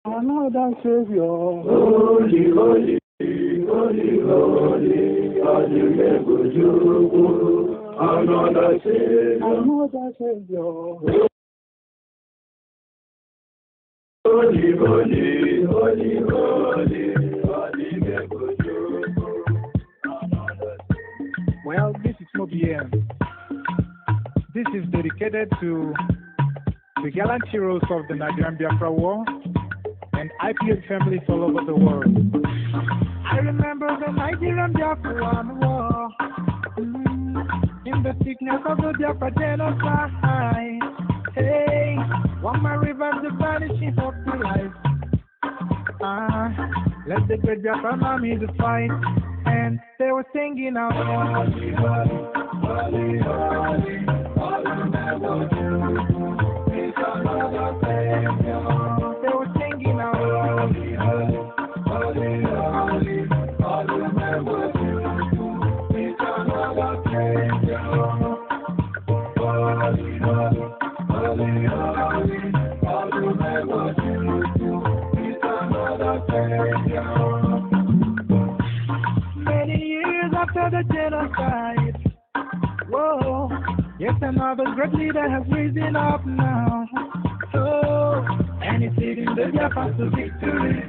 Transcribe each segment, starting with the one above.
Another Savior. Holy, holy, holy, holy, another Savior. Another Savior. Holy, holy, holy, holy, Well, this is Mobian. This is dedicated to the gallant heroes of the Nigerian Biafra War and IPA families all over the world. I remember the Nigerian Biafra War, in the thickness of the Biafra genocide. Hey, one man revived the vanishing of the life. Let the great Biafra army to fight, and they were singing out. holy, holy, holy, all you never do is another Savior. They were singing out. Holy, holy, holy, holy, all you never do is another Savior. Holy, holy, holy, holy, all you never do is another Savior. Many years after the genocide, whoa, yet another great leader has risen up now. Oh, and he's leading the Biafra to victory.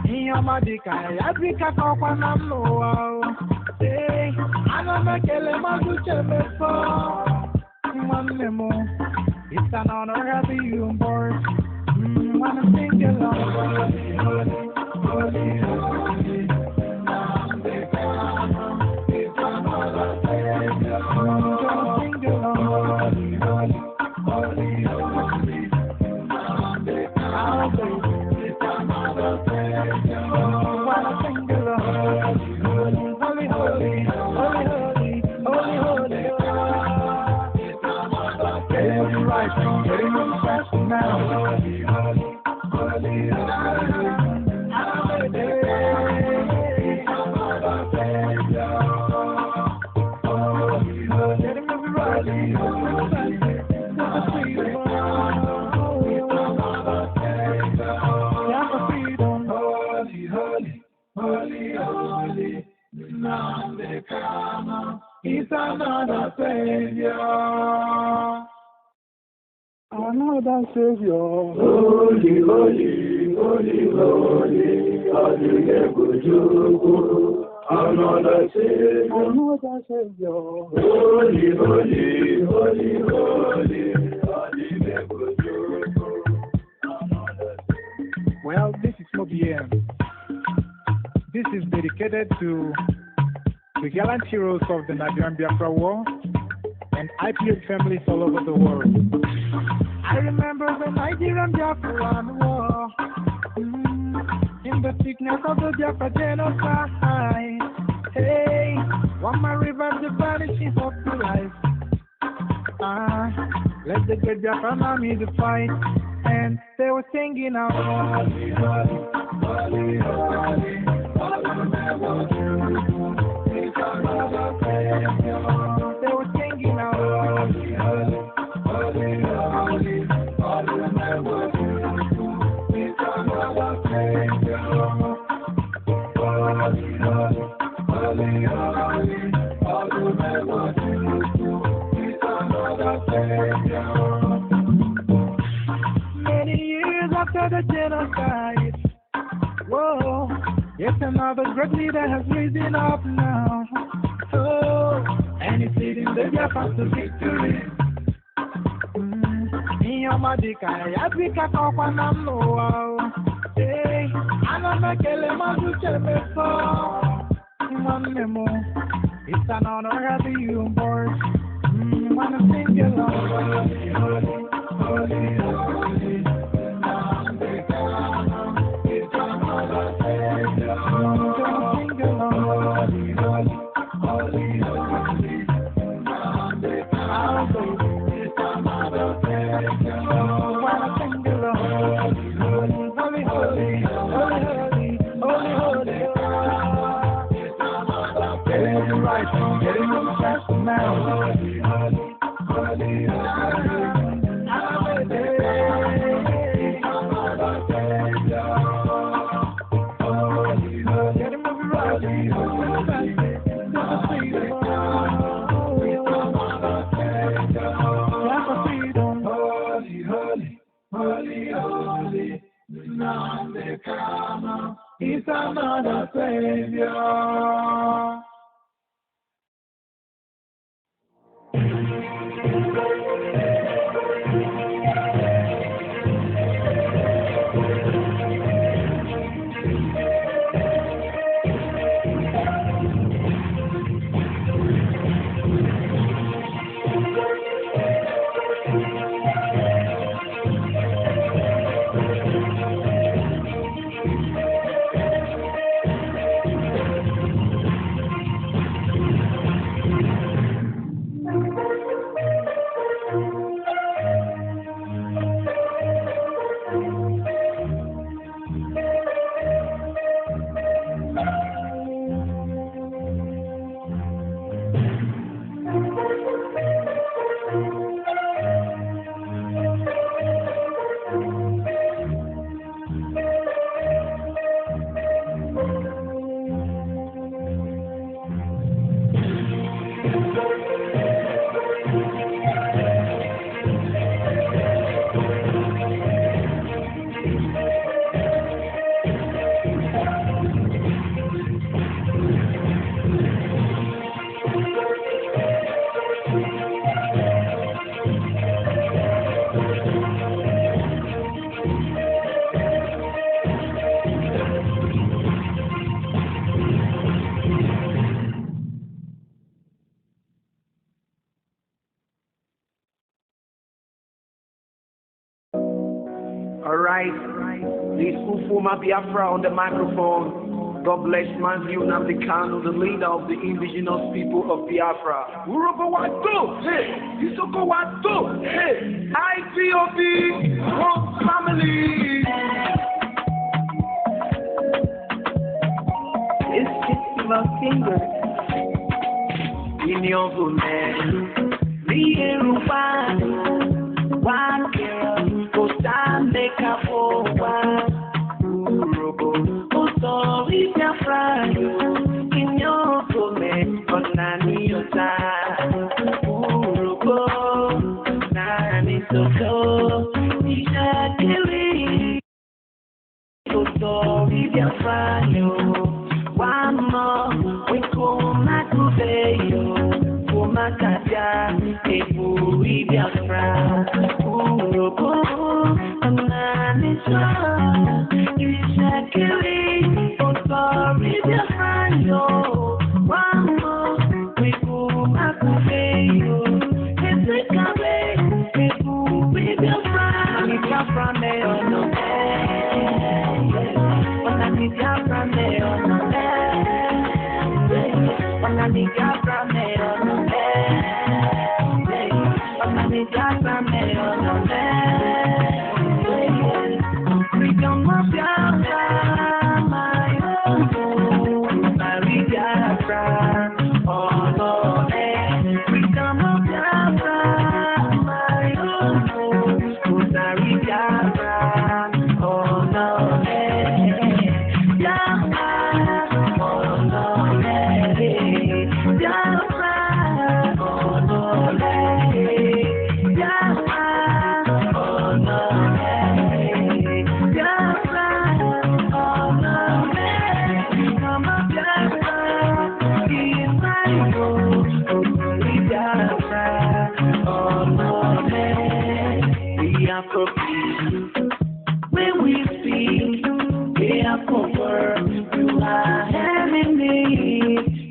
Nnamdi Africa Kokwana Mloa. Hey, Anamekele Mazuche Befo. Mwanemo, it's an honor having you on board. Wanna sing along. Holy, holy, Nnamdi Kanu, it's another Savior. Wanna sing along. Holy, holy, Nnamdi Kanu, it's another Savior. Wanna sing along. Holy, holy, holy, holy, holy, holy. It's another Getting right from getting on fast now. holy, holy, holy, holy. Nnamdi Kanu, he's another Savior. Another Savior. Holy, holy, holy, holy, another Savior. Another Savior. Holy, holy, holy, holy, Well, this is Mobian. This is dedicated to the gallant heroes of the Nigerian Biafra War and IPA families all over the world. I remember the Nigerian Biafra War, in the thickness of the Biafra genocide. Hey, one man revived the vanishing of the life. Let the great Biafra army to fight, and they were singing out. holy, holy, holy, all you never do is another Savior. They were singing out. Holy, holy, holy, all you never do is another Savior. Holy, holy, holy, all you never do is another Savior. Many years after the genocide, whoa, yet another great leader has risen up now. Oh, and he's leading the Biafra to victory. Nnamdi Africa Kokwana Mloa. Hey, Anamekele Mazuche Befo. Mwanemo, it's an honor having you on board. Wanna sing along. Holy, holy, Nnamdi Kanu, it's another Savior. Wanna sing along. Holy, holy, Nnamdi Kanu, it's another Savior. Wanna sing along. Holy, holy, holy, holy, holy, holy. It's another Getting right from getting on fast now. holy, holy, holy, holy. Alright, this Ufuma Biafra on the microphone. God bless Mazi Kanu, the leader of the indigenous people of Biafra. Urobo Watu, hey, Isoko Watu, hey, IPOB, one family. It's my finger. In your woman, The Yoruba, one girl, go stand make a forward. Urobo, oh sorry, Biafra, in your woman, but Nani Yota. Urobo, Nani Soto, Isha Kili, oh sorry, Biafra, one more, we come back to you. Makaja, Ebu Biafra, Urobo, Ananisha, Ishakili, Otori Biafra, yo, Wamo, Ebu Makubeyo, Ezekabe, Ebu Biafra, Biafra Meono, Biafra Meono, Biafra Meono. Freedom of Biafra, my own, Mazi Kanu, oh no, freedom of Biafra, my own, Mazi Kanu, oh no, Biafra, oh no, Biafra, oh no. When we speak, we are conquered. You are having me.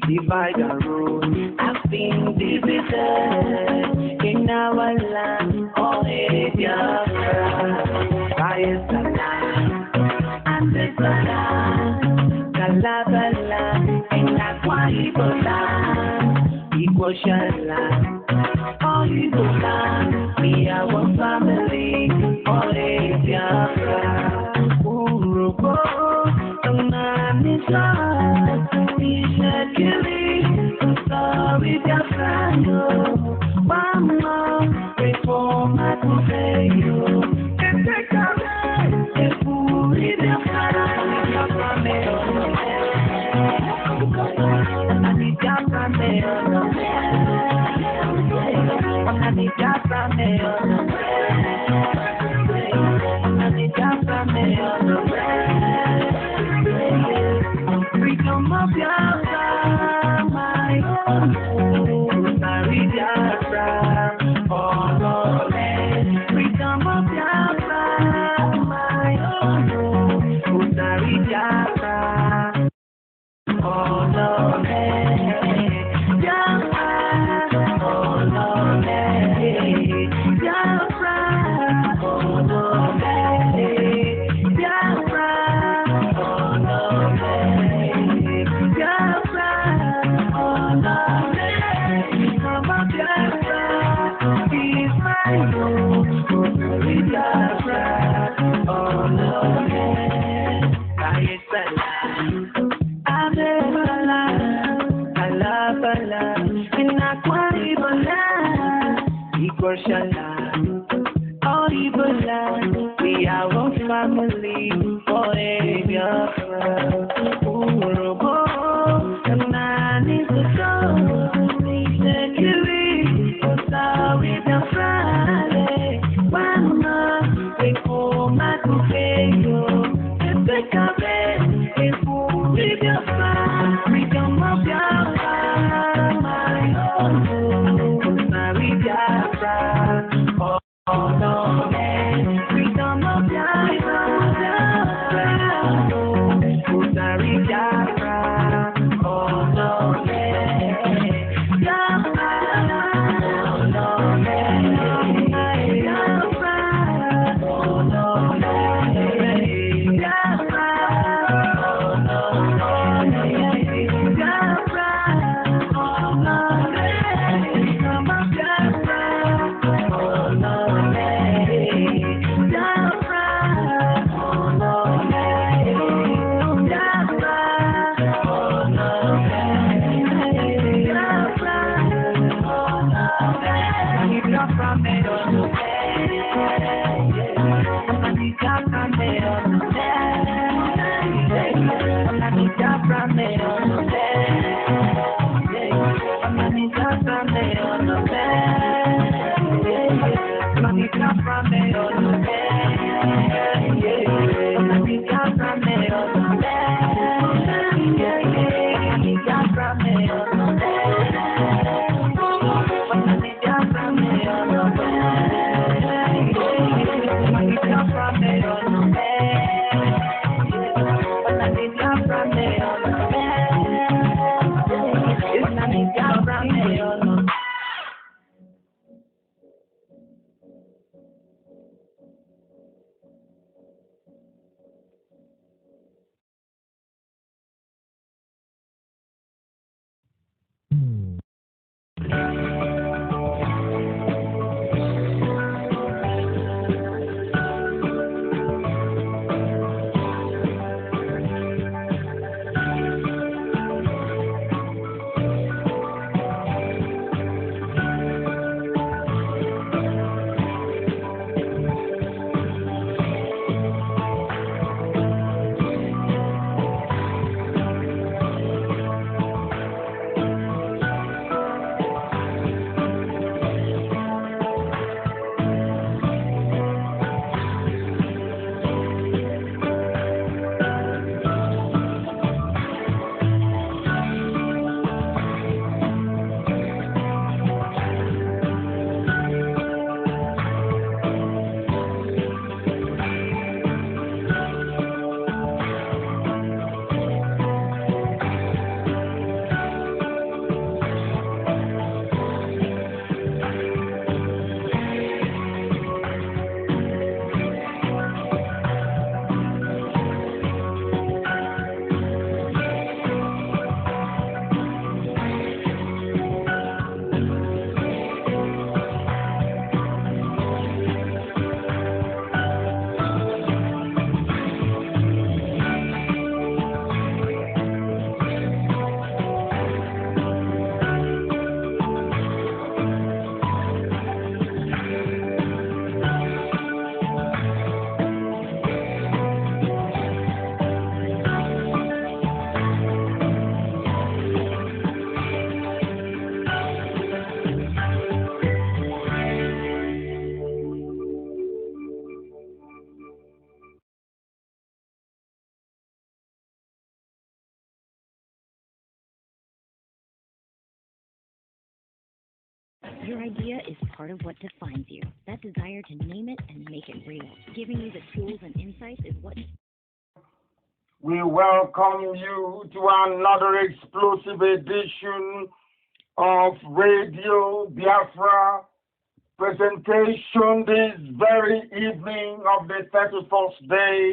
Divide and rule. I've been divided in our land. Oh, Biafra. Biafra. And the Kalabala. And Aqua Ibola. Equal oh, Ibola. We are one family. Oh, Biafra. Urobo. Nnamdi. Ishakili. Sorry, Biafra. Mama. Before my you. And take away. Ebu Biafra. Biafra Meono. Biafra Meono. Freedom of Biafra, my own, Mazi Kanu, oh no, freedom of Biafra, my own, Mazi Kanu, oh no, Biafra, oh no, Biafra, oh no, Biafra, oh no, Biafra, oh no, Mama Biafra is my home, Biafra, oh no, Kalabala, in Aqua Ibola, Shala, oh Ibola, we are one family, oh Biafra, Urobo, Nnamdi, Your idea is part of what defines you. That desire to name it and make it real. Giving you the tools and insights is what... We welcome you to another explosive edition of Radio Biafra presentation this very evening of the 31st day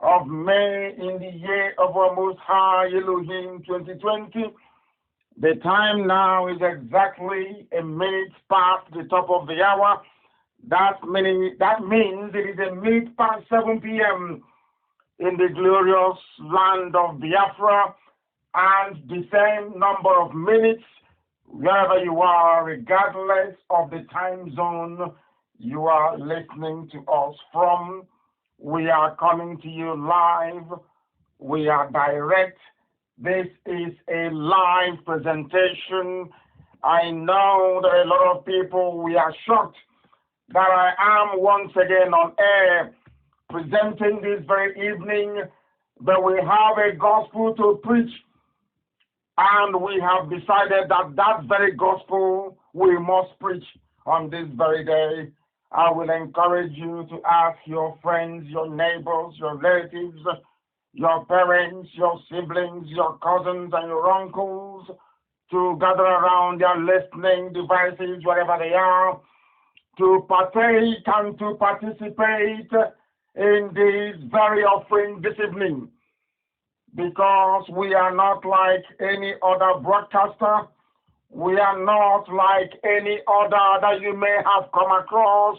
of May in the year of our Most High Elohim 2020. The time now is exactly a minute past the top of the hour. That means it is a minute past 7 p.m. in the glorious land of Biafra, and the same number of minutes wherever you are, regardless of the time zone you are listening to us from. We are coming to you live. We are direct. This is a live presentation. I know that a lot of people, we are shocked that I am once again on air presenting this very evening, but we have a gospel to preach. And we have decided that that very gospel we must preach on this very day. I will encourage you to ask your friends, your neighbors, your relatives, your parents, your siblings, your cousins, and your uncles to gather around their listening devices, wherever they are, to partake and to participate in this very offering this evening. Because we are not like any other broadcaster. We are not like any other that you may have come across.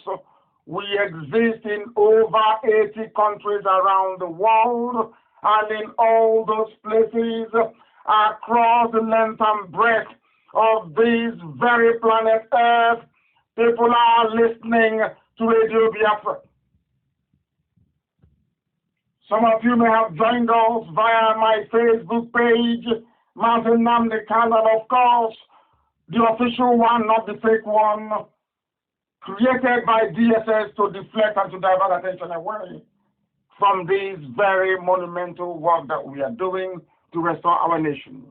We exist in over 80 countries around the world, and in all those places across the length and breadth of this very planet Earth, people are listening to Radio Biafra. Some of you may have joined us via my Facebook page, Mazi Nnamdi Kanu, and of course, the official one, not the fake one, created by DSS to deflect and to divert attention away from this very monumental work that we are doing to restore our nation.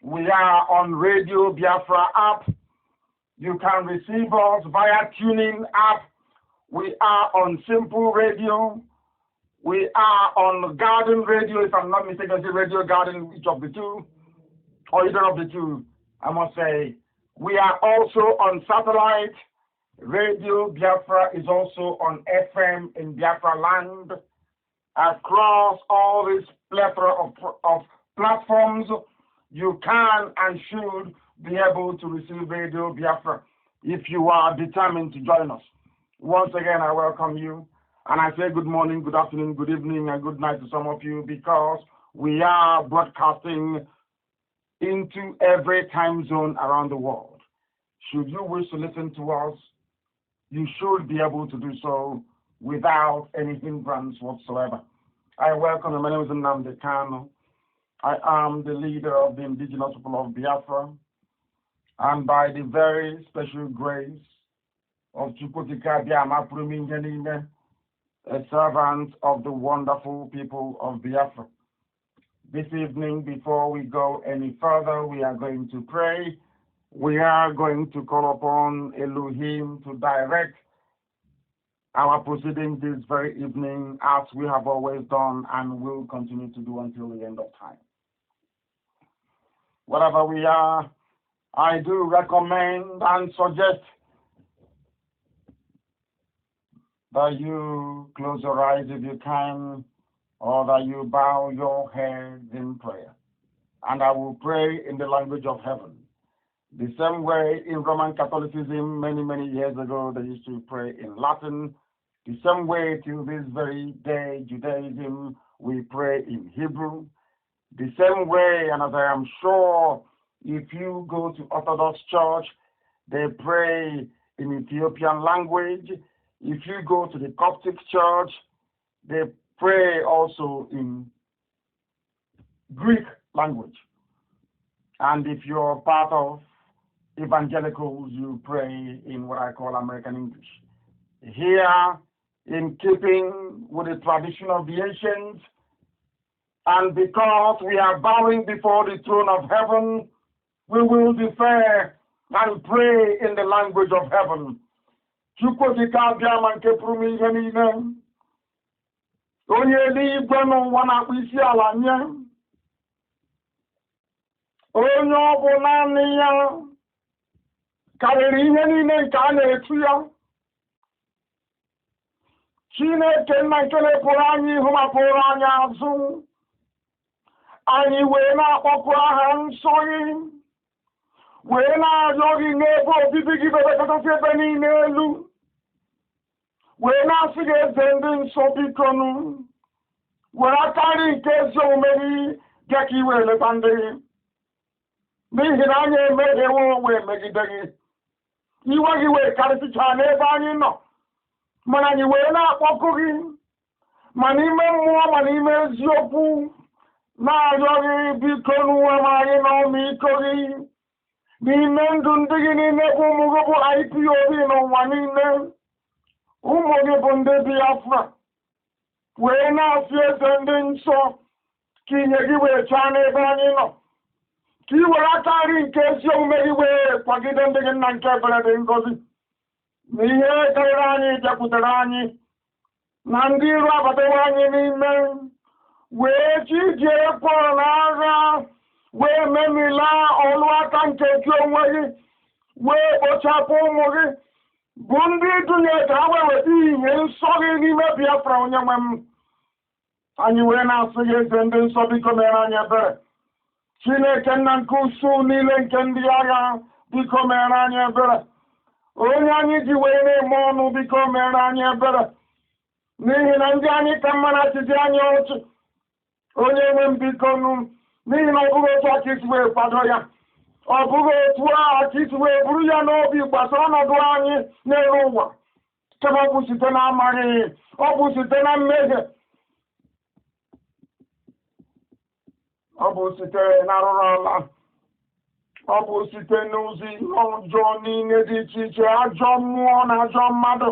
We are on Radio Biafra app. You can receive us via tuning app. We are on Simple Radio. We are on Garden Radio, if I'm not mistaken, it's Radio Garden, each of the two, or either of the two, I must say. We are also on satellite. Radio Biafra is also on FM in Biafra land. Across all this plethora of platforms, you can and should be able to receive Radio Biafra if you are determined to join us. Once again, I welcome you. And I say good morning, good afternoon, good evening, and good night to some of you because we are broadcasting into every time zone around the world. Should you wish to listen to us, you should be able to do so without any hindrance whatsoever. I welcome you. My name is Nnamdi Kanu. I am the leader of the indigenous people of Biafra. And by the very special grace of Chukwutika Biama Pruminjanine, a servant of the wonderful people of Biafra. This evening, before we go any further, we are going to pray. We are going to call upon Elohim to direct our proceedings this very evening, as we have always done and will continue to do until the end of time. Wherever we are, I do recommend and suggest that you close your eyes if you can, or that you bow your head in prayer. And I will pray in the language of heaven. The same way in Roman Catholicism many, many years ago, they used to pray in Latin. The same way till this very day, Judaism, we pray in Hebrew. The same way, and as I am sure, if you go to Orthodox Church, they pray in Ethiopian language. If you go to the Coptic Church, they pray also in Greek language. And if you're part of evangelicals, you pray in what I call American English. Here, in keeping with the tradition of the ancients, and because we are bowing before the throne of heaven, we will defer and pray in the language of heaven. Chukwutika Biama nke pụrụ ihe niile, onye eluigwe n'ụwa na-akpụ isi ala nye, onye ọ bụ naanị ya karịrị ihe niile nke a na-etu ya. Chineke nna nke na-epụrụ anyị ihu ma pụrụ anyị azụ, anyị wee na-akpọku aha nsọ gị, wee na-arịọ gị n'ebe obibi gị bebekọtasị ebe niile elu, wee na-asị gị eze ndị nsọ bikonu, were aka nri nke ezi omume gị bịa ka iwe leta ndị gị, n'ihi na anyị emehiewo wee megide gị, iwe gị wee karịsịchaa n'ebe anyị nọ, mana anyị wee na-akpọku gị ma n'ime mmụọ ma n'ime eziokwu, na-arịọ gị biko n'uwe ma anyị na ọmịiko gị n'ime ndụ ndị gị niile bụ ụmụ gị bụ IPOB n'ụwa niile, ụmụ gị bụ ndị Biafra, wee na-asị eze ndị nsọ ka inye gị wee chaa n'ebe anyị nọ, ka i were aka nri nke ezi omume gị wee kwagide ndị gị nna nke ebere dị ngọzi na ihe karịrị anyị bịakwutere anyị na ndị iro abatawa anyị n'ime wee chijie kwọrọ n'agha wee memila ọlụ aka nke gị onwe gị wee kpochapụ ụmụ gị bụ ndị dunye ka ha wee weta ihe nsọ gị n'ime Biafra onye nwe m anyị wee na-asị gị eze ndị nsọ biko mere anyị ebere Chineke nna nke usu niile nke ndị agha biko mere anyị ebere onye anyị ji wee na-eme ọnụ biko mere anyị ebere n'ihi na ndị anyị ka mma na-achịzi anyị ọchị onye nwe m biko nụ n'ihi na ọ bụghị otu aka isi wee kwado ya ọ bụghị otu aka isi wee buru ya n'obi gbasara ọnọdụ anyị n'elu ụwa kama ọ bụ site na amaghị ọ bụ site na mmehie ọ bụ site na arụrụ ala ọ bụ site n'ozi ọjọọ niile dị iche iche ajọ mmụọ na ajọ mmadụ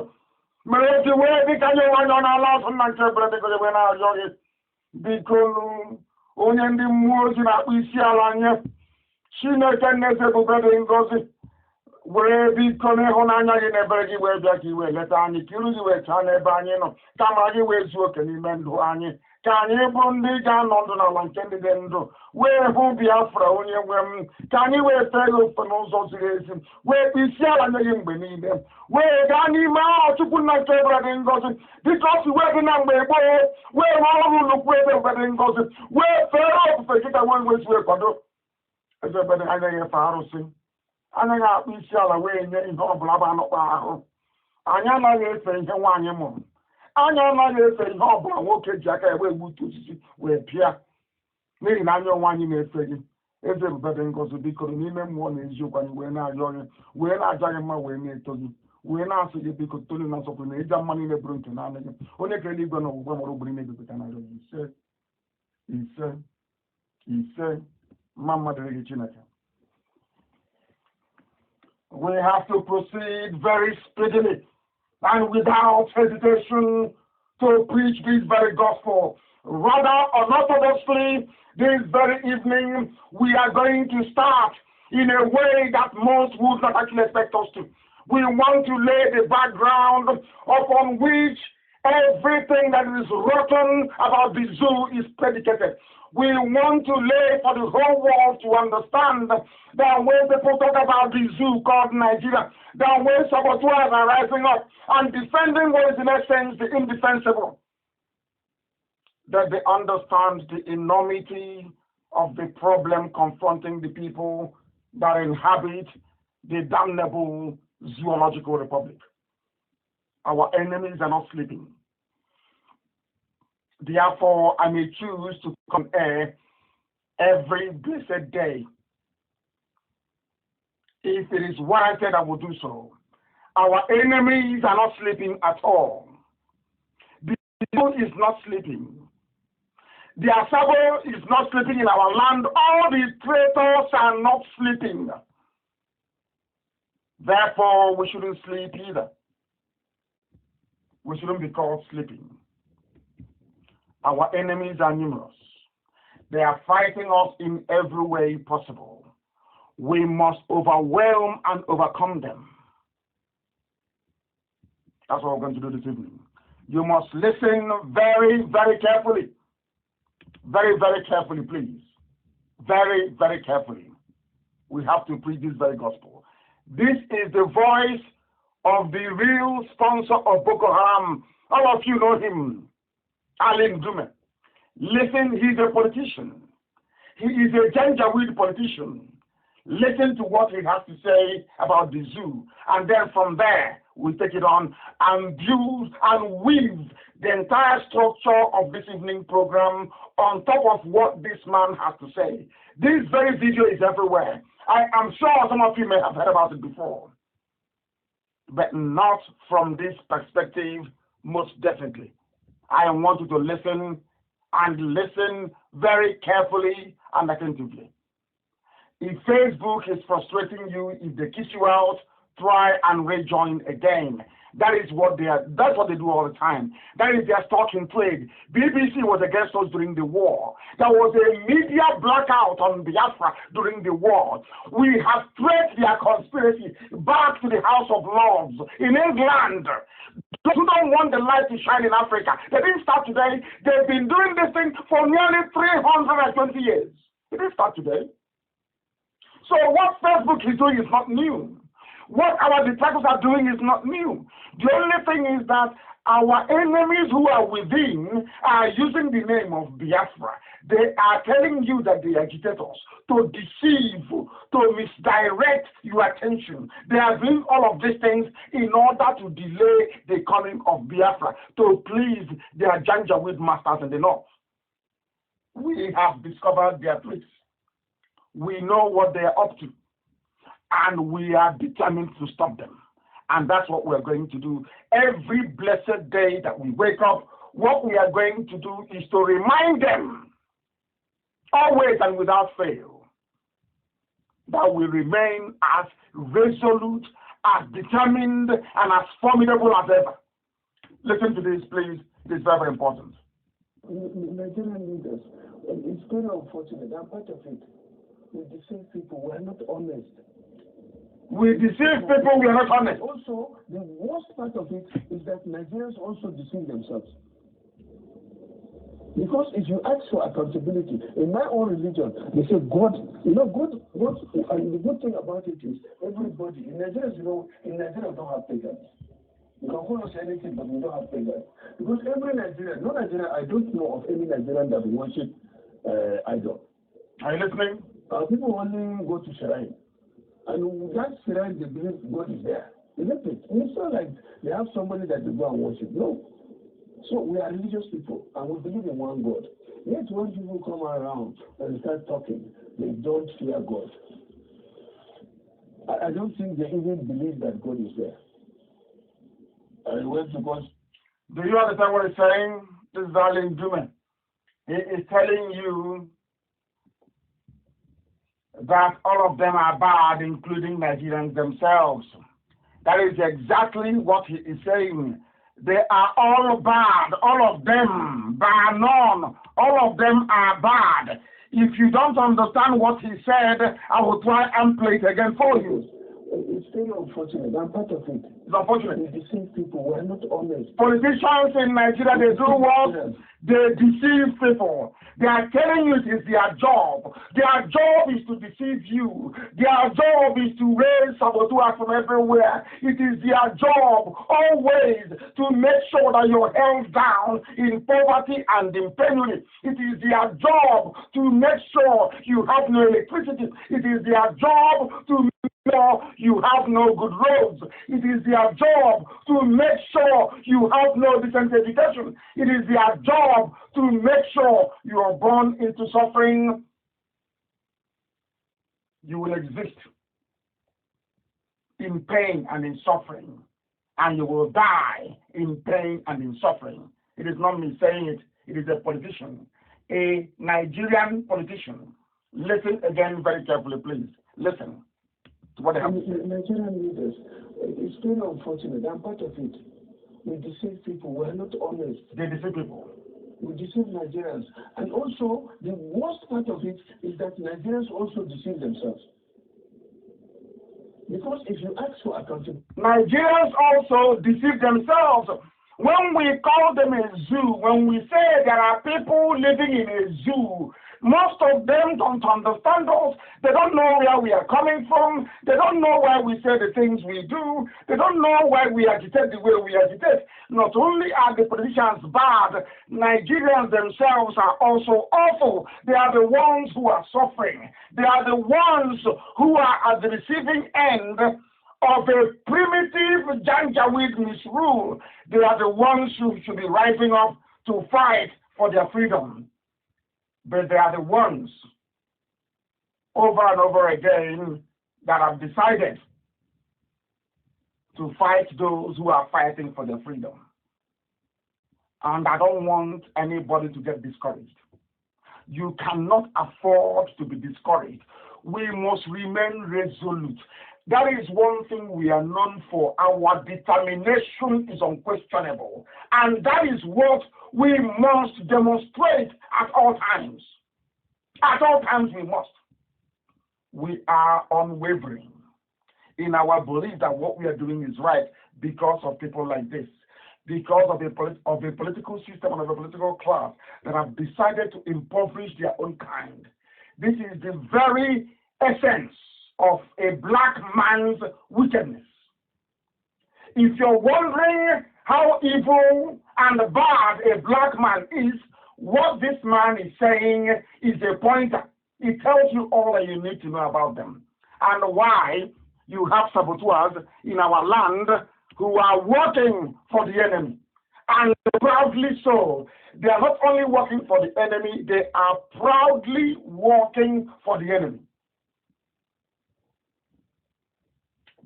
mere eji wee dịka nye nwanyị ọ na-ala azụ nna nke ebere dịka wee na-arịọ gị biko onye ndị mmụọ ozi na-akpụ isi ala nye Chineke nneze ebube dị ngọzi were biko n'ịhụnanya gị na ebere gị wee bịa ka i wee leta anyị ka iru gị wee chaa n'ebe anyị nọ kama gị wee zuo oke n'ime ndụ anyị ka anyị bụrụ ndị ga-anọ ndụ n'ala nke ndị dị ndụ wee hụ Biafra onye nwe m ka anyị wee fee gị ofe n'ụzọ ziri ezi wee kpụ isi ala nye gị mgbe niile wee gaa n'ime ahụ Chukwu nna nke ebere dị ngọzi dịka o si wee dị na mgbe gboo wee rụọ ọrụ nnukwu ebe mgbe dị ngọzi wee fee ofufe kịta wee wezi wee kwado eze ebere agaghị efe arụsị anaghị akpụ isi ala wee nye ihe ọbụla bụ anụkpa ahụ anyị anaghị efe ihe nwaanyị mụrụ anyị anaghị efe ihe ọbụla nwoke ji aka egbe egbutu osisi wee pịa n'ihi na anya onwe anyị na-efe gị eze ebube dị ngọzi bikoro n'ime mmụọ na eziokwu anyị wee na-arịọ gị wee na-aja gị mma wee na-eto gị wee na-asị gị biko tolu na nsọpụrụ na ịja mma niile bụrụ nke naanị gị onye kere eluigwe na ọgbụgba mara ogbiri na-ebipụta na arịọ gị ise mma mmadụ gị Chineke. We have to proceed very speedily and without hesitation to preach this very gospel. Rather, unorthodoxly, this very evening, we are going to start in a way that most would not actually expect us to. We want to lay the background upon which everything that is rotten about the zoo is predicated. We want to lay for the whole world to understand that when people talk about the zoo called Nigeria, that when saboteurs are rising up and defending what is in essence the indefensible, that they understand the enormity of the problem confronting the people that inhabit the damnable zoological republic. Our enemies are not sleeping. Therefore, I may choose to come air every blessed day. If it is warranted, I will do so. Our enemies are not sleeping at all. The people is not sleeping. The Asabo is not sleeping in our land. All the traitors are not sleeping. Therefore, we shouldn't sleep either. We shouldn't be called sleeping. Our enemies are numerous. They are fighting us in every way possible. We must overwhelm and overcome them. That's what we're going to do this evening. You must listen very, very carefully. Very, very carefully, please. Very, very carefully. We have to preach this very gospel. This is the voice of the real sponsor of Boko Haram. All of you know him. Alin Dume. Listen, he's a politician. He is a Janjaweed politician. Listen to what he has to say about the zoo. And then from there, we take it on and build and weave the entire structure of this evening program on top of what this man has to say. This very video is everywhere. I am sure some of you may have heard about it before. But not from this perspective, most definitely. I want you to listen and listen very carefully and attentively. If Facebook is frustrating you, if they kick you out, try and rejoin again. That is what that's what they do all the time. That is their stock in trade. BBC was against us during the war. There was a media blackout on Biafra during the war. We have traced their conspiracy back to the House of Lords in England. Those who don't want the light to shine in Africa, they didn't start today. They've been doing this thing for nearly 320 years. It didn't start today. So what Facebook is doing is not new. What our detractors are doing is not new. The only thing is that our enemies who are within are using the name of Biafra. They are telling you that they are agitators, to deceive, to misdirect your attention. They are doing all of these things in order to delay the coming of Biafra, to please their Janjaweed masters in the north. We have discovered their tricks. We know what they are up to. And we are determined to stop them. And that's what we're going to do. Every blessed day that we wake up, what we are going to do is to remind them, always and without fail, that we remain as resolute, as determined, and as formidable as ever. Listen to this, please. It is very, very important. Nigerian leaders, it's very unfortunate. I'm part of it. We deceive people. We're not honest. We deceive people, we are not honest. Also, the worst part of it is that Nigerians also deceive themselves. Because if you ask for accountability, in my own religion, they say God, God, and the good thing about it is everybody, in Nigeria, in Nigeria we don't have pagans. You can call us anything, but we don't have pagans. Because every Nigerian, I don't know of any Nigerian that worship idol. Are you listening? People only go to shrine. And that shrine, they believe God is there. Isn't it? It's not like they have somebody that they go and worship. No. So we are religious people, and we believe in one God. Yet when people come around and start talking, they don't fear God. I don't think they even believe that God is there. And when because do you understand what he's saying? This is Darling Dume. He is telling you that all of them are bad, including Nigerians themselves. That is exactly what he is saying. They are all bad, all of them, bar none. All of them are bad. If you don't understand what he said, I will try and play it again for you. It's very unfortunate. I'm part of it. It's unfortunate. We deceive people. We're not honest. Politicians in Nigeria, they do what? They deceive people. They are telling you it is their job. Their job is to deceive you. Their job is to raise saboteurs from everywhere. It is their job always to make sure that you're held down in poverty and in penury. It is their job to make sure you have no electricity. It is their job to you have no good roads. It is their job to make sure you have no decent education. It is their job to make sure you are born into suffering. You will exist in pain and in suffering, and you will die in pain and in suffering. It is not me saying it. It is a politician, a Nigerian politician. Listen again very carefully, please. Listen. What happened? Nigerian leaders, it's very unfortunate. I'm part of it. We deceive people. We're not honest. They deceive people. We deceive Nigerians. And also, the worst part of it is that Nigerians also deceive themselves. Because if you ask for accountability, Nigerians also deceive themselves. When we call them a zoo, when we say there are people living in a zoo, most of them don't understand us. They don't know where we are coming from. They don't know why we say the things we do. They don't know why we agitate the way we agitate. Not only are the politicians bad, Nigerians themselves are also awful. They are the ones who are suffering. They are the ones who are at the receiving end of a primitive Janjaweed misrule. They are the ones who should be rising up to fight for their freedom. But they are the ones over and over again that have decided to fight those who are fighting for their freedom. And I don't want anybody to get discouraged. You cannot afford to be discouraged. We must remain resolute. That is one thing we are known for. Our determination is unquestionable. And that is what we must demonstrate at all times. At all times we must. We are unwavering in our belief that what we are doing is right because of people like this, because of a political system and of a political class that have decided to impoverish their own kind. This is the very essence of a black man's wickedness. If you're wondering how evil and bad a black man is, what this man is saying is a pointer. It tells you all that you need to know about them and why you have saboteurs in our land who are working for the enemy. And proudly so. They are not only working for the enemy, they are proudly working for the enemy.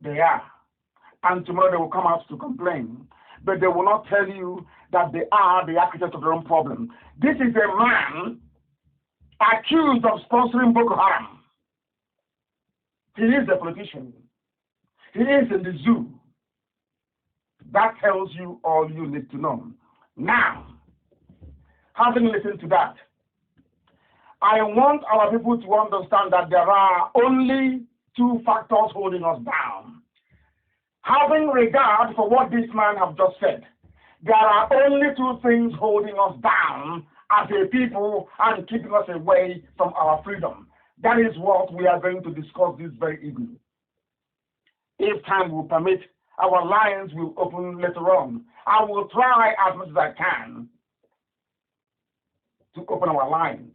They are. And tomorrow they will come out to complain. But they will not tell you that they are the architect of their own problem. This is a man accused of sponsoring Boko Haram. He is a politician. He is in the zoo. That tells you all you need to know. Now, having listened to that, I want our people to understand that there are only two factors holding us down. Having regard for what this man has just said, there are only two things holding us down as a people and keeping us away from our freedom. That is what we are going to discuss this very evening. If time will permit, our lines will open later on. I will try as much as I can to open our lines,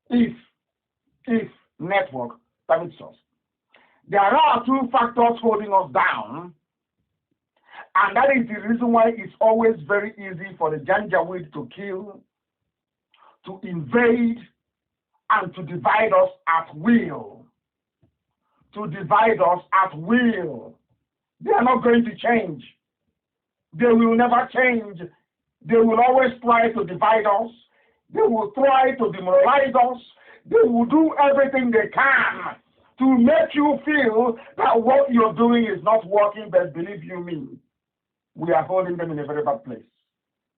if network permits us. There are two factors holding us down, and that is the reason why it's always very easy for the Janjaweed to kill, to invade, and to divide us at will. To divide us at will. They are not going to change. They will never change. They will always try to divide us. They will try to demoralize us. They will do everything they can to make you feel that what you're doing is not working, but believe you me, we are holding them in a very bad place.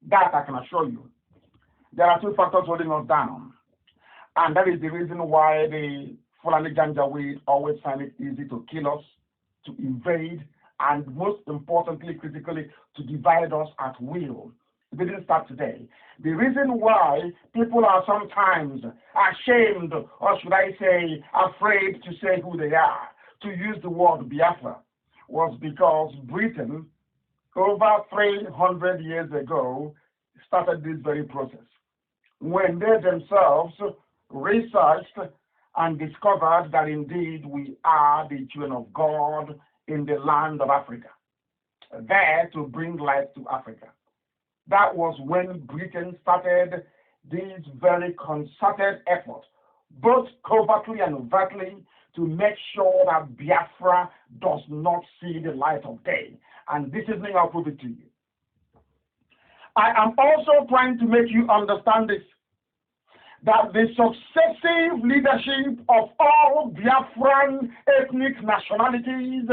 That I can assure you. There are two factors holding us down. And that is the reason why the Fulani Janjaweed always find it easy to kill us, to invade, and most importantly, critically, to divide us at will. It didn't start today. The reason why people are sometimes ashamed, or should I say, afraid to say who they are, to use the word Biafra, was because Britain, over 300 years ago, started this very process. When they themselves researched and discovered that indeed we are the children of God in the land of Africa, there to bring light to Africa. That was when Britain started this very concerted effort, both covertly and overtly, to make sure that Biafra does not see the light of day. And this evening I'll prove it to you. I am also trying to make you understand this, that the successive leadership of all Biafran ethnic nationalities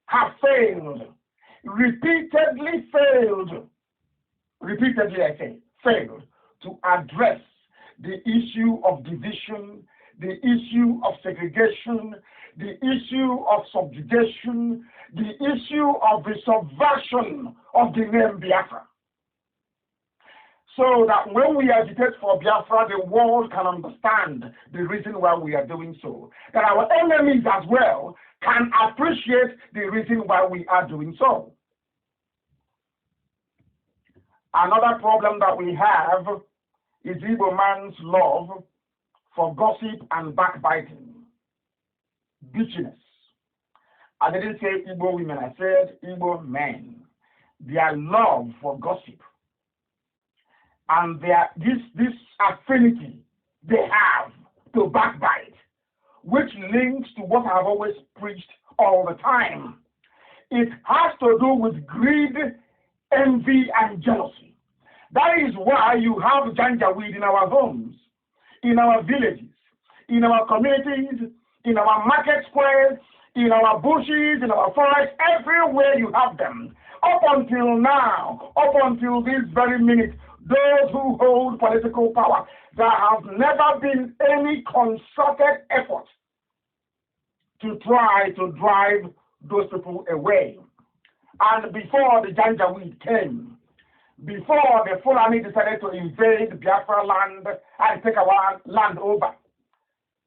have failed, repeatedly failed to address the issue of division, the issue of segregation, the issue of subjugation, the issue of the subversion of the name Biafra. So that when we agitate for Biafra, the world can understand the reason why we are doing so. That our enemies as well can appreciate the reason why we are doing so. Another problem that we have is Igbo man's love for gossip and backbiting, bitchiness. I didn't say Igbo women, I said Igbo men. Their love for gossip and this affinity they have to backbite, which links to what I've always preached all the time. It has to do with greed, envy, and jealousy. That is why you have Janjaweed in our homes, in our villages, in our communities, in our market squares, in our bushes, in our forests, everywhere you have them. Up until now, up until this very minute, those who hold political power, there has never been any concerted effort to try to drive those people away. And before the Janjaweed came, before the Fulani decided to invade Biafra land and take our land over,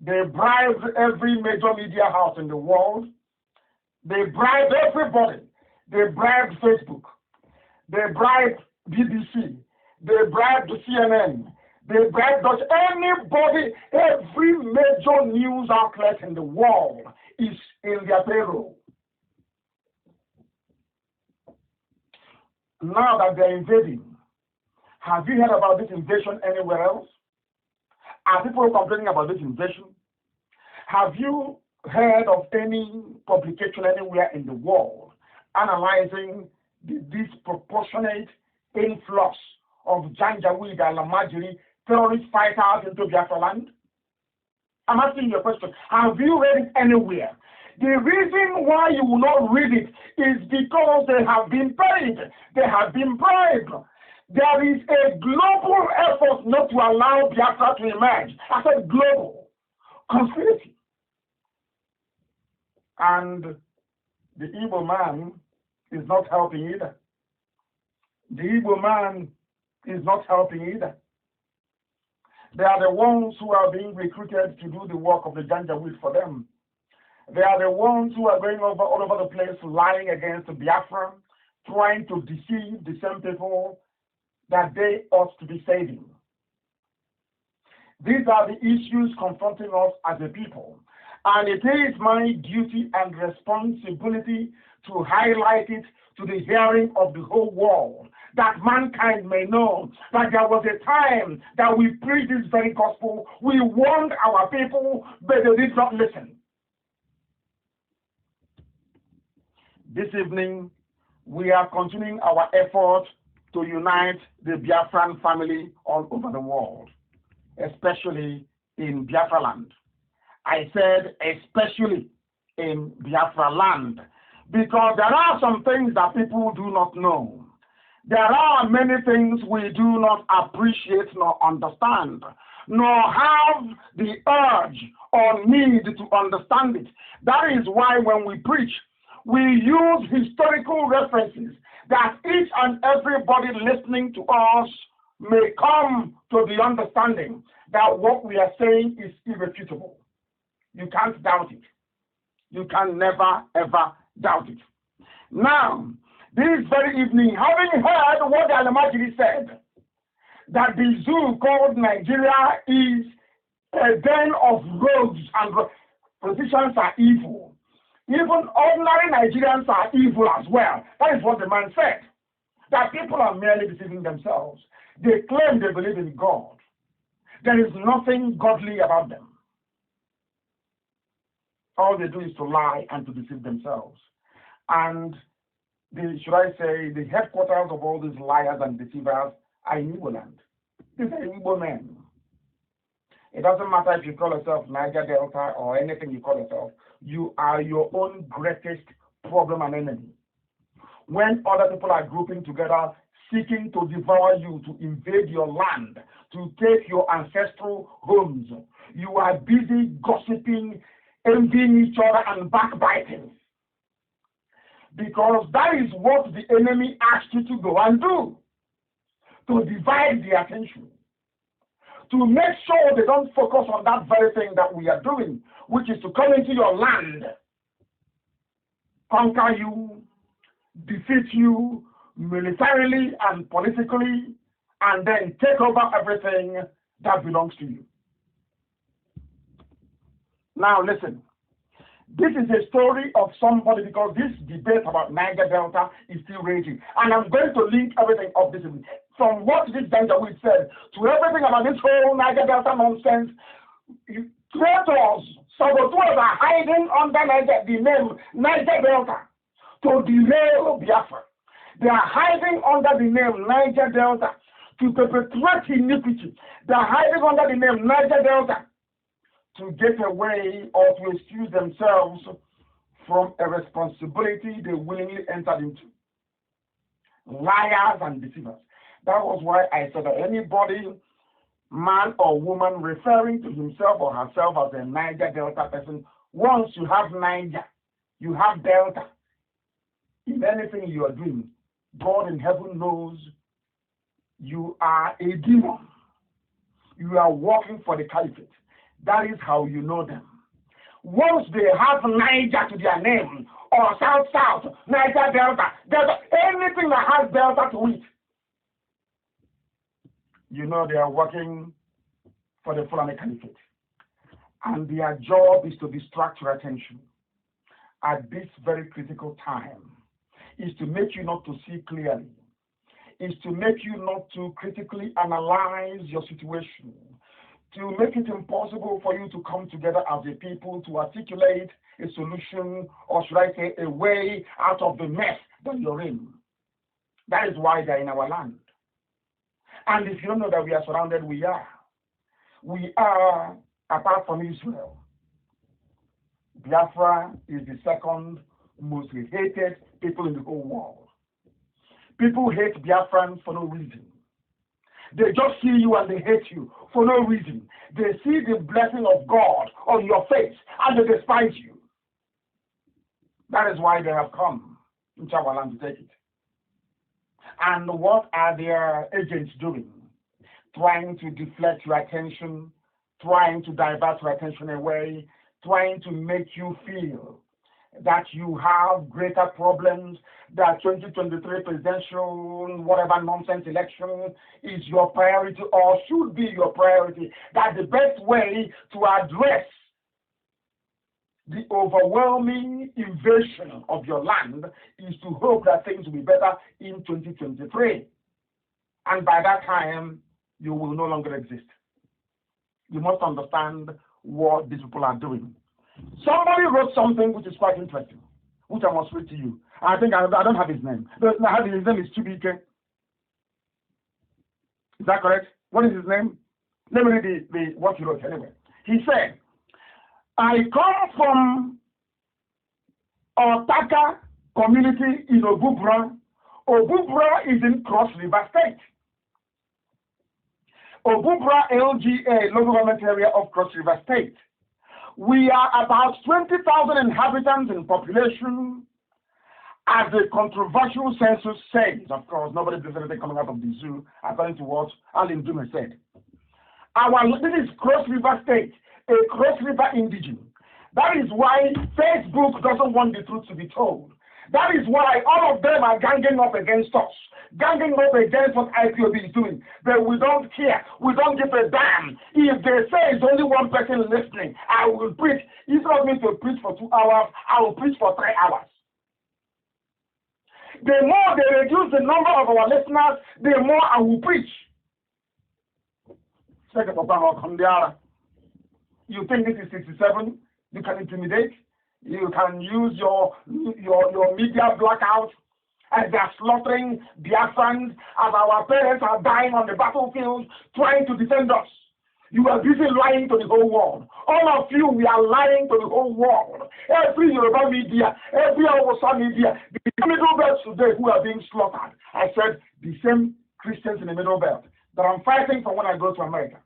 they bribed every major media house in the world. They bribed everybody. They bribed Facebook. They bribed BBC. They bribed CNN. They bribed us. Anybody, every major news outlet in the world is in their payroll. Now that they're invading, have you heard about this invasion anywhere else? Are people complaining about this invasion? Have you heard of any publication anywhere in the world analyzing the disproportionate influx of Janjaweed and Lamajiri terrorist fighters into Biafra land? I'm asking you a question. Have you read it anywhere? The reason why you will not read it is because they have been paid. They have been bribed. There is a global effort not to allow Biafra to emerge. I said global conspiracy. And the evil man is not helping either. The evil man is not helping either. They are the ones who are being recruited to do the work of the Janjaweed for them. They are the ones who are going all over the place lying against Biafra, trying to deceive the same people that they ought to be saving. These are the issues confronting us as a people. And it is my duty and responsibility to highlight it to the hearing of the whole world, that mankind may know that there was a time that we preached this very gospel. We warned our people, but they did not listen. This evening, we are continuing our effort to unite the Biafran family all over the world, especially in Biafra land. I said especially in Biafra land, because there are some things that people do not know. There are many things we do not appreciate nor understand, nor have the urge or need to understand it. That is why when we preach, we use historical references that each and everybody listening to us may come to the understanding that what we are saying is irrefutable. You can't doubt it. You can never, ever doubt it. Now, this very evening, having heard what the Alamajiri said, that the zoo called Nigeria is a den of rogues and politicians are evil. Even ordinary Nigerians are evil as well. That is what the man said. That people are merely deceiving themselves. They claim they believe in God. There is nothing godly about them. All they do is to lie and to deceive themselves. And should I say, the headquarters of all these liars and deceivers are in Igbo land. These are Igbo men. It doesn't matter if you call yourself Niger Delta or anything you call yourself. You are your own greatest problem and enemy. When other people are grouping together, seeking to devour you, to invade your land, to take your ancestral homes, you are busy gossiping, envying each other, and backbiting. Because that is what the enemy asked you to go and do, to divide the attention, to make sure they don't focus on that very thing that we are doing, which is to come into your land, conquer you, defeat you militarily and politically, and then take over everything that belongs to you. Now listen. This is a story of somebody, because this debate about Niger Delta is still raging. And I'm going to link everything up this evening. From what this Janjaweed said to everything about this whole Niger Delta nonsense, traitors, saboteurs are hiding under the name Niger Delta to derail Biafra. They are hiding under the name Niger Delta to perpetrate iniquity. They are hiding under the name Niger Delta to get away or to excuse themselves from a responsibility they willingly entered into. Liars and deceivers. That was why I said that anybody, man or woman, referring to himself or herself as a Niger Delta person, once you have Niger, you have Delta. In anything you are doing, God in heaven knows you are a demon. You are working for the caliphate. That is how you know them. Once they have Niger to their name, or South, Niger Delta, anything that has Delta to it, you know they are working for the Fulani Caliphate. And their job is to distract your attention at this very critical time, is to make you not to see clearly, is to make you not to critically analyze your situation, to make it impossible for you to come together as a people to articulate a solution, or should I say a way out of the mess that you're in. That is why they're in our land. And if you don't know that we are surrounded, we are. We are, apart from Israel, Biafra is the second most hated people in the whole world. People hate Biafrans for no reason. They just see you and they hate you for no reason. They see the blessing of God on your face and they despise you. That is why they have come into our land to take it. And what are their agents doing? Trying to deflect your attention, trying to divert your attention away, trying to make you feel that you have greater problems, that 2023 presidential, whatever nonsense election is your priority or should be your priority, that the best way to address the overwhelming invasion of your land is to hope that things will be better in 2023. And by that time, you will no longer exist. You must understand what these people are doing. Somebody wrote something which is quite interesting, which I must read to you. I think I don't have his name. His name is Chibike. Is that correct? What is his name? Let me read what he wrote anyway. He said, I come from Otaka community in Obubra. Obubra is in Cross River State. Obubra LGA, local government area of Cross River State. We are about 20,000 inhabitants in population, as the controversial census says. Of course, nobody believes anything coming out of the zoo, according to what Alan Dume said. This is Cross River State, a Cross River indigene. That is why Facebook doesn't want the truth to be told. That is why all of them are ganging up against us, ganging up against what IPOB is doing. But we don't care. We don't give a damn. If they say it's only one person listening, I will preach. It's not me to preach for 2 hours. I will preach for 3 hours. The more they reduce the number of our listeners, the more I will preach. You think this is 67? You can intimidate. You can use your media blackout as they're slaughtering Biafrans, as our parents are dying on the battlefield trying to defend us. You are busy lying to the whole world. All of you, we are lying to the whole world. Every Yoruba media, every Hausa media, the Middle Belt today who are being slaughtered. I said the same Christians in the Middle Belt that I'm fighting for when I go to America.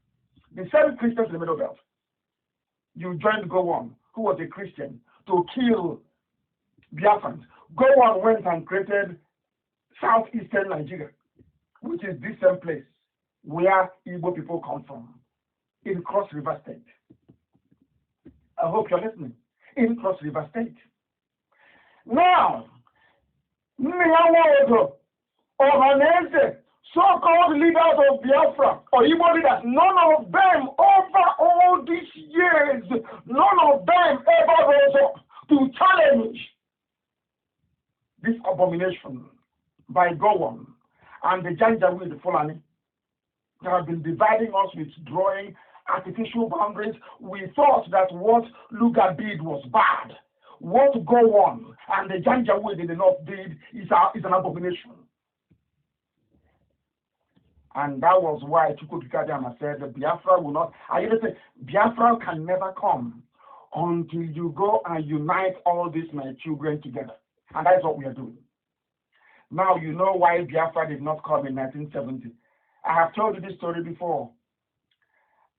The same Christians in the Middle Belt. You joined Go On, who was a Christian, to kill Biafrans. Go On went and created southeastern Nigeria, which is this same place where Igbo people come from, in Cross River State. I hope you're listening. In Cross River State. Now, Ohanese, so-called leaders of Biafra, or Igbo leaders, none of them over all these years, none of them ever rose up to challenge this abomination by Gowon and the Janjaweed, the Fulani, that have been dividing us with drawing artificial boundaries. We thought that what Luga did was bad. What Gowon and the Janjaweed in the north did is an abomination. And that was why Chukwukikadiama said that Biafra will not, I even say Biafra can never come until you go and unite all these my children together. And that's what we are doing. Now you know why Biafra did not come in 1970. I have told you this story before.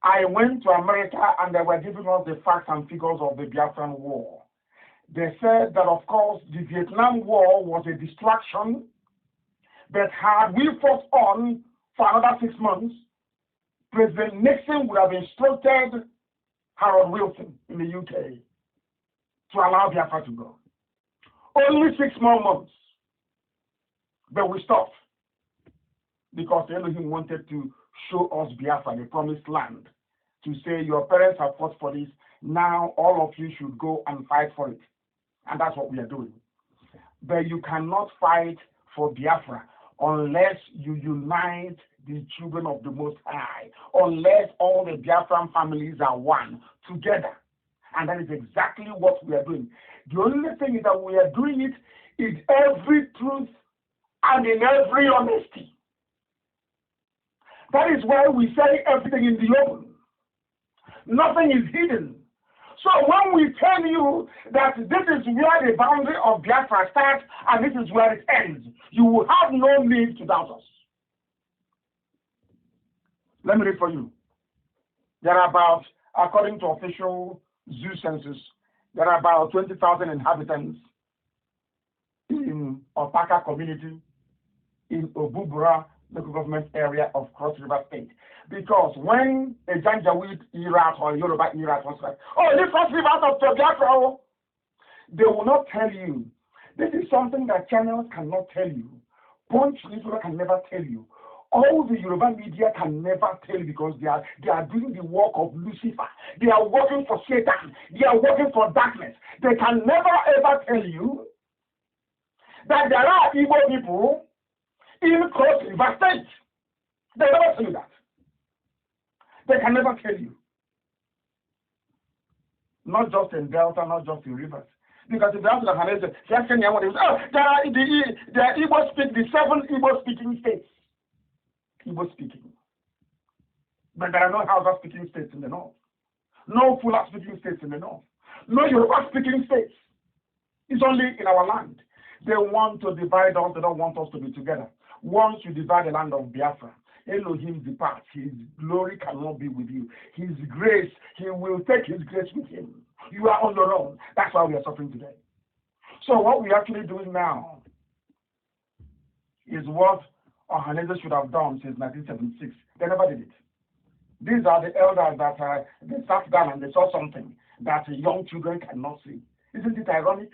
I went to America and they were giving us the facts and figures of the Biafran War. They said that, of course, the Vietnam War was a distraction, but had we fought on for another 6 months, President Nixon would have instructed Harold Wilson in the UK to allow Biafra to go. Only 6 more months. But we stopped because Elohim wanted to show us Biafra, the promised land, to say your parents have fought for this, now all of you should go and fight for it. And that's what we are doing. But you cannot fight for Biafra unless you unite the children of the Most High, unless all the Biafran families are one together. And that is exactly what we are doing. The only thing is that we are doing it in every truth and in every honesty. That is why we say everything in the open. Nothing is hidden. So when we tell you that this is where the boundary of Biafra starts and this is where it ends, you will have no need to doubt us. Let me read for you. There are about, according to official zoo census, there are about 20,000 inhabitants in Opaka community in Obubura local government area of Cross River State. Because when a Janjaweed Irat or Yoruba Irat was like, oh, this Cross River of Biafra, they will not tell you. This is something that channels cannot tell you. Punch newspaper can never tell you. All the Yoruba media can never tell you because they are doing the work of Lucifer. They are working for Satan. They are working for darkness. They can never ever tell you that there are Igbo people in Cross River State. They never tell you that. They can never tell you. Not just in Delta, not just in rivers. Because if you ask the Hanese, there are Igbo speak, the 7 Igbo speaking states. Igbo speaking. But there are no Hausa speaking states in the north. No Fula speaking states in the north. No Yoruba speaking states. It's only in our land. They want to divide us. They don't want us to be together. Once you divide the land of Biafra, Elohim departs. His glory cannot be with you. His grace, he will take his grace with him. You are on your own. That's why we are suffering today. So what we're actually doing now is what Ohaneze should have done since 1976. They never did it. These are the elders that they sat down and they saw something that young children cannot see. Isn't it ironic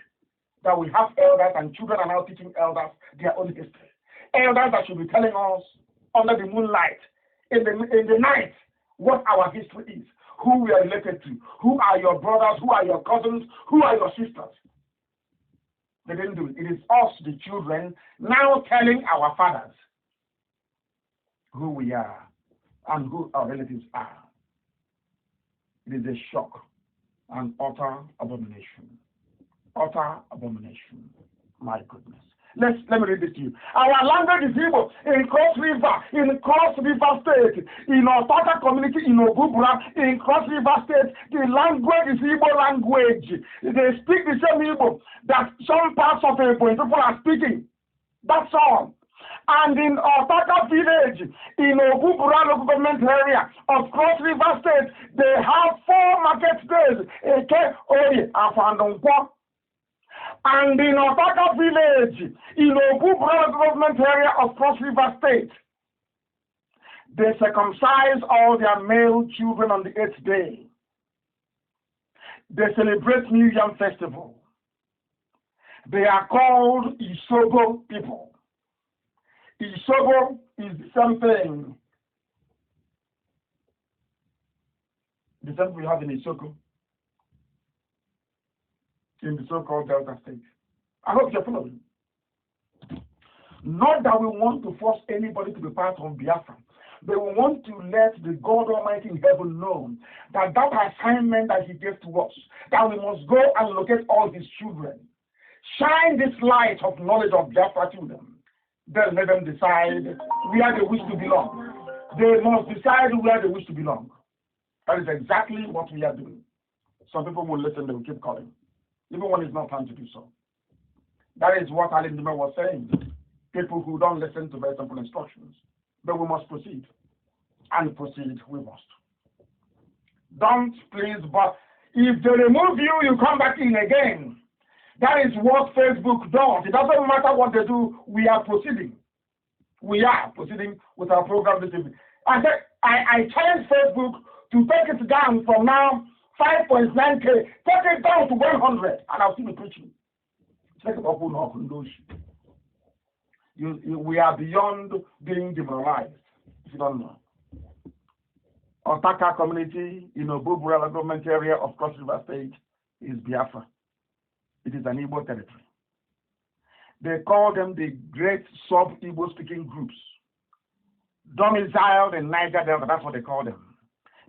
that we have elders and children are now teaching elders their own history? Elders that should be telling us under the moonlight, in the night, what our history is, who we are related to, who are your brothers, who are your cousins, who are your sisters. They didn't do it. It is us, the children, now telling our fathers who we are and who our relatives are. It is a shock and utter abomination. Utter abomination. My goodness. Let me read this to you. Our language is Igbo in Cross River State, in Otaka community in Obubura, in Cross River State. The language is Igbo language. They speak the same Igbo that some parts of the Igbo people are speaking. That's all. And in Otaka village, in Obubura local government area of Cross River State, they have 4 market days. Eke, Oye, Afandongwa. And in Otaka village, in Obubura government area of Cross River State, they circumcise all their male children on the 8th day. They celebrate New Yam Festival. They are called Isogo people. Isogo is the same thing. The same we have in Isoko, in the so-called Delta State. I hope you're following. Not that we want to force anybody to be part of Biafra, but we want to let the God Almighty in heaven know that assignment that he gave to us, that we must go and locate all his children. Shine this light of knowledge of Biafra to them. Then let them decide where they wish to belong. They must decide where they wish to belong. That is exactly what we are doing. Some people will listen, they will keep calling, even when it's not time to do so. That is what Ali Ndime was saying. People who don't listen to very simple instructions. But we must proceed. And proceed we must. Don't please, but if they remove you, you come back in again. That is what Facebook does. It doesn't matter what they do, we are proceeding. We are proceeding with our program this evening. I challenge Facebook to take it down from now 5.9K, take it down to 100, and I'll still be preaching. We are beyond being demoralized, if you don't know. Otaka community in Obubura government area of Cross River State is Biafra. It is an Igbo territory. They call them the Great Sub-Igbo speaking groups. Domiciled in Niger Delta, that's what they call them.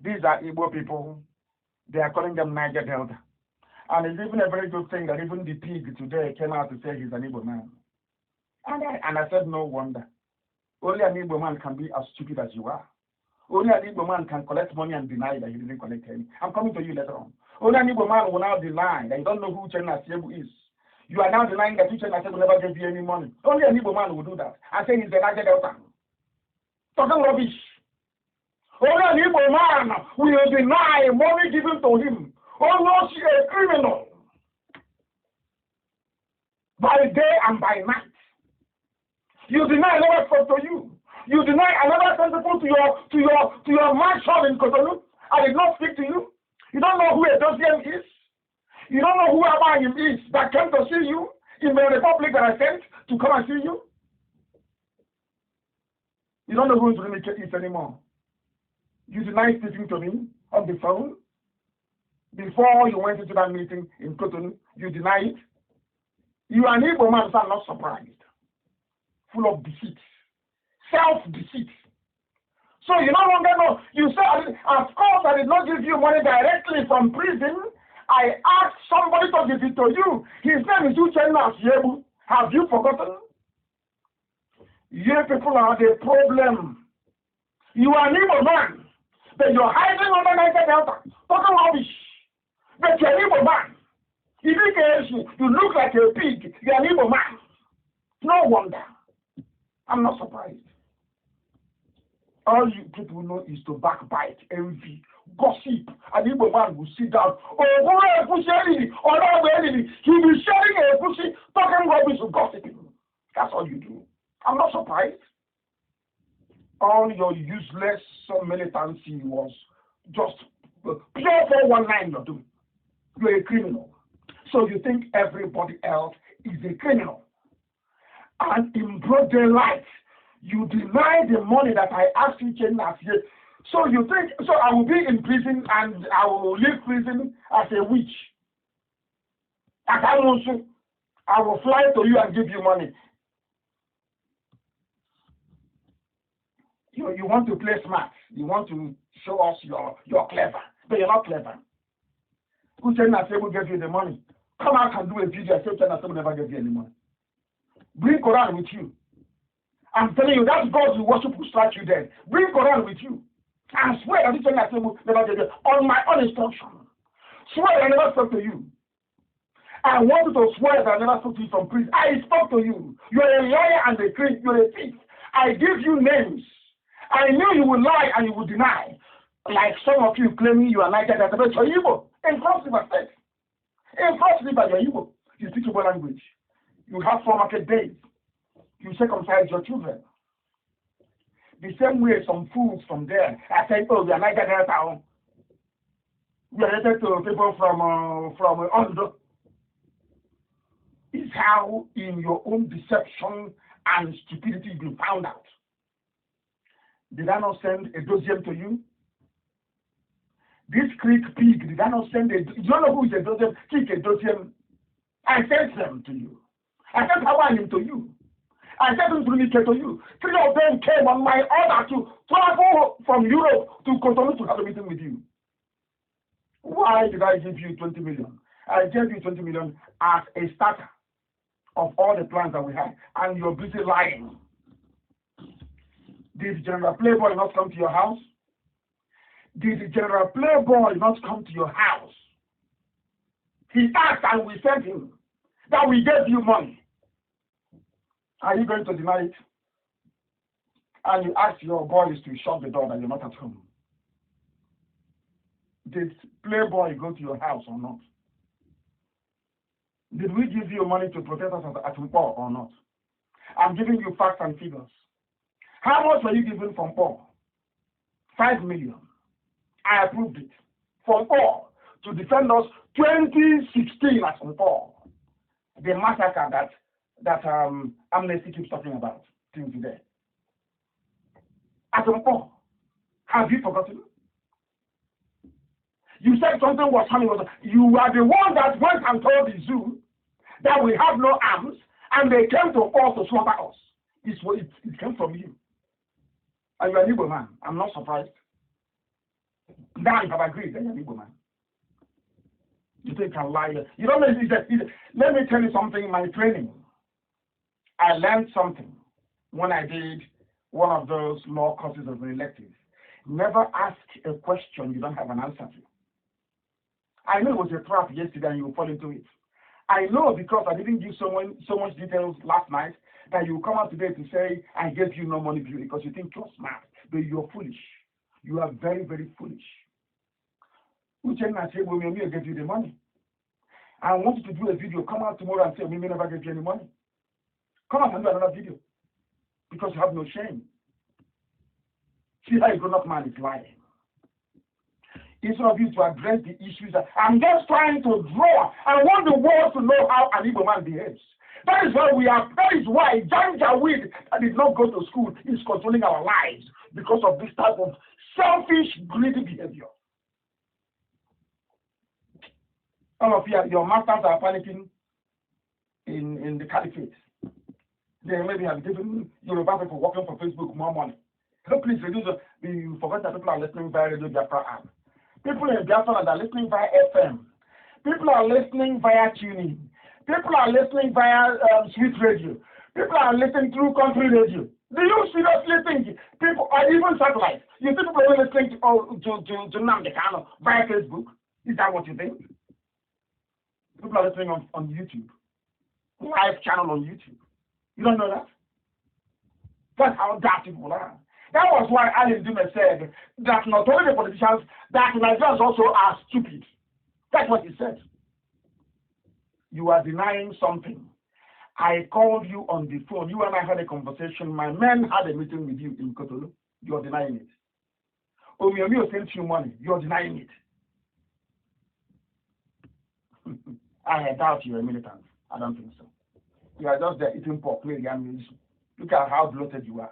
These are Igbo people. They are calling them Niger Delta. And it's even a very good thing that even the pig today came out to say he's an Igbo man. And I said, no wonder. Only an Igbo man can be as stupid as you are. Only an Igbo man can collect money and deny that he didn't collect any. I'm coming to you later on. Only an Igbo man will now deny that you don't know who Uchenna Asiebu is. You are now denying that Uchenna Asiebu never gave you any money. Only an Igbo man will do that and say he's a Niger Delta. Talking rubbish. Only an Igbo man will deny money given to him. Almost a criminal. By day and by night. You deny I never spoke to you. You deny I never sent people to your mansion in Cotonou. I did not speak to you. You don't know who a Dosian is. You don't know who Abayim is that came to see you in the republic that I sent to come and see you. You don't know who Nzulike is anymore. You deny speaking to me on the phone. Before you went into that meeting in Cotonou, you deny it. You are an Igbo man, so I'm not surprised. Full of deceit. Self-deceit. So you no longer know. You said, of course, I did not give you money directly from prison. I asked somebody to give it to you. His name is Uchenna Asiebu. Have you forgotten? You people are the problem. You are an Igbo man, but you're hiding under Niger Delta. Talking rubbish. But you're an Igbo man. If you look like a pig, you're an Igbo man. No wonder. I'm not surprised. All you people know is to backbite, envy, gossip. An Igbo man will sit down. He'll be sharing a pussy, talking rubbish and gossiping. That's all you do. I'm not surprised. All your useless militancy was just pure 419 you're doing. You're a criminal. So you think everybody else is a criminal. And in broad daylight, you deny the money that I asked you last year. So you think, so I will be in prison and I will leave prison as a witch. As I will fly to you and give you money. You want to play smart. You want to show us you're clever. But you're not clever. Uchenna Asiebu gave you the money. Come out and do a video and say Uchenna Asiebu never gave you any money. Bring Quran with you. I'm telling you, that God you worship will strike you dead. Bring Quran with you. And swear that Uchenna Asiebu never gave you on my own instruction. Swear I never spoke to you. I want you to swear that I never spoke to you from prison. I spoke to you. You're a liar and a thief. You're a thief. I give you names. I knew you would lie and you would deny. Like some of you claiming you are like that, but you're Igbo. In Cross River State. In Cross River, you're Igbo. You speak Igbo language. You have 4 market days. You circumcise your children. The same way some fools from there are saying, oh, we are like that town. We are related to people from Ondo. It's how in your own deception and stupidity you found out. Did I not send a dossier to you? This Creek pig, did I not send a... You don't know who is a dossier? Kick a dossier. I sent them to you. I sent Hawaiian to you. I sent them to Nnamdi to you. 3 of them came on my order to travel from Europe to Cotonou to have a meeting with you. Why did I give you 20 million? I gave you 20 million as a starter of all the plans that we had. And you're busy lying. Did General Playboy not come to your house? Did General Playboy not come to your house? He asked and we sent him that we gave you money. Are you going to deny it? And you ask your boys to shut the door that you're not at home. Did Playboy go to your house or not? Did we give you money to protect us at Mpo or not? I'm giving you facts and figures. How much were you given from Mpo? 5 million. I approved it. From Mpo to defend us 2016 at Mpo. The massacre that Amnesty keeps talking about till today. At Mpo. Have you forgotten? You said something was happening. You are the one that went and told the zoo that we have no arms and they came to force to slaughter us. It came from you. And you're an Igbo man. I'm not surprised. Now you have agreed that you're an Igbo man. You think I lie? You don't know. Let me tell you something. In my training, I learned something when I did one of those law courses of the elective. Never ask a question you don't have an answer to. I know it was a trap yesterday and you will fall into it. I know because I didn't give so much details last night that you will come out today to say, I gave you no money because you think you're smart, but you're foolish. You are very, very foolish. Uchenna said, well, me gave you the money. I want you to do a video. Come out tomorrow and say, we never gave you any money. Come out and do another video because you have no shame. See how a grown-up man is lying. Instead of you to address the issues, I'm just trying to draw. I want the world to know how an Igbo man behaves. That is why that is why Janjaweed that did not go to school is controlling our lives because of this type of selfish, greedy behavior. All of you, your masters are panicking in the caliphate. They maybe have given Yoruba people working for Facebook more money. So please reduce you forget that people are listening via Radio Biafra app. People in Biafra that are listening via FM. People are listening via tuning. People are listening via Sweet Radio. People are listening through country radio. Do you seriously think people are even satellite? You think people are listening to Nnamdi Kanu via Facebook? Is that what you think? People are listening on YouTube. Live channel on YouTube. You don't know that? That's how daft people are. That was why Ali Dume said that not only the politicians, that Nigerians also are stupid. That's what he said. You are denying something. I called you on the phone. You and I had a conversation. My men had a meeting with you in Cotonou. You are denying it. Omiomio sent you money. You are denying it. I doubt you are a militant. I don't think so. You are just there eating pork, playing music. Look at how bloated you are.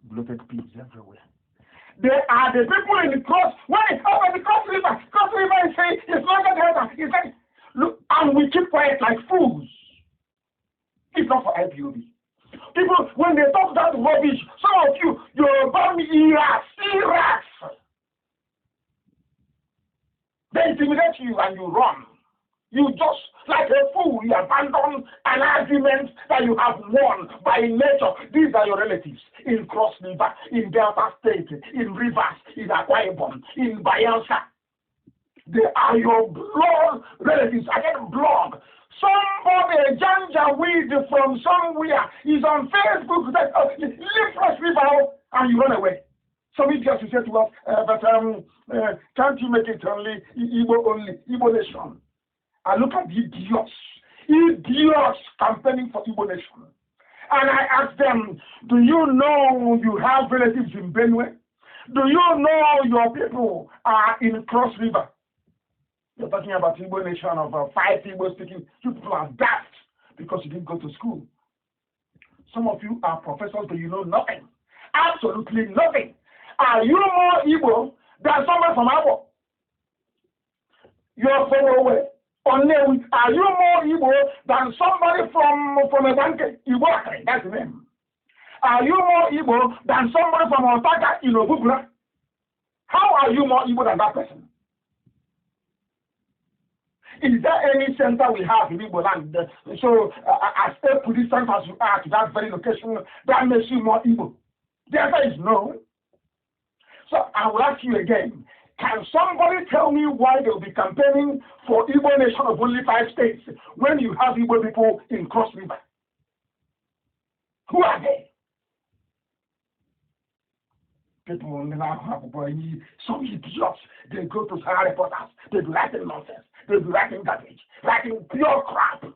Bloated pigs everywhere. They are the people in the cross. When it's over the cross river is saying it's not that. It's like, look, and we keep quiet like fools. It's not for IPOB. People, when they talk that rubbish, some of you're about me Iraqs. They intimidate you and you run. You just, like a fool, you abandon an argument that you have won by nature. These are your relatives in Cross River, in Delta State, in Rivers, in Akwa Ibom, in Bayelsa. They are your blood relatives. Again, blood. Somebody, Janjaweed from somewhere, is on Facebook, says, oh, leave Cross River, and you run away. Some idiots will say to us, can't you make it only Igbo nation? I look at the idiots campaigning for Igbo nation. And I ask them, do you know you have relatives in Benue? Do you know your people are in Cross River? You're talking about Igbo nation of 5 Igbo speaking. You people are daft because you didn't go to school. Some of you are professors, but you know nothing. Absolutely nothing. Are you more Igbo than someone from Abo? You're far away. Are you more Igbo than somebody from a bank? Igbo, that's the name. Are you more Igbo than somebody from Otaka in Obubra? How are you more Igbo than that person? Is there any center we have in Igbo land? So, as a police center as you are to that very location, that makes you more Igbo? The answer is no. So, I will ask you again, Can somebody tell me why they'll be campaigning for Igbo nation of only 5 states when you have Igbo people in Cross River? Who are they? People now have some idiots. They go to Sahara reporters. They be writing nonsense. They be writing garbage, writing pure crap.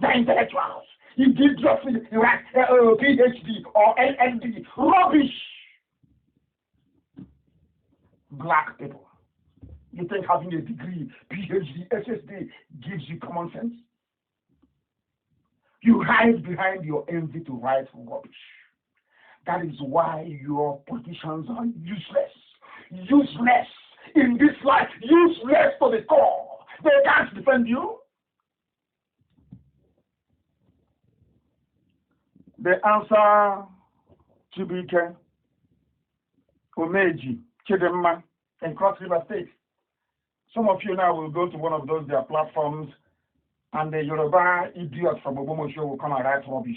They're intellectuals. You did just write PhD or LLD. Rubbish. Black people. You think having a degree, PhD, SSD gives you common sense? You hide behind your envy to write rubbish. That is why your politicians are useless. Useless in this life. Useless to the core. They can't defend you. The answer to be Omeji, Chidemma, and Cross River State. Some of you now will go to one of those their platforms and the Yoruba idiot from Obomosho will come and write rubbish.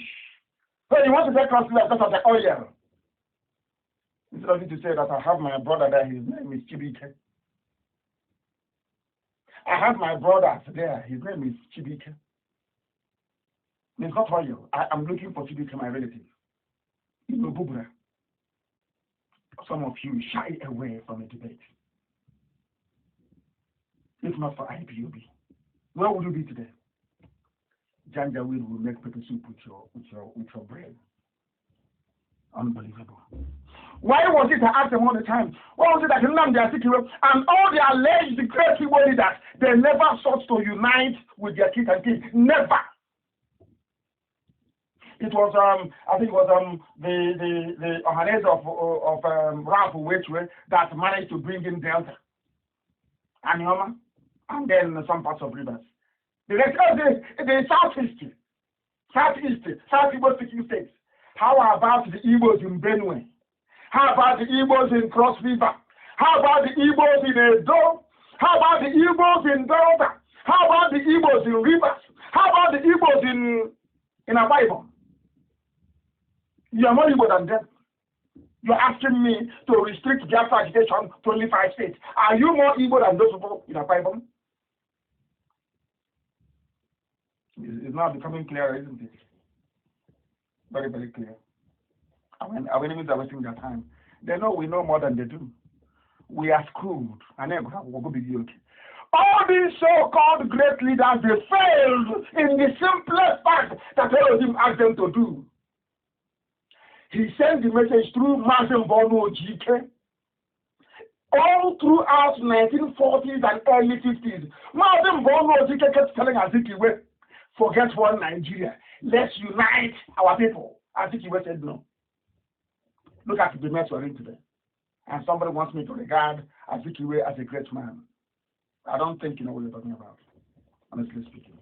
So you want to say Cross River, that's what I say, instead of you to say that I have my brother there, his name is Chibike. I have my brother there, his name is Chibike. It's not oil. I am looking for Chibike, my relative. You know, Bubra. Some of you shy away from a debate. If not for IPOB, where would you be today? Janja will make pepper soup with your brain. Unbelievable. Why was it I asked them all the time? Why was it that Nnamdi and all the alleged great people leaders, they never sought to unite with their king and king? Never. It was I think it was the Ohanes of Ralph Wetwe that managed to bring in Delta and Yoma, and then some parts of rivers. The rest of the southeast Igbo speaking states. How about the Igbos in Benue? How about the Igbos in Cross River? How about the Igbos in Edo? How about the Igbos in Delta? How about the Igbos in rivers? How about the Igbos in Abaibo? You are more Igbo than them. You are asking me to restrict Biafra agitation to only 5 states. Are you more Igbo than those people in Abaibo? It's now becoming clearer, isn't it? Very, very clear. Our enemies are wasting their time. They know we know more than they do. We are screwed. And then we'll go be okay. All these so-called great leaders, they failed in the simplest fact that Elohim asked them to do. He sent the message through Mazi Kanu all throughout 1940s and early 50s. Mazi Kanu kept telling Azikiwe, forget one Nigeria. Let's unite our people. Azikiwe said no. Look at the mess we're in today. And somebody wants me to regard Azikiwe as a great man. I don't think you know what you're talking about, honestly speaking.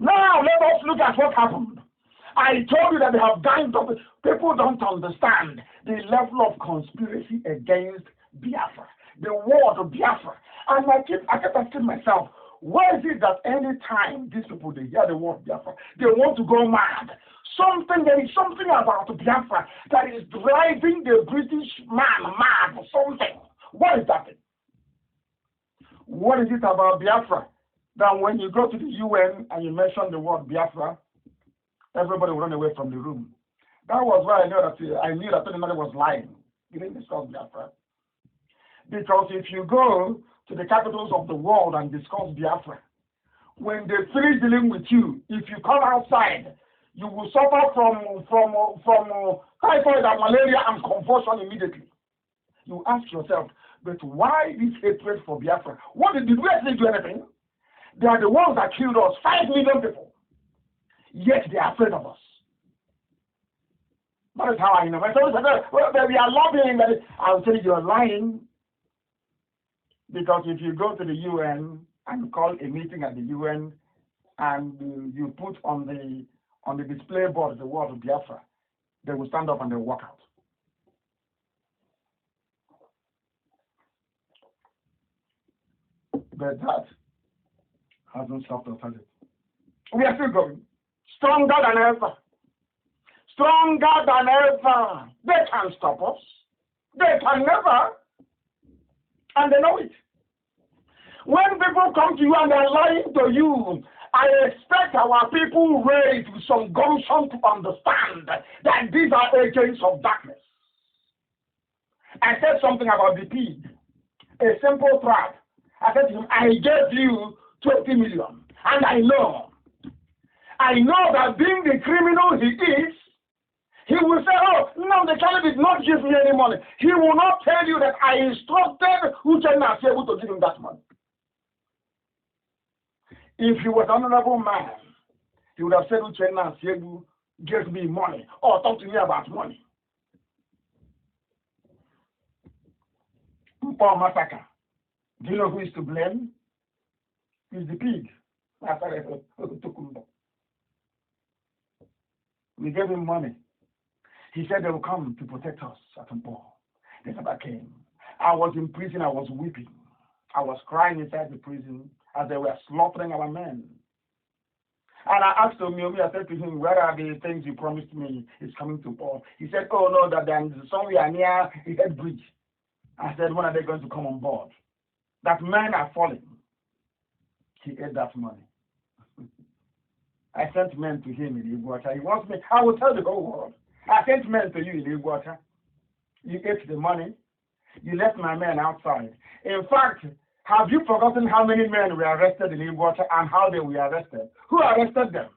Now, let us look at what happened. I told you that they have ganged up. People don't understand the level of conspiracy against Biafra, the war to Biafra. And I kept asking myself, why is it that any time these people, they hear the word Biafra, they want to go mad? There is something about Biafra that is driving the British man mad or something. What is that thing? What is it about Biafra that when you go to the UN and you mention the word Biafra, everybody will run away from the room? That was why I knew that anybody was lying. You didn't discuss Biafra. Because if you go to the capitals of the world and discuss Biafra, when they finish dealing with you, if you come outside, you will suffer from typhoid and malaria and convulsion immediately. You ask yourself, but why this hatred for Biafra? What did we actually do anything? They are the ones that killed us, 5 million people. Yet they are afraid of us. That is how I know. We are lobbying. I'll tell you, you're lying. Because if you go to the UN and call a meeting at the UN and you put on the display board the word of Biafra, they will stand up and they will walk out. But that hasn't stopped us, has it? We are still going. Stronger than ever. Stronger than ever. They can't stop us. They can never. And they know it. When people come to you and they're lying to you, I expect our people raised with some gumption to understand that these are agents of darkness. I said something about the pig, a simple trap. I said to him, I gave you 20 million, and I know that being the criminal he is, he will say, oh, no, the child did not give me any money. He will not tell you that I instructed Uchenna Sebu to give him that money. If he was an honorable man, he would have said, Uchenna Sebu gave me money, or talk to me about money. Mpo massacre. Do you know who is to blame? It's the pig. We gave him money. He said they will come to protect us at Mpo. They never came. I was in prison. I was weeping. I was crying inside the prison as they were slaughtering our men. And I asked him, I said to him, where are the things you promised me is coming to Mpo? He said, oh no, that there is somewhere near the head bridge. I said, when are they going to come on board? That men are falling. He ate that money. I sent men to him in Iguacha. He wants me, I will tell the whole world. I sent men to you in Iguacha. You ate the money. You left my men outside. In fact, have you forgotten how many men were arrested in Iguacha and how they were arrested? Who arrested them?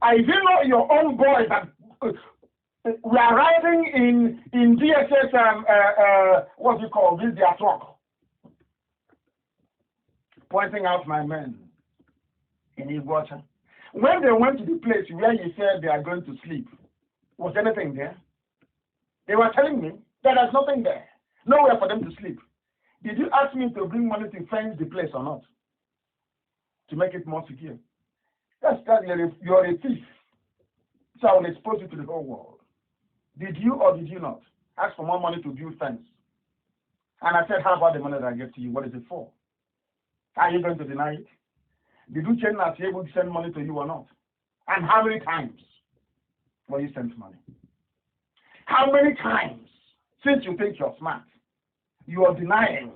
I didn't know your own boys that we are riding in DSS, what do you call this, their truck, pointing out my men in Iguacha. When they went to the place where you said they are going to sleep, was anything there? They were telling me that there's nothing there, nowhere for them to sleep. Did you ask me to bring money to fence the place or not? To make it more secure? That's that you're a thief. So I will expose you to the whole world. Did you or did you not ask for more money to build fence? And I said, how about the money that I gave to you? What is it for? Are you going to deny it? Did you change that able to send money to you or not? And how many times were you sent money? How many times, since you think you're smart, you are denying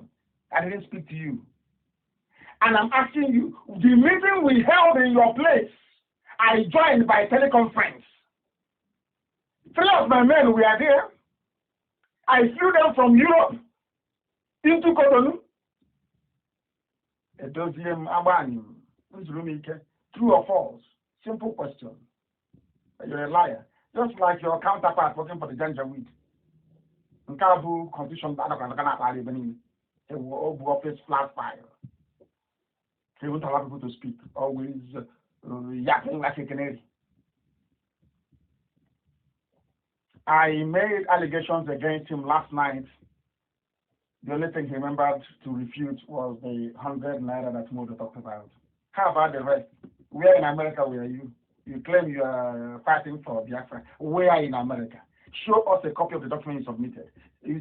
I didn't speak to you? And I'm asking you, the meeting we held in your place, I joined by teleconference. 3 of my men were there. I flew them from Europe into Cotonou. True or false? Simple question. You're a liar. Just like your counterpart working for the Janjaweed. Nkabu constitution office flat fire. He won't allow people to speak. Always yapping like a canary. I made allegations against him last night. The only thing he remembered to refute was the 100 naira that Modo talked about. How about the rest? Where in America were you? You claim you are fighting for Biafra. Where in America? Show us a copy of the document you submitted.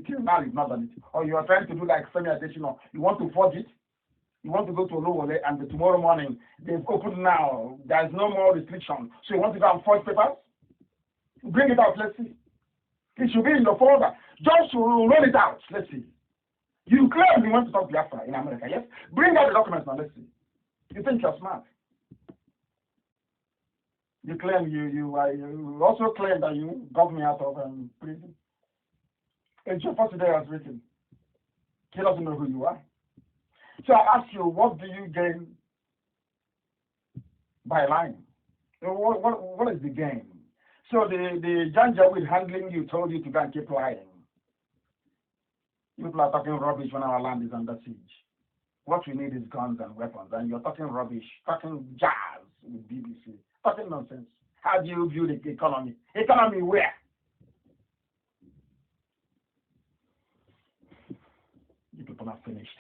Till now you've not done it. Or you are trying to do like Femi Adesina. You want to forge it? You want to go to Olowole and tomorrow morning they've opened now. There's no more restriction. So you want to go and forge papers? Bring it out, let's see. It should be in the folder. Just roll it out. Let's see. You claim you want to talk Biafra in America, yes? Bring out the documents now. Let's see. You think you're smart. You claim you also claim that you got me out of prison. It's your first today has written. He doesn't know who you are. So I ask you, what do you gain by lying? What is the gain? So the Janjaweed handling you told you to go and keep lying. People are talking rubbish when our land is under siege. What we need is guns and weapons, and you're talking rubbish, talking jazz with BBC, talking nonsense. How do you view the economy? Economy where? You people are finished.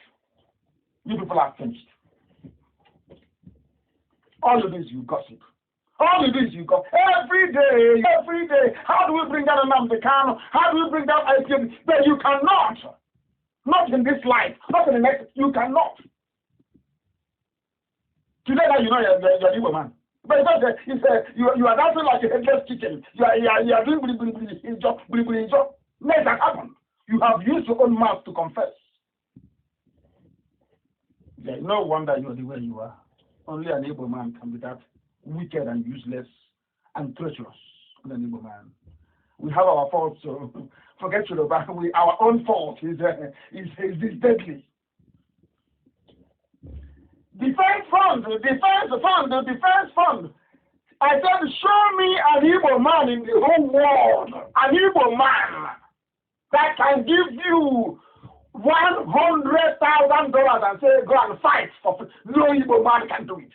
You people are finished. All of this you gossip. All of this you go every day. How do we bring down Nnamdi Kanu? How do we bring down IPM? But you cannot. Not in this life. Not in the next. You cannot. Today now you know you're evil man. But you are dancing like a headless chicken. You are doing bling job. Make that happen. You have used your own mouth to confess. There is no wonder you are the way you are. Only an able man can be that wicked and useless and treacherous. An able man. We have our faults, so forget Yoruba. Our own fault is this deadly. Defense fund. I said, show me an Igbo man in the whole world, an Igbo man that can give you $100,000 and say, go and fight for free. No Igbo man can do it.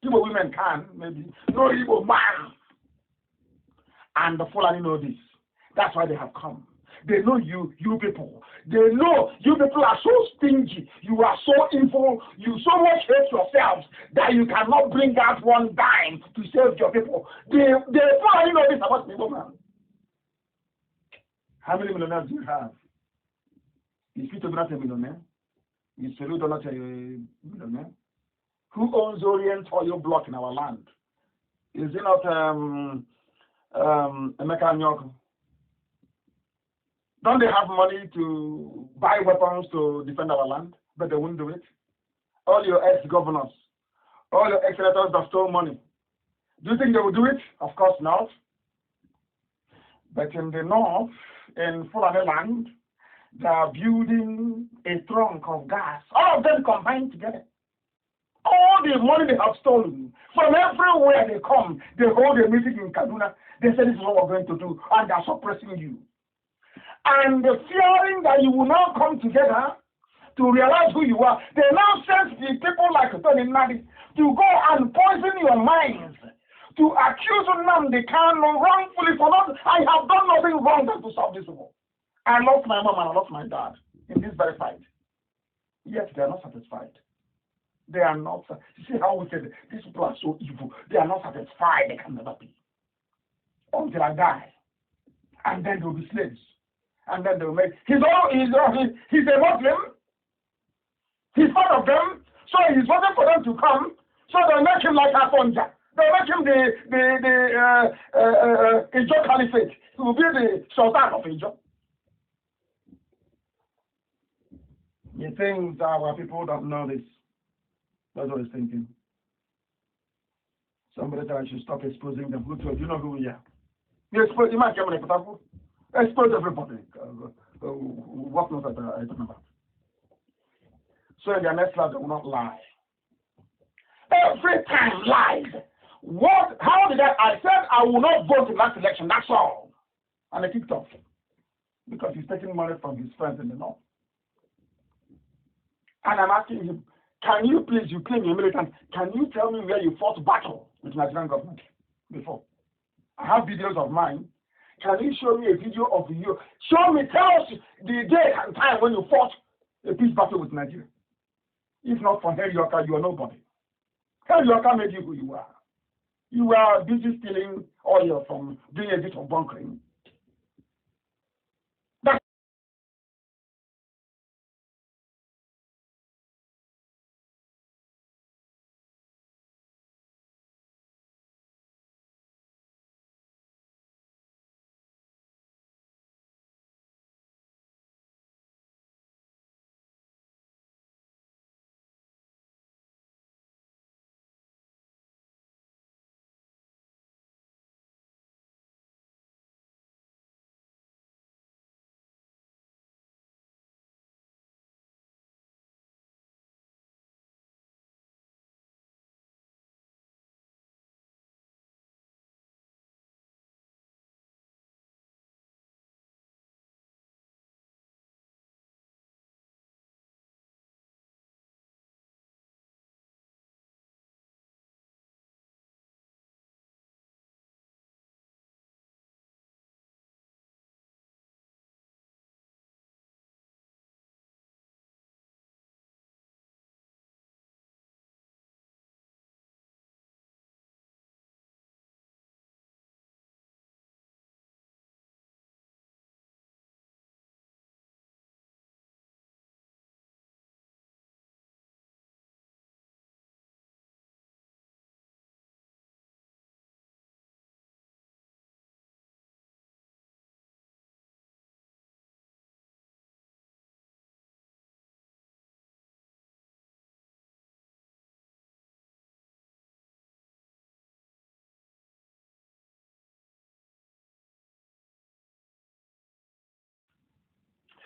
Igbo women can, maybe. No Igbo man. And the Fulani know this. That's why they have come. They know you people. They know you people are so stingy. You are so evil. You so much hate yourselves that you cannot bring out one dime to save your people. They Fulani know this about Igbo man. How many millionaires do you have? Is Peter not a millionaire? Is Feludo not a millionaire? Who owns Orient Oil Block in our land? Is it not Emeka Nyoko? Don't they have money to buy weapons to defend our land? But they won't do it. All your ex-governors, all your ex-senators that stole money. Do you think they will do it? Of course not. But in the north, in Fulani land, they are building a trunk of gas. All of them combined together. All the money they have stolen, from everywhere they come, they hold a meeting in Kaduna. They say this is what we're going to do, and they're suppressing you. And the fearing that you will now come together to realize who you are, they now send the people like Nnamdi to go and poison your minds, to accuse Nnamdi Kanu wrongfully for not. I have done nothing wrong than to solve this war. I lost my mom and I lost my dad in this very fight. Yet they are not satisfied. They are not. You see how we said these people are so evil. They are not satisfied. They can never be. Until I die. And then they will be slaves. And then they will make. He's a Muslim. He's part of them. So he's waiting for them to come. So they'll make him like Afonja. They'll make him the Ijo Caliphate. He will be the Sultan of Ijo. He thinks our people don't know this. That's what he's thinking. Somebody said I should stop exposing them. Who told you? You know who we are. You might come expose everybody. What knows that I don't know about. So in their next life they will not lie. Every time lies. What? How did I said I will not vote in that election. That's all. And they kicked off because he's taking money from his friends in the north. And I'm asking him, can you please, you claim you're militant, can you tell me where you fought battle with Nigerian government before? I have videos of mine. Can you show me a video of you? Show me, tell us the day and time when you fought a peace battle with Nigeria. If not for Henry Yoka, you are nobody. Henry Yoka made you who you are. You were busy stealing oil from doing a bit of bunkering.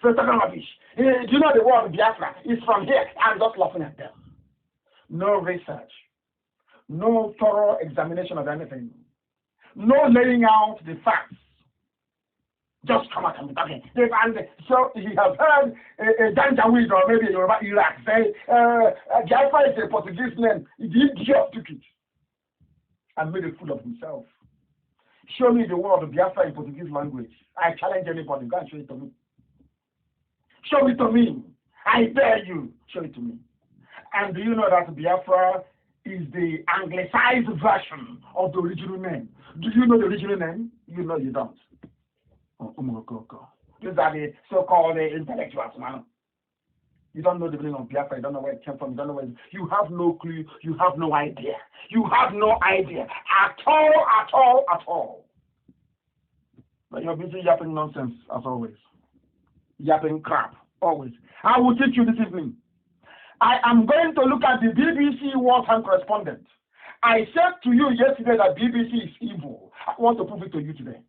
So talking rubbish. Do you know the word Biafra is from here? I'm just laughing at them. No research, no thorough examination of anything, no laying out the facts. Just come out and be talking. And so he has heard a Janjaweed or maybe a Yoruba Iraq say, Biafra is a Portuguese name. He just took it and made a fool of himself. Show me the word Biafra in Portuguese language. I challenge anybody. Go and show it to me. Show it to me. I dare you. Show it to me. And do you know that Biafra is the anglicized version of the original name? Do you know the original name? You know you don't. These are the so-called intellectuals, man. You don't know the meaning of Biafra. You don't know where it came from. You don't know where you have no clue. You have no idea. You have no idea at all. But you're busy yapping nonsense as always. Yapping crap always. I will teach you this evening. I am going to look at the BBC wartime correspondent. I said to you yesterday that BBC is evil. I want to prove it to you today.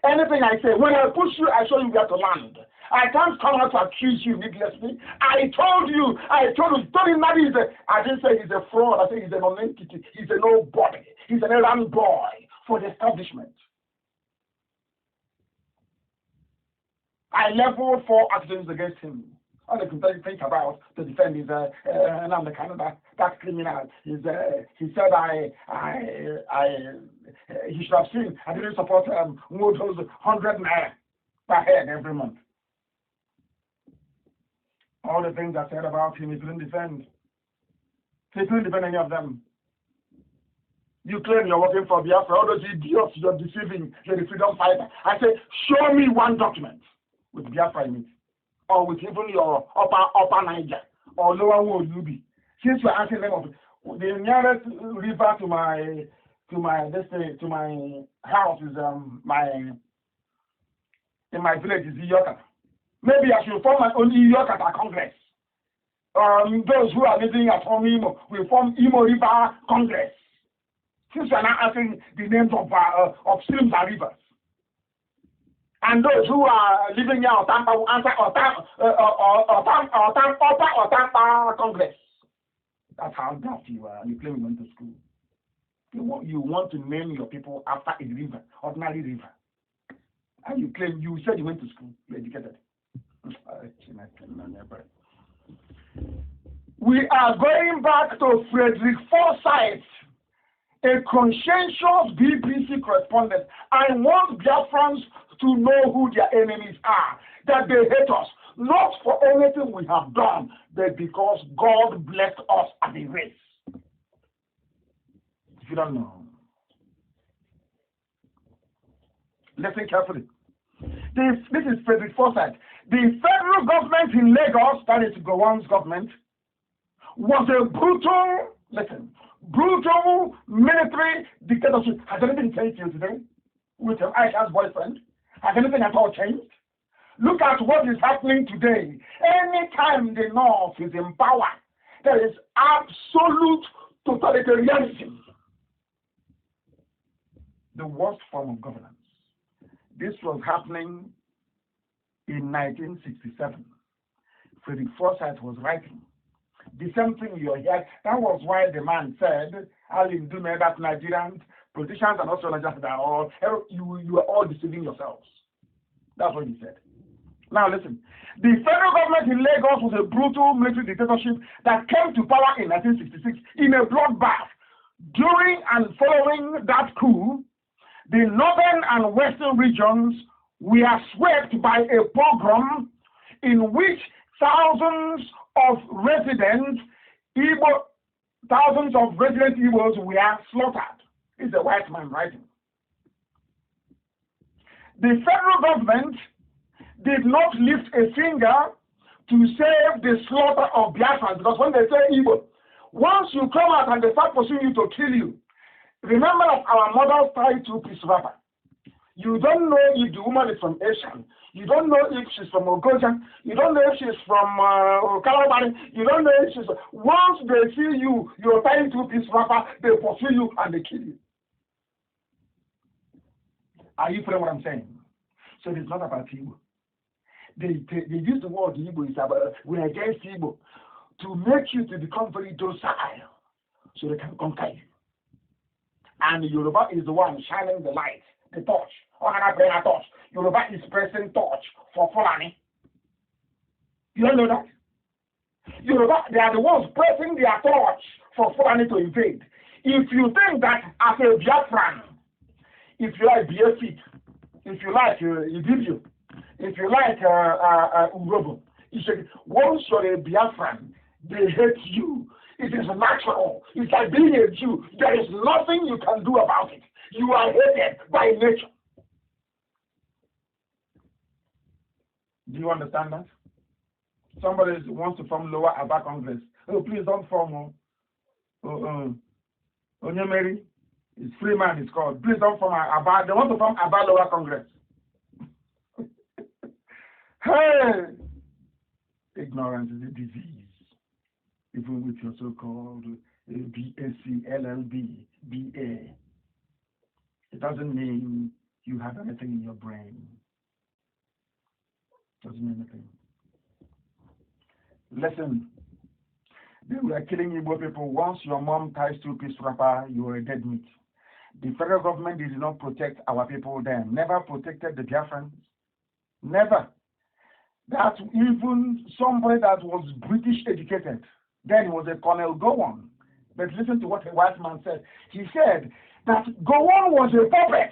Anything I say, when I push you, I show you where to land. I can't come out to accuse you needlessly. I told you, Tony Nnamdi is I didn't say he's a fraud, I said he's a non-entity, he's a nobody, he's an errand boy for the establishment. I leveled 4 actions against him. All I can think about to defend is Nnamdi Kanu, that criminal. He said he should have seen. I didn't support Moto's 100 naira per head every month. All the things I said about him, he couldn't defend. He couldn't defend any of them. You claim you're working for Biafra. All those idiots you're deceiving. You're the freedom fighter. I said, show me one document with Biafra in it, or with even your upper Niger or lower Wolubi. Since you're asking them of the nearest river to my house is in my village is Iyokata. Maybe I should form my own Iyokata Congress. Those who are living at home Imo will form Imo River Congress. Since we are not asking the names of streams and rivers. And those who are living here Otampa will answer Otampa Congress. That's how daft you are. You claim you went to school. You want to name your people after a river, ordinary river. And you claim you said you went to school, you're educated. We are going back to Frederick Forsyth, a conscientious BBC correspondent. I want Biafrans to know who their enemies are, that they hate us, not for anything we have done, but because God blessed us as a race. If you don't know, listen carefully. This is Frederick Forsyth. The federal government in Lagos, that is Gowon's government, was a brutal military dictatorship. Has anything changed here today with Aisha's boyfriend? Has anything at all changed? Look at what is happening today. Anytime the North is in power, there is absolute totalitarianism. The worst form of governance. This was happening in 1967. Frederick Forsyth was writing. The same thing you're here. That was why the man said, Alim Dume, that Nigerians, politicians, and also Nigerians are all, you are all deceiving yourselves. That's what he said. Now listen. The federal government in Lagos was a brutal military dictatorship that came to power in 1966 in a bloodbath. During and following that coup, the northern and western regions were swept by a pogrom in which thousands of resident Igbos were slaughtered. It's a white man writing. The federal government did not lift a finger to save the slaughter of Biafrans, because when they say Igbo, once you come out and they start pursuing you to kill you, remember that our mothers tied 2-piece wrapper. You don't know if the woman is from Asian. You don't know if she's from Ogoja. You don't know if she's from Calabari. You don't know if she's... Once they see you, you're tying 2-piece wrapper, they pursue you and they kill you. Are you following what I'm saying? So it's not about you. They use the word Igbo is about we are against Igbo to make you to become very docile so they can conquer you. And Yoruba is the one shining the light, the torch. Torch. Yoruba is pressing torch for Fulani. You don't know that? Yoruba, they are the ones pressing their torch for Fulani to invade. If you think that as a Biafran, if you like BFit, if you like Ibibio, if you like Urobo, once you're a Biafran, they hate you. It is natural. It's like being a Jew. There is nothing you can do about it. You are hated by nature. Do you understand that? Somebody wants to form Lower Aba Congress. Oh, please don't form. Onyemeri, it's Freeman, it's called. Please don't form Aba. They want to form Aba Lower Congress. Hey! Ignorance is a disease. Even with your so-called BSc, LLB, BA. It doesn't mean you have anything in your brain. Doesn't mean anything. Listen, they were killing Igbo people. Once your mom ties two-piece wrapper, you are a dead meat. The federal government did not protect our people then. Never protected the Biafrans. Never. That even somebody that was British educated, then was a Colonel Gowon. But listen to what a white man said. He said that Gowon was a puppet.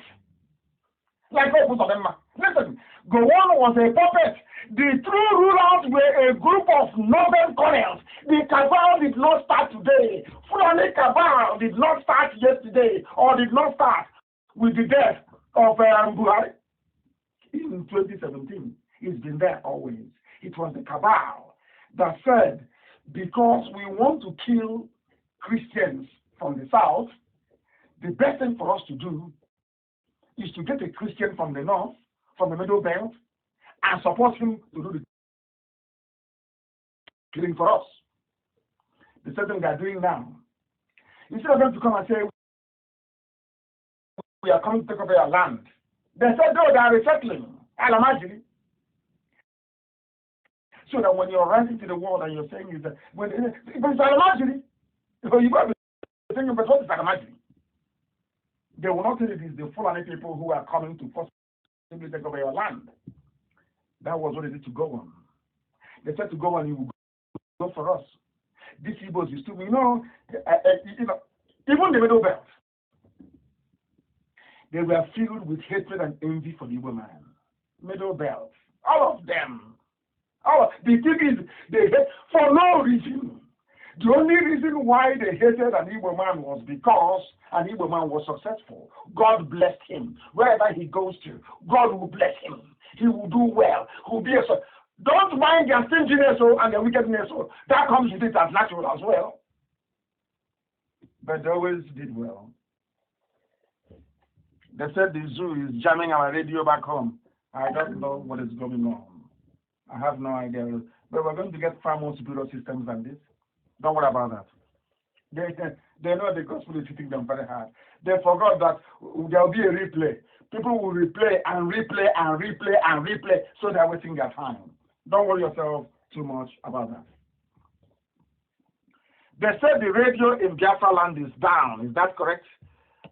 Like listen, Gowon was a puppet. The true rulers were a group of northern colonels. The cabal did not start today. Fulani cabal did not start yesterday or did not start with the death of Buhari in 2017. It's been there always. It was the cabal that said, because we want to kill Christians from the south, the best thing for us to do is to get a Christian from the north, from the middle belt, and support him to do the killing for us. The same thing they are doing now. Instead of them to come and say, we are coming to take over your land, they said, no, they are resettling. I'll imagine. So that when you're rising to the world and you're saying, but it's Alamajiri. You might be thinking, but what is Alamajiri? They will not say it is the Fulani people who are coming to forcibly take over your land. That was what they did to go on. They said to go on, you will go for us. These Igbos used to, even the Middle Belt, they were filled with hatred and envy for the Igbo man. Middle Belt, all of them. The thing is, they hate for no reason. The only reason why they hated an Igbo man was because an Igbo man was successful. God blessed him. Wherever he goes to, God will bless him. He will do well. He will be a son. Don't mind their stinginess and their wickedness. That comes with it as natural as well. But they always did well. They said the zoo is jamming our radio back home. I don't know what is going on. I have no idea. But we're going to get far more superior systems than this. Don't worry about that. They know the gospel is hitting them very hard. They forgot that there will be a replay. People will replay and replay and replay and replay, so they're wasting their time. Don't worry yourself too much about that. They said the radio in Biafra land is down. Is that correct?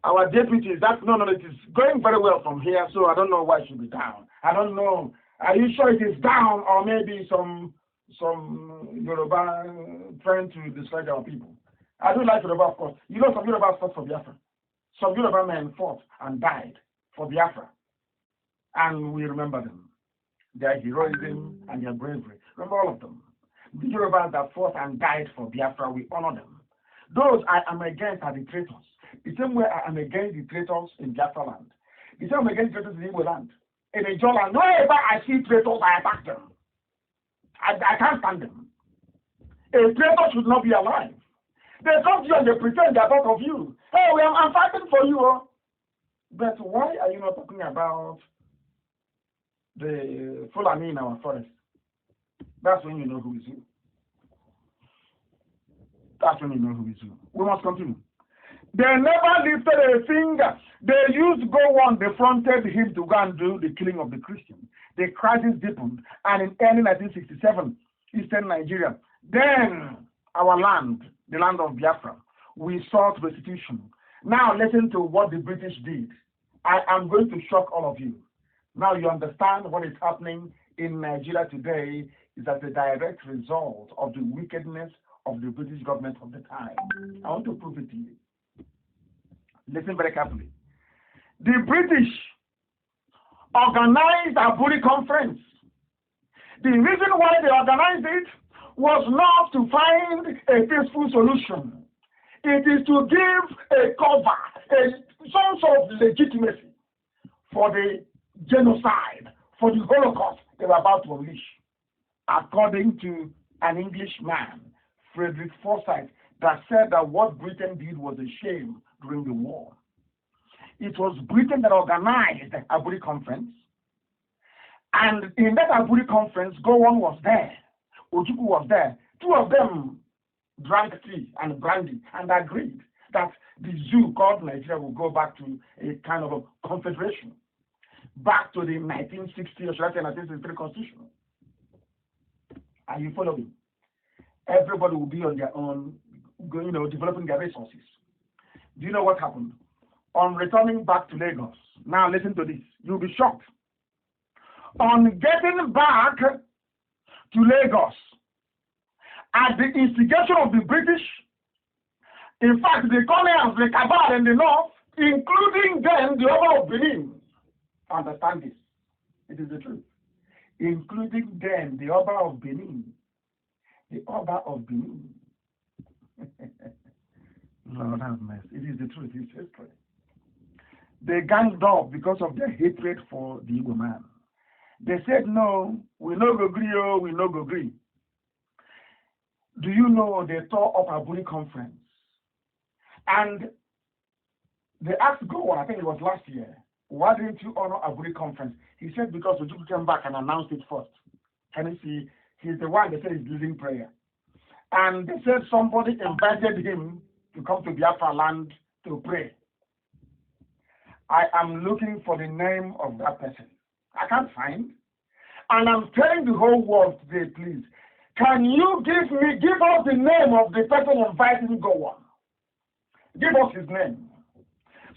Our deputy, no, it is going very well from here, so I don't know why it should be down. I don't know. Are you sure it is down, or maybe some Yoruba trying to destroy our people? I do like Yoruba, of course. You know, some Yoruba fought for Biafra. Some Yoruba men fought and died for Biafra. And we remember them. Their heroism and their bravery. Remember all of them. The Yorubas that fought and died for Biafra, we honor them. Those I am against are the traitors. The same way I am against the traitors in Biafra land. The same way I am against traitors in Igbo land. In a Jola, wherever I see traitors, I attack them. I can't stand them. A traitor should not be alive. They come to you and they pretend they're part of you. Hey, I'm fighting for you. But why are you not talking about the Fulani in our forest? That's when you know who is who. That's when you know who is who. We must continue. They never lifted a finger. They used go on, they fronted him to go and do the killing of the Christians. the crisis deepened, and in early 1967, Eastern Nigeria, then our land, the land of Biafra, we sought restitution. Now listen to what the British did. I am going to shock all of you. Now you understand what is happening in Nigeria today is as a direct result of the wickedness of the British government of the time. I want to prove it to you. Listen very carefully. The British organized a Aburi conference. The reason why they organized it was not to find a peaceful solution. It is to give a cover, some sort of legitimacy for the genocide, for the Holocaust they were about to unleash, according to an Englishman, Frederick Forsyth, that said that what Britain did was a shame during the war. It was Britain that organized the Aburi conference, and in that Aburi conference, Gowon was there, Ojukwu was there. Two of them drank tea and brandy and agreed that the zoo called Nigeria will go back to a kind of a confederation, back to the 1960 or should I say 1963 constitution. Are you following? Everybody will be on their own, developing their resources. Do you know what happened? On returning back to Lagos, now listen to this, you'll be shocked. On getting back to Lagos, at the instigation of the British, in fact, the colonials, the cabal in the north, including then the Oba of Benin, understand this, it is the truth, including then the Oba of Benin, the Oba of Benin. Lord have mercy, it is the truth, it's history. They ganged up because of their hatred for the Igbo man. They said, no, we no go agree, we no go agree. Do you know they tore up Aburi conference? And they asked Gowon, I think it was last year, why didn't you honor Aburi conference? He said, because Ojukwu came back and announced it first. Can you see? He's the one they said is leading prayer. And they said somebody invited him to come to Biafra land to pray. I am looking for the name of that person. I can't find. And I'm telling the whole world today, please, can you give us the name of the person inviting Gowon? Give us his name.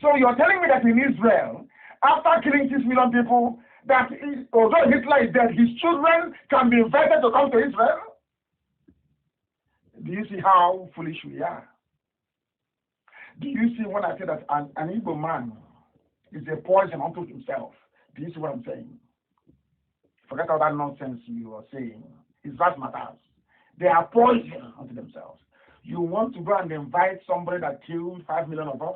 So you're telling me that in Israel, after killing 6 million people, that although Hitler is dead, his children can be invited to come to Israel? Do you see how foolish we are? Do you see when I say that an Igbo man is a poison unto himself? Do you see what I'm saying? Forget all that nonsense you are saying. It's that matters. They are poison unto themselves. You want to go and invite somebody that killed 5 million of us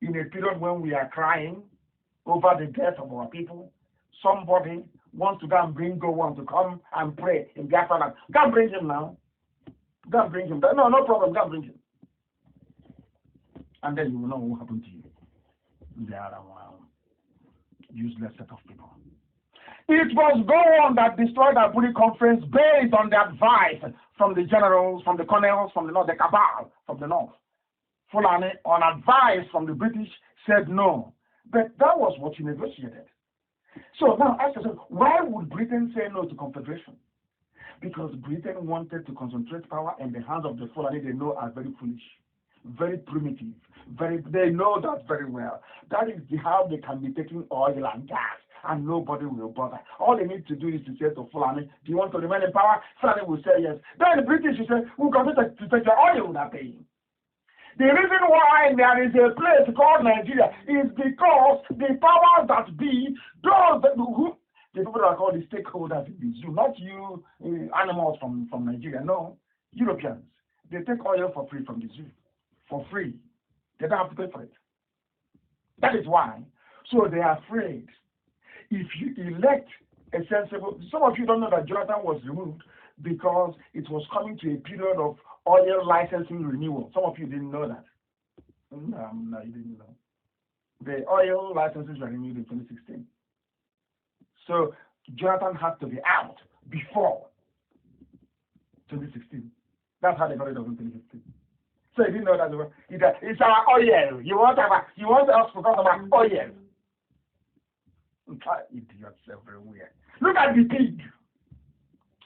in a period when we are crying over the death of our people? Somebody wants to go and bring Gowon to come and pray in Biafra land. Go and bring him now. Go and bring him. No problem. Go and bring him. And then you will know what will happen to you. They are a useless set of people. It was Gowon that destroyed the Aburi conference based on the advice from the generals, from the colonels, from the north, the cabal from the north. Fulani, on advice from the British, said no. But that was what you negotiated. So now ask yourself, why would Britain say no to confederation? Because Britain wanted to concentrate power in the hands of the Fulani they know are very foolish, very primitive, they know that very well. That is how they can be taking oil and gas, and nobody will bother. All they need to do is to say to Fulani, do you want to remain in power? Fulani will say yes. Then the British will say, we'll continue to take your oil without paying. The reason why there is a place called Nigeria is because the powers that be, those that, who, the people that are called the stakeholders in the zoo, not you animals from Nigeria, no, Europeans. They take oil for free from the zoo, for free. They don't have to pay for it. That is why. So they are afraid. If you elect a sensible, some of you don't know that Jonathan was removed because it was coming to a period of oil licensing renewal. Some of you didn't know that. No, you didn't know. The oil licenses were renewed in 2016. So Jonathan had to be out before 2016. That's how they got rid of him in 2015. So you didn't know that it's our oil. You want us to talk about oil. Idiots everywhere. Look at the pig.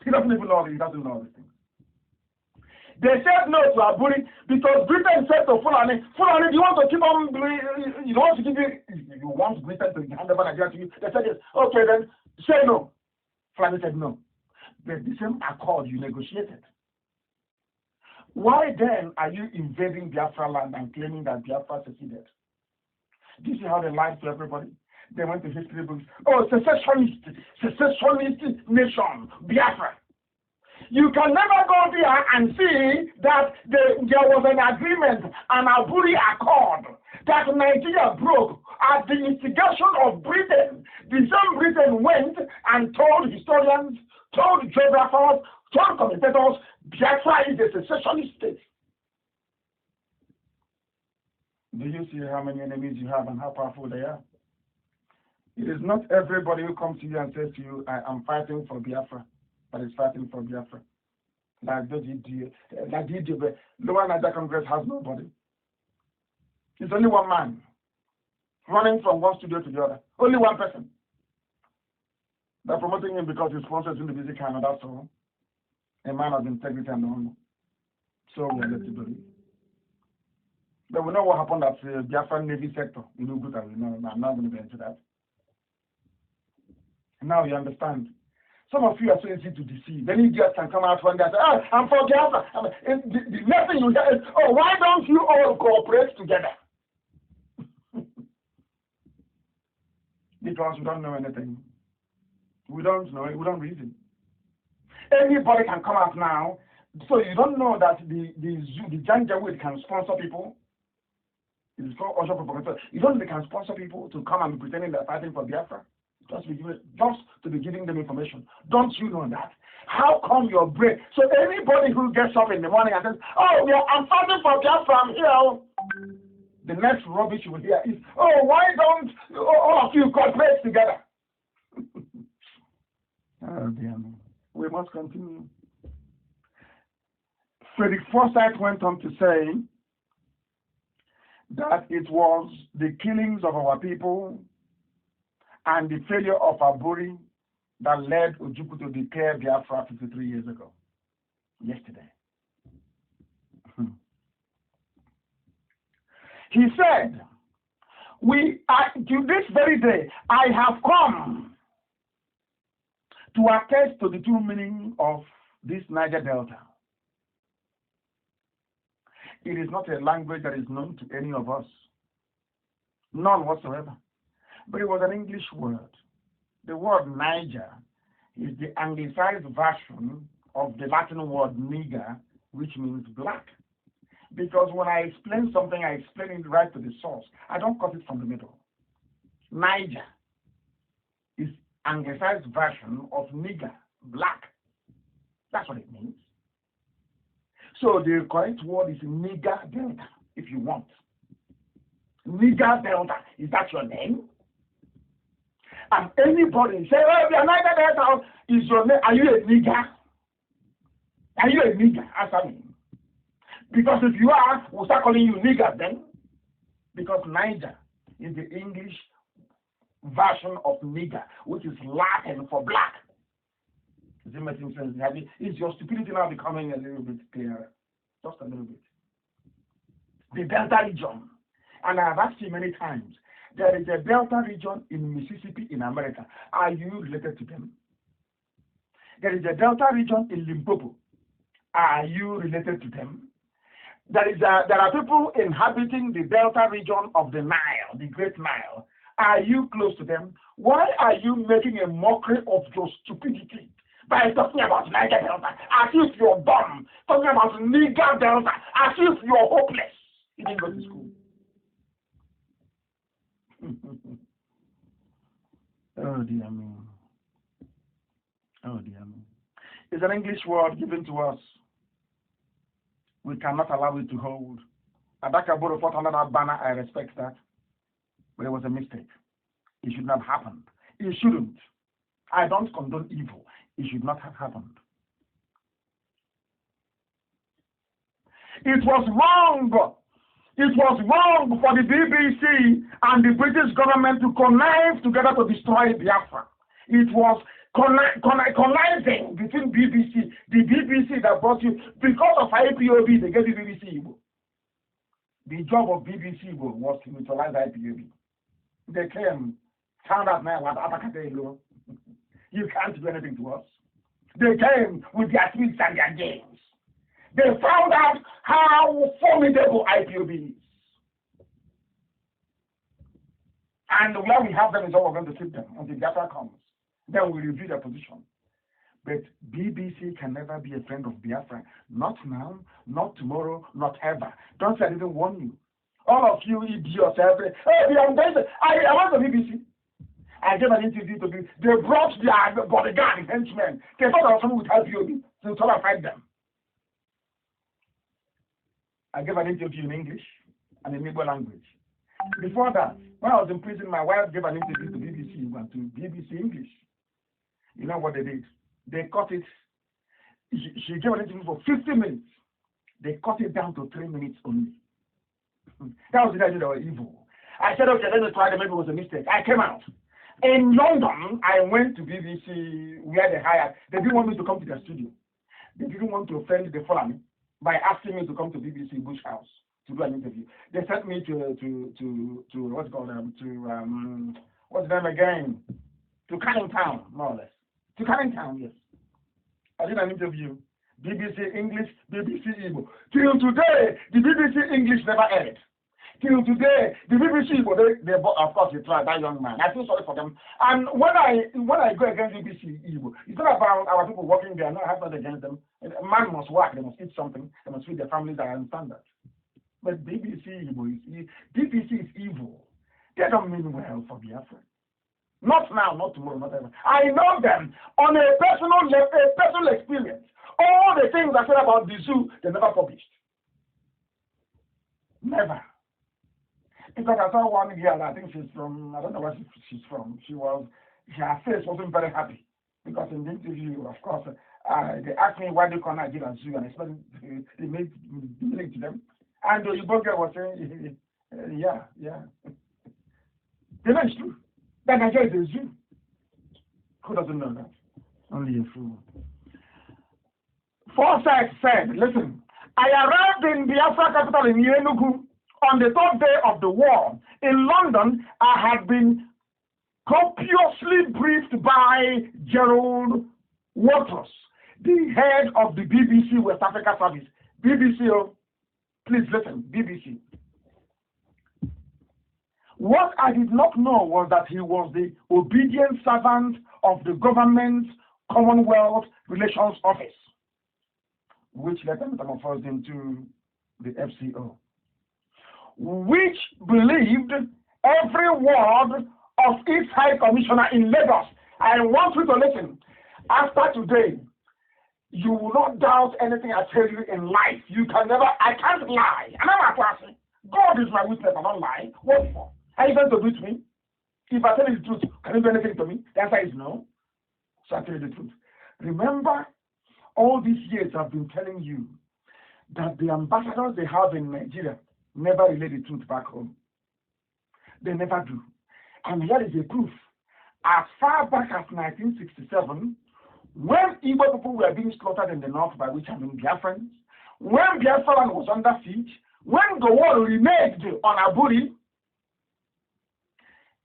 He doesn't even know. He doesn't know these things. They said no to Aburi because Britain said to Fulani, Fulani, do you want to keep on, you don't want to give you want Britain to hand over Nigeria to you? They said yes. Okay, then say no. Fulani said no. But the same accord you negotiated. Why then are you invading Biafra land and claiming that Biafra seceded? Do you see how they lied to everybody? They went to history books. Oh, secessionist nation, Biafra. You can never go there and see that there was an agreement, an Aburi Accord, that Nigeria broke at the instigation of Britain. The same Britain went and told historians, told geographers, told commentators, Biafra is a secessionist state. Do you see how many enemies you have and how powerful they are? It is not everybody who comes to you and says to you, I am fighting for Biafra, but is fighting for Biafra. Like the Lower Niger Congress has nobody. It's only one man running from one studio to the other. Only one person. They're promoting him because he sponsors Nnamdi Kanu, that's all. A man of integrity and honor. So we are led to believe. But we know what happened at the Biafran Navy sector in Uguta. We know. I'm not going to get into that. Now you understand. Some of you are so easy to deceive. Then idiots can come out one day and say, oh, I'm for Biafra. The next thing you hear is, oh, why don't you all cooperate together? Because we don't know anything. We don't know it. We don't reason. Anybody can come out now. So you don't know that the Janjaweed can sponsor people. It's called Osho propaganda. You don't know they can sponsor people to come and be pretending they're fighting for Biafra. Just to be giving them information. Don't you know that? How come your brain? So anybody who gets up in the morning and says, oh, yeah, I'm fighting for Biafra, I'm here. The next rubbish you will hear is, oh, why don't all of you cooperate together? Oh, dear me. We must continue. Frederick Forsyth went on to say that it was the killings of our people and the failure of Aburi that led Ojukwu to declare Biafra 53 years ago, yesterday. He said, to this very day, I have come to attest to the true meaning of this Niger Delta. It is not a language that is known to any of us, none whatsoever. But it was an English word. The word Niger is the anglicized version of the Latin word niger, which means black. Because when I explain something, I explain it right to the source. I don't cut it from the middle. Niger is anglicized version of nigger, black. That's what it means. So the correct word is Niger Delta, if you want. Niger Delta, is that your name? And anybody say, oh, we are Niger Delta, is your name? Are you a nigger? Are you a nigger? Answer me. Because if you are, we'll start calling you nigger then. Because Niger is the English version of nigger, which is Latin for black. Does it make sense? Is your stupidity now becoming a little bit clearer? Just a little bit. The Delta region. And I have asked you many times, there is a Delta region in Mississippi in America. Are you related to them? There is a Delta region in Limpopo. Are you related to them? There are people inhabiting the Delta region of the Nile, the Great Nile. Are you close to them? Why are you making a mockery of your stupidity by talking about Niger Delta as if you're dumb, talking about Niger Delta as if you're hopeless? You didn't go to school. Oh dear me. Oh dear me. It's an English word given to us. We cannot allow it to hold. Adakaboro fought under that banner. I respect that. But it was a mistake. It should not have happened. It shouldn't. I don't condone evil. It should not have happened. It was wrong. It was wrong for the BBC and the British government to connive together to destroy Biafra. It was conniving between BBC, the BBC that brought you, because of IPOB, they gave the BBC Igbo. The job of BBC Igbo was to neutralize IPOB. They came, found out now what Abakate. You can't do anything to us. They came with their tweets and their games. They found out how formidable IPOB is. And where we have them is all we're going to keep them until Biafra comes. Then we review their position. But BBC can never be a friend of Biafra. Not now, not tomorrow, not ever. Don't say I didn't warn you. All of you idiots, I went to BBC. I gave an interview to them. They brought their bodyguard, henchmen. They thought I was someone with IPOB to try to fight them. I gave an interview in English and in Igbo language. Before that, when I was in prison, my wife gave an interview to BBC and to BBC English. You know what they did? They cut it. She gave an interview for 50 minutes. They cut it down to 3 minutes only. That was the idea they were evil. I said, okay, let me try that. Maybe it was a mistake. I came out. In London, I went to BBC where they hired. They didn't want me to come to their studio. They didn't want to offend the Fulani by asking me to come to BBC Bush House to do an interview. They sent me to what's called what's the name again? To Canning Town, more or less. To Canning Town, yes. I did an interview. BBC English, BBC Igbo. Till today, the BBC English never aired. Till today, the BBC Igbo, they of course they tried that young man. I feel sorry for them. And when I go against BBC Igbo, it's not about our people working there. No, I have nothing against them. A man must work. They must eat something. They must feed their families. I understand that. But BBC Igbo BBC is evil. They don't mean well for Biafra. Not now, not tomorrow, not ever. I know them on a personal experience. All the things I said about the zoo, they never published. Never. In fact, I saw one girl, I think she's from, I don't know where she's from. Her face wasn't very happy. Because in the interview, of course, they asked me why they call Nigeria zoo, and I explained, they made meaning to them. And the Igbo girl was saying, yeah. The name is true. That Nigeria is a zoo. Who doesn't know that? Only a fool. Forsyth said, listen, I arrived in Biafra capital in Enugu on the 3rd day of the war. In London, I had been copiously briefed by Gerald Waters, the head of the BBC West Africa Service. BBC, please listen, BBC. What I did not know was that he was the obedient servant of the government's Commonwealth Relations Office, which later metamorphosed into the FCO, which believed every word of its High Commissioner in Lagos. I want you to listen. After today, you will not doubt anything I tell you in life. You can never, I can't lie. And I'm a person. God is my witness, I don't lie. What for? Are you going to beat me? If I tell you the truth, can you do anything to me? The answer is no. So I tell you the truth. Remember, all these years I've been telling you that the ambassadors they have in Nigeria never relay the truth back home. They never do. And here is a proof. As far back as 1967, when Igbo people were being slaughtered in the north, by which I mean Biafrans, when Biafra was under siege, when the war remained on Aburi,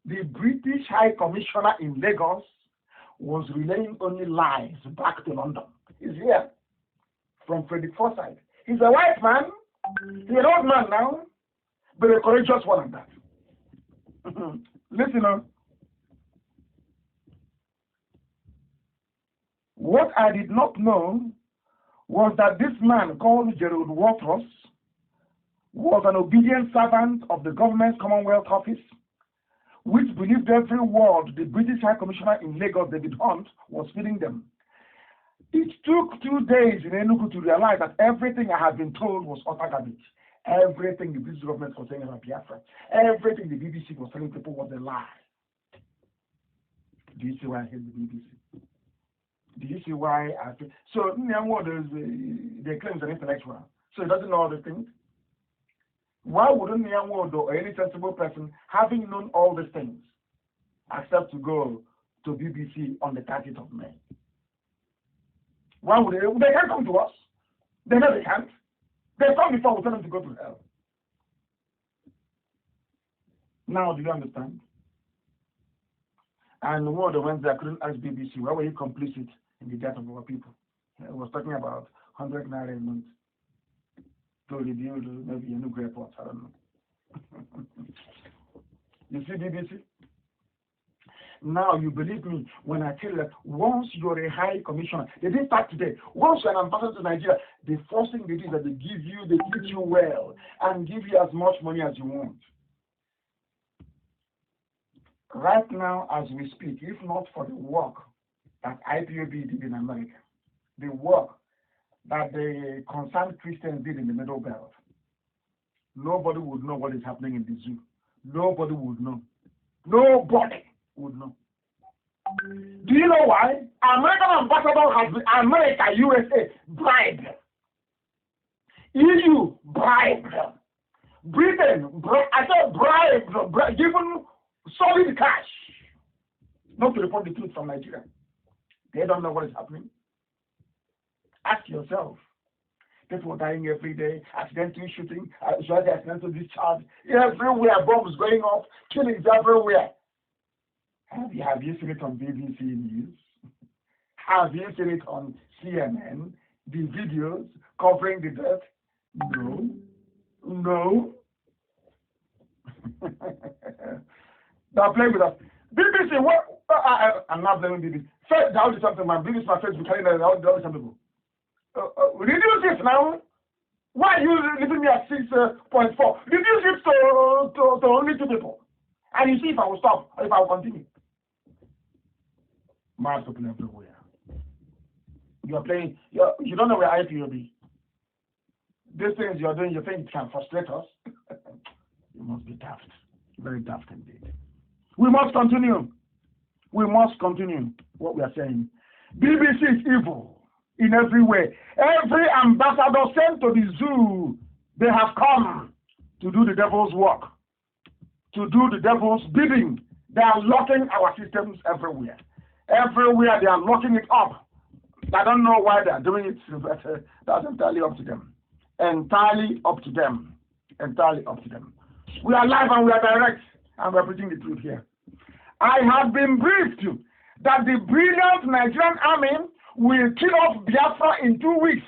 the British High Commissioner in Lagos was relaying only lies back to London. He's here from Frederick Forsyth. He's a white man. He's an old man now, but a courageous one at that. Listen on. What I did not know was that this man called Gerald Waters was an obedient servant of the government's Commonwealth Office, which believed every word the British High Commissioner in Lagos, David Hunt, was feeding them. It took 2 days in Enugu to realize that everything I had been told was utter garbage. Everything the British government was saying about Biafra, everything the BBC was telling people was a lie. Do you see why I hate the BBC? Do you see why I feel? So, they claim he's an intellectual. So he doesn't know all the things. Why wouldn't Nyanwodo or any sensible person, having known all these things, accept to go to BBC on the 30th of May? Why would they? They can't come to us. They know they can't. They come before we tell them to go to hell. Now, do you understand? And one of the ones that couldn't ask BBC, why were you complicit in the death of our people? He was talking about 100 naira a month to rebuild maybe a new airport. I don't know. You see BBC? Now you believe me when I tell you that once you're a high commissioner, they didn't start today. Once you're an ambassador to Nigeria, the first thing they do is that they treat you well and give you as much money as you want. Right now, as we speak, if not for the work that IPOB did in America, the work that the concerned Christians did in the Middle Belt, nobody would know what is happening in the zoo. Nobody would know. Nobody would know. Do you know why? American ambassador has been America, USA, bribed. EU, bribed. Britain, bribed, given solid cash, not to report the truth from Nigeria. They don't know what is happening. Ask yourself. People dying every day, accidental shooting, accidental discharge, everywhere, bombs going off, killings everywhere. Have you seen it on BBC News? Have you seen it on CNN? The videos covering the death? No. No. They're playing with us. BBC, what? I'm not blaming BBC. First, I'll do something, man. BBC, my Facebook, I'll do some people. Reduce it now. Why are you leaving me at 6.4? Reduce it to only 2 people. And you see if I will stop or if I will continue. Mad people everywhere. You are playing, you don't know where IPOB. These things you are doing, you think it can frustrate us? You must be daft. Very daft indeed. We must continue. We must continue what we are saying. BBC is evil in every way. Every ambassador sent to the zoo, they have come to do the devil's work, to do the devil's bidding. They are locking our systems everywhere. Everywhere they are locking it up. I don't know why they are doing it, but that's entirely up to them. Entirely up to them. Entirely up to them. We are live and we are direct, and we are preaching the truth here. I have been briefed that the brilliant Nigerian army will kill off Biafra in 2 weeks,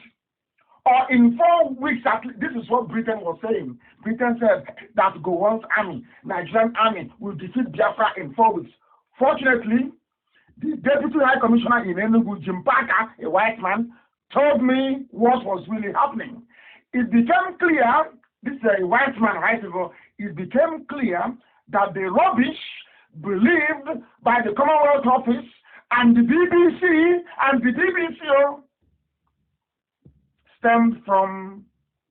or in 4 weeks. This is what Britain was saying. Britain said that Gowon's army, Nigerian army, will defeat Biafra in 4 weeks. Fortunately, the Deputy High Commissioner in Enugu, Jim Parker, a white man, told me what was really happening. It became clear, this is a white man, right ago, it became clear that the rubbish believed by the Commonwealth Office and the BBC and the BBC stemmed from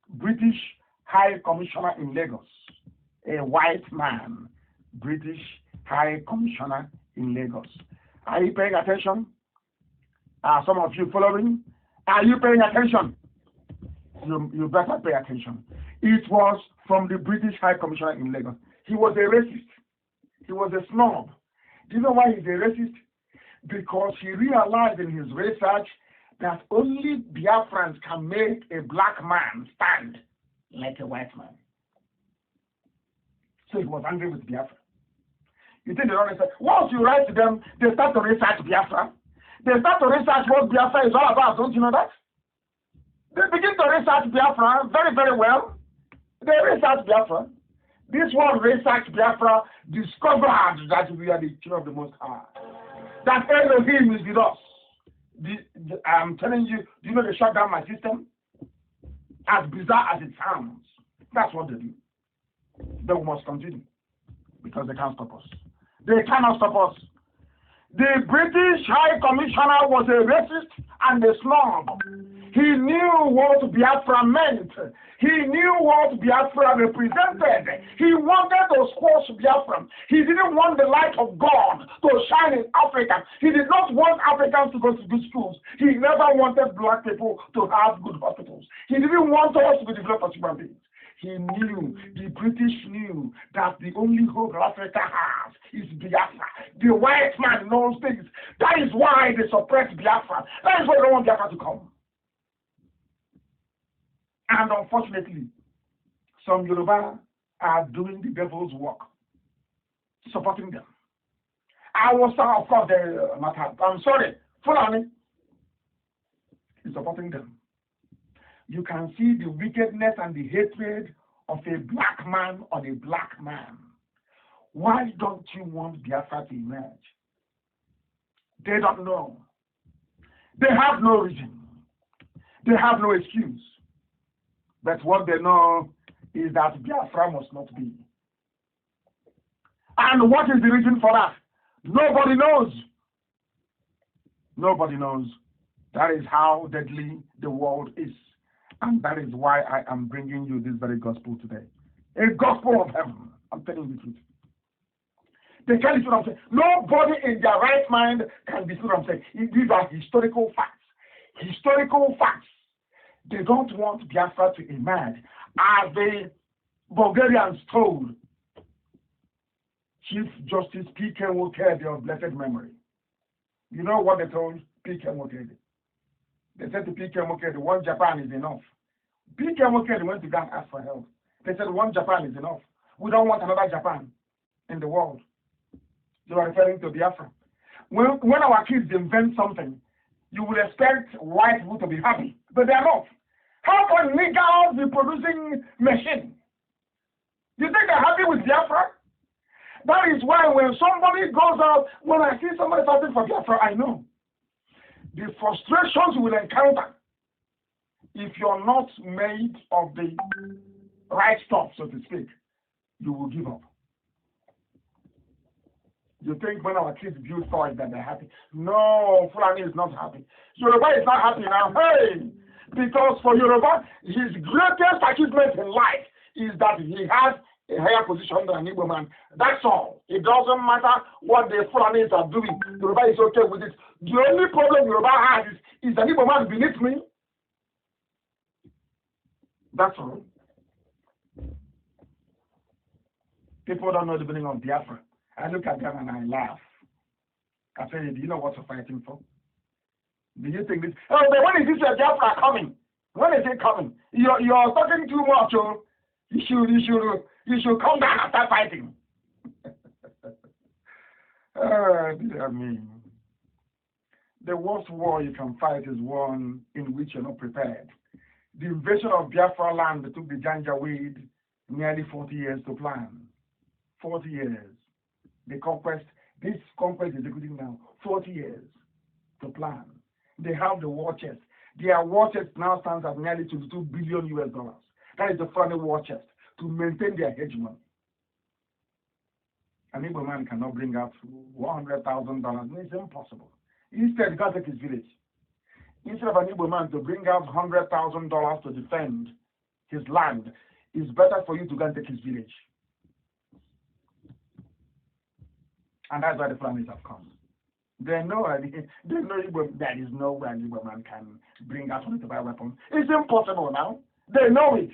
British High Commissioner in Lagos, a white man, British High Commissioner in Lagos. Are you paying attention? Are some of you following? Are you paying attention? You better pay attention. It was from the British High Commissioner in Lagos. He was a racist. He was a snob. Do you know why he's a racist? Because he realized in his research that only Biafrans can make a black man stand like a white man. So he was angry with Biafra. You think they don't research? Once you write to them, they start to research Biafra. They start to research what Biafra is all about. Don't you know that? They begin to research Biafra very, very well. They research Biafra. This one research Biafra discovered that we are the children of the Most High. That Elohim is with us. I'm telling you, do you know they shut down my system? As bizarre as it sounds, that's what they do. They must continue because they can't stop us. They cannot stop us. The British High Commissioner was a racist and a snob. He knew what Biafra meant. He knew what Biafra represented. He wanted to squash Biafra. He didn't want the light of God to shine in Africa. He did not want Africans to go to good schools. He never wanted black people to have good hospitals. He didn't want us to be developed as human beings. he knew, the British knew that the only hope Africa has is Biafra. The white man knows things. That is why they suppress Biafra. That is why they don't want Biafra to come. And unfortunately, some Yoruba are doing the devil's work, supporting them. I was, of course, I'm sorry, Fulani is supporting them. You can see the wickedness and the hatred of a black man on a black man. Why don't you want Biafra to emerge? They don't know. They have no reason. They have no excuse. But what they know is that Biafra must not be. And what is the reason for that? Nobody knows. Nobody knows. That is how deadly the world is. And that is why I am bringing you this very gospel today. A gospel of heaven. I'm telling you the truth. They can't see what I'm saying. Nobody in their right mind can be what I'm saying. These are historical facts. Historical facts. They don't want Biafra to emerge. As the Bulgarians told Chief Justice P.K. Mukherjee of blessed memory. You know what they told P.K. Mukherjee? They said to P.K. Mukherjee, one Japan is enough. P.K. Mukherjee went to go and ask for help. They said, one Japan is enough. We don't want another Japan in the world. They were referring to Biafra. When our kids invent something, you would expect white people to be happy, but they are not. How can niggers be producing machine? You think they're happy with Biafra? That is why when somebody goes out, when I see somebody fighting for Biafra, I know the frustrations you will encounter if you're not made of the right stuff, so to speak, you will give up. You think when our kids build toys that they're happy? No, Fulani is not happy. Yoruba is not happy now. Hey! Because for Yoruba, his greatest achievement in life is that he has a higher position than an Igbo man. That's all. It doesn't matter what the Fulanis are doing. Yoruba is okay with it. The only problem Yoruba has is an Igbo man beneath me. That's all. People don't know the meaning of Biafra. I look at them and I laugh. I say, do you know what you're fighting for? Do you think this? Oh, but when is this Biafra coming? When is it coming? You're talking too much. Oh. You should come down and start fighting. Dear me. The worst war you can fight is one in which you're not prepared. The invasion of Biafra land took the Janjaweed nearly 40 years to plan. 40 years. The conquest, this conquest is executing now, 40 years to plan. They have the war chest. Their war chest now stands at nearly $22 billion US. That is the final war chest to maintain their hegemony. An Igbo man cannot bring out $100,000. It's impossible. Instead, he can't take his village. Instead of an Igbo man to bring out $100,000 to defend his land, it's better for you to go and take his village. And that's why the Fulanis have come. They know Igbo, there is no way an Igbo man can bring out one to buy weapons. It's impossible now. They know it.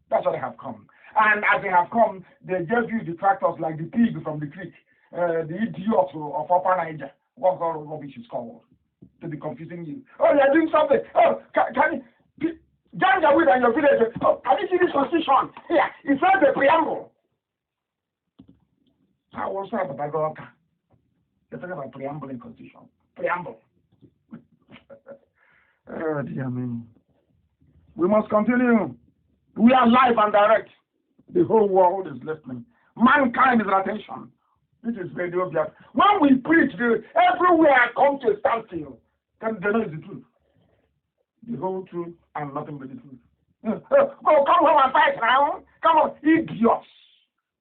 That's why they have come. And as they have come, they just use the tractors like the pig from the creek, the idiot of Upper Niger, what all rubbish is called, to be confusing you. Oh, you're doing something. Oh, can you, Janjaweed and your village, oh, can you see this constitution? Here, it says the preamble. I was talking about Bagoka. They're talking about preamble in constitution. Preamble. Oh, dear me. We must continue. We are live and direct. The whole world is listening. Mankind is attention. This is Radio Biafra. When we preach, everywhere I come to a standstill, then they know it's the truth. The whole truth and nothing but the truth. Oh, come home and fight now. Come on, idiots.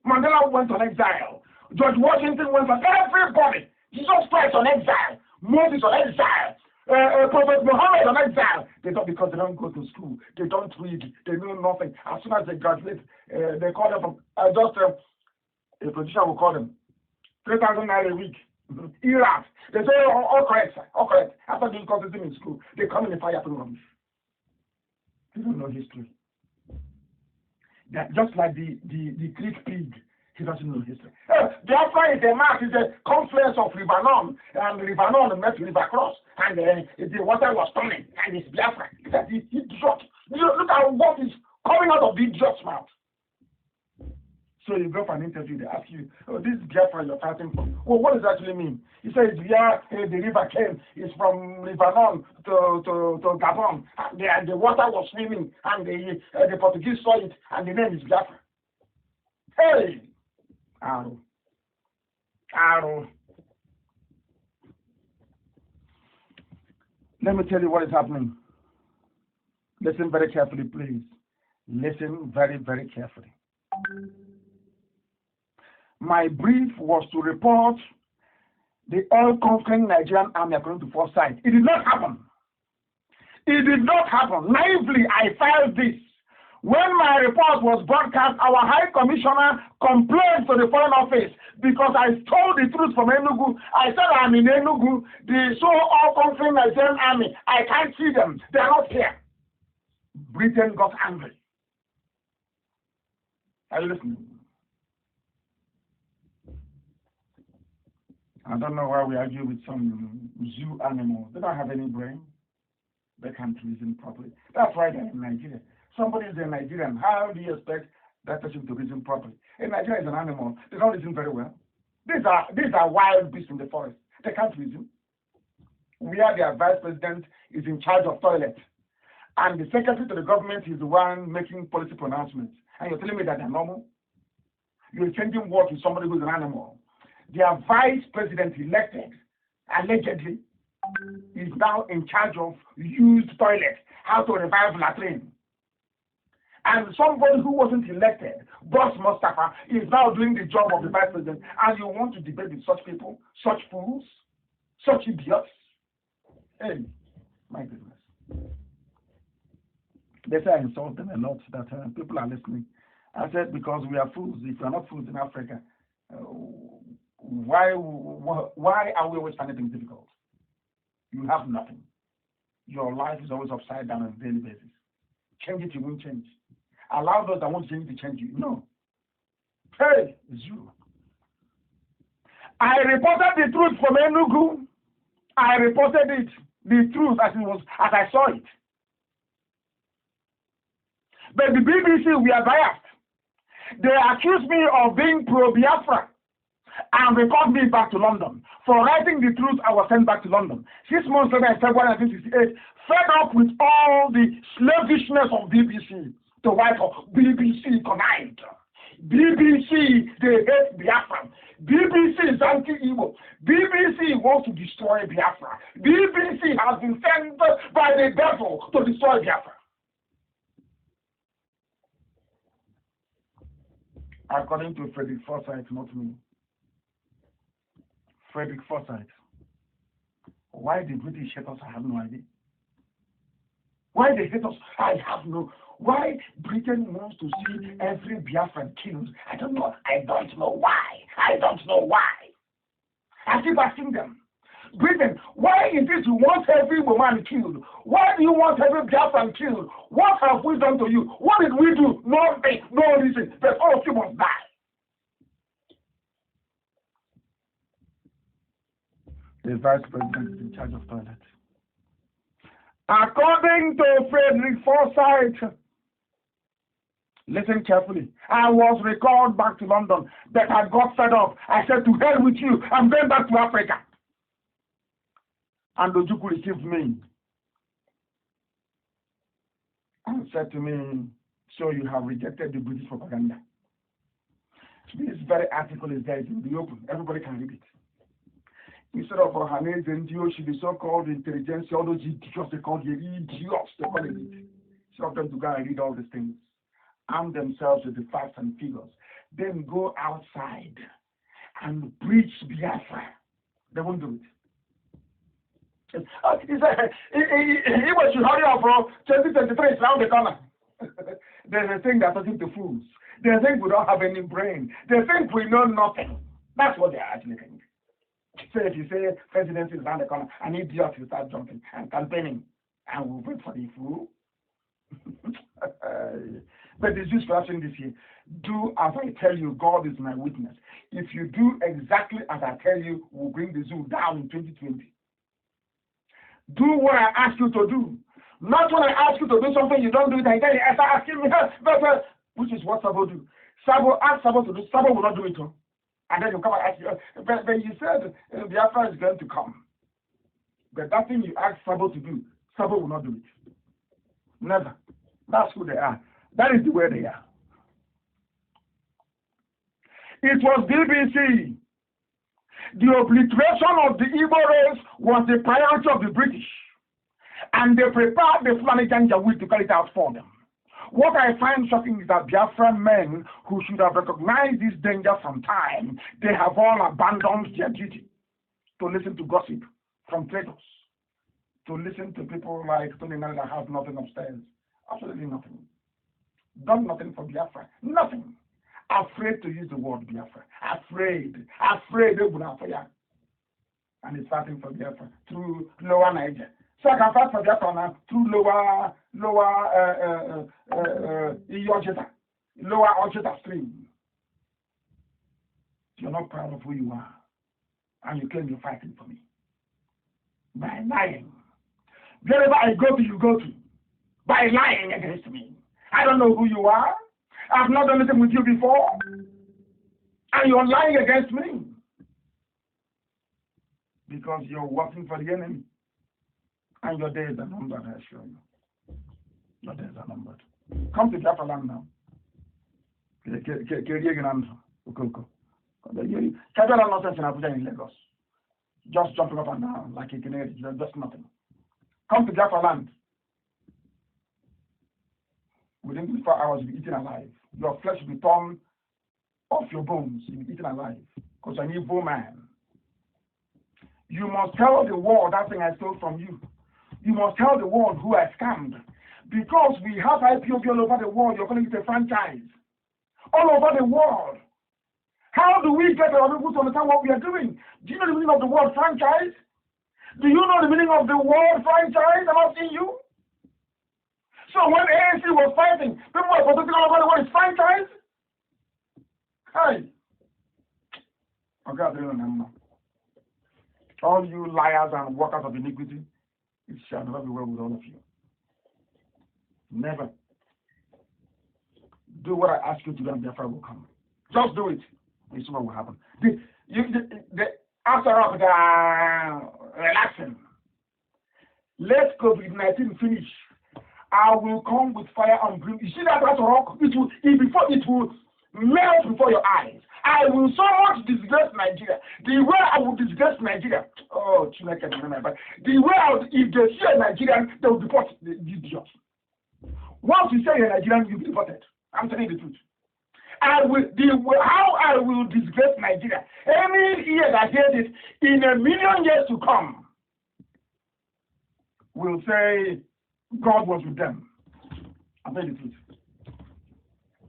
Mandela went on exile. George Washington went on. Everybody. Jesus Christ on exile. Moses on exile. Prophet Muhammad on exile. They don't, because they don't go to school. They don't read. They know nothing. As soon as they graduate, they call them from a politician will call them 3,000 naira a week. Iraq. They say, all correct, sir. All correct. After doing cultism in school, they come in the fire programs. They don't know history. just like the Greek pig. He doesn't know history. Biafra is a map, is a confluence of Lebanon, and Lebanon met River Cross, and the water was turning, and it's Biafra. He dropped. Look at what is coming out of the idiot's mouth. So you go for an interview, they ask you, oh, this is Biafra you're fighting for. Well, what does that actually mean? He says, yeah, the river came, it's from Lebanon to Gabon, and the water was swimming, and the Portuguese saw it, and the name is Biafra. Hey! Arrow. Let me tell you what is happening. Listen very carefully, please. Listen very, very carefully. My brief was to report the all-conquering Nigerian army according to foresight. It did not happen. It did not happen. Naively, I filed this. When my report was broadcast, our High Commissioner complained to the Foreign Office because I told the truth from Enugu. I said I'm in Enugu, the so all-conquering Nigerian army. I can't see them. They are not here. Britain got angry. Are you listening? I don't know why we argue with some zoo animals. They don't have any brain. They can't reason properly. That's why they're in Nigeria. Somebody is a Nigerian. How do you expect that person to reason properly? A Nigerian is an animal. They don't reason very well. These are wild beasts in the forest. They can't reason. Where their vice president is in charge of toilets, and the secretary to the government is the one making policy pronouncements. And you're telling me that they're normal? You're changing words with somebody who's an animal. Their vice president elected, allegedly, is now in charge of used toilets, how to revive latrine. And somebody who wasn't elected, Boss Mustafa, is now doing the job of the vice president. And you want to debate with such people, such fools, such idiots? Hey, my goodness. They say I insult them a lot, that people are listening. I said, because we are fools. If we are not fools in Africa, why are we always finding things difficult? You have nothing. Your life is always upside down on a daily basis. Change it, you won't change. Allow those that want to change it to change you. No. Hey, it's you. I reported the truth from Enugu. I reported it, the truth as I saw it. But the BBC, we are biased. They accused me of being pro-Biafra and recalled me back to London. For writing the truth, I was sent back to London. 6 months later, in February 1968, fed up with all the slavishness of BBC, to write for BBC connived. BBC, they hate Biafra. BBC is anti-Igbo. BBC wants to destroy Biafra. BBC has been sent by the devil to destroy Biafra. According to Frederick Forsyth, not me. Frederick Forsyth. Why the British hate us, I have no idea. Why they hate us, I have no. Why Britain wants to see every Biafran killed, I don't know. I don't know why. I don't know why. I keep asking them. Britain, why is it you want every woman killed? Why do you want every Biafran killed? What have we done to you? What did we do? Nothing, no reason. But all of you must die. The vice president is in charge of toilets. According to Frederick Forsyth, listen carefully. I was recalled back to London, but I got fed up. I said, to hell with you. I'm going back to Africa. And Ojukwu received me and said to me, so you have rejected the British propaganda. This very article is there in the open. Everybody can read it. Instead of Hanez and Dioshi, the so-called intelligence, all those idiots, they call the idiots, they call it. Some of them to go and read all these things, arm themselves with the facts and figures, then go outside and preach Biafra. They won't do it. He said, he was should hurry up, bro. 2023 is around the corner. There's a thing they're talking to fools. They think we don't have any brain. They think we know nothing. That's what they're actually thinking. So if you say presidency is around the corner, an idiot will start jumping and campaigning, and we'll wait for the fool. But the Jews fasting this year, do as I tell you. God is my witness. If you do exactly as I tell you, we'll bring the zoo down in 2020. Do what I ask you to do. Not when I ask you to do something, you don't do it, and then you start asking me, but, which is what Sabo do. Sabo ask Sabo to do, Sabo will not do it. And then you come and ask you, but you said Biafra is going to come. But that thing you ask Sabo to do, Sabo will not do it. Never. That's who they are. That is the way they are. It was BBC. The obliteration of the Igbo race was the priority of the British. And they prepared the Fulani Janjaweed to carry it out for them. What I find shocking is that Biafran men who should have recognized this danger from time, they have all abandoned their duty to listen to gossip from traitors, to listen to people like Tony Nana that have nothing upstairs. Absolutely nothing. Done nothing for Biafra. Nothing. Afraid to use the word Biafra. Afraid of Biafra. And it's fighting for Biafra through Lower Niger. So I can fight for Biafra now through lower Ojeda stream. You're not proud of who you are. And you claim you're fighting for me. By lying. Wherever I go to, you go to. By lying against me. I don't know who you are. I've not done anything with you before. And you're lying against me. Because you're working for the enemy. And your days are numbered, I assure you. Your days are numbered. Come to Biafra land now. Kabbalah nonsense in Abuja in Lagos. Just jumping up and down like a canary. Just nothing. Come to Biafra land. Within 24 hours, you'll be eaten alive. Your flesh will be torn off your bones. You'll be eaten alive. Because you're an evil man. You must tell the world that thing I stole from you. You must tell the world who I scammed. Because we have IPOB all over the world, you're calling it a franchise. All over the world. How do we get our people to understand what we are doing? Do you know the meaning of the word franchise? Do you know the meaning of the word franchise? I'm asking you. So when ANC was fighting, people were protesting all over the world. It's franchise? Hey. Okay, I don't know. All you liars and workers of iniquity, it shall never be well with all of you. Never. Do what I ask you to do and Biafra will come. Just do it. You see what will happen. After all, relaxing. Let COVID-19 finish. I will come with fire and brim. You see that rock? It will melt before your eyes. I will so much disgrace Nigeria. The way I will disgrace Nigeria. Oh, Chineke, the way if they see a Nigerian, they will deport the idiot. Once you say you're Nigerian, you'll be deported. I'm telling you the truth. How I will disgrace Nigeria. Any year that hears it, in a million years to come, will say God was with them. I'm telling you the truth.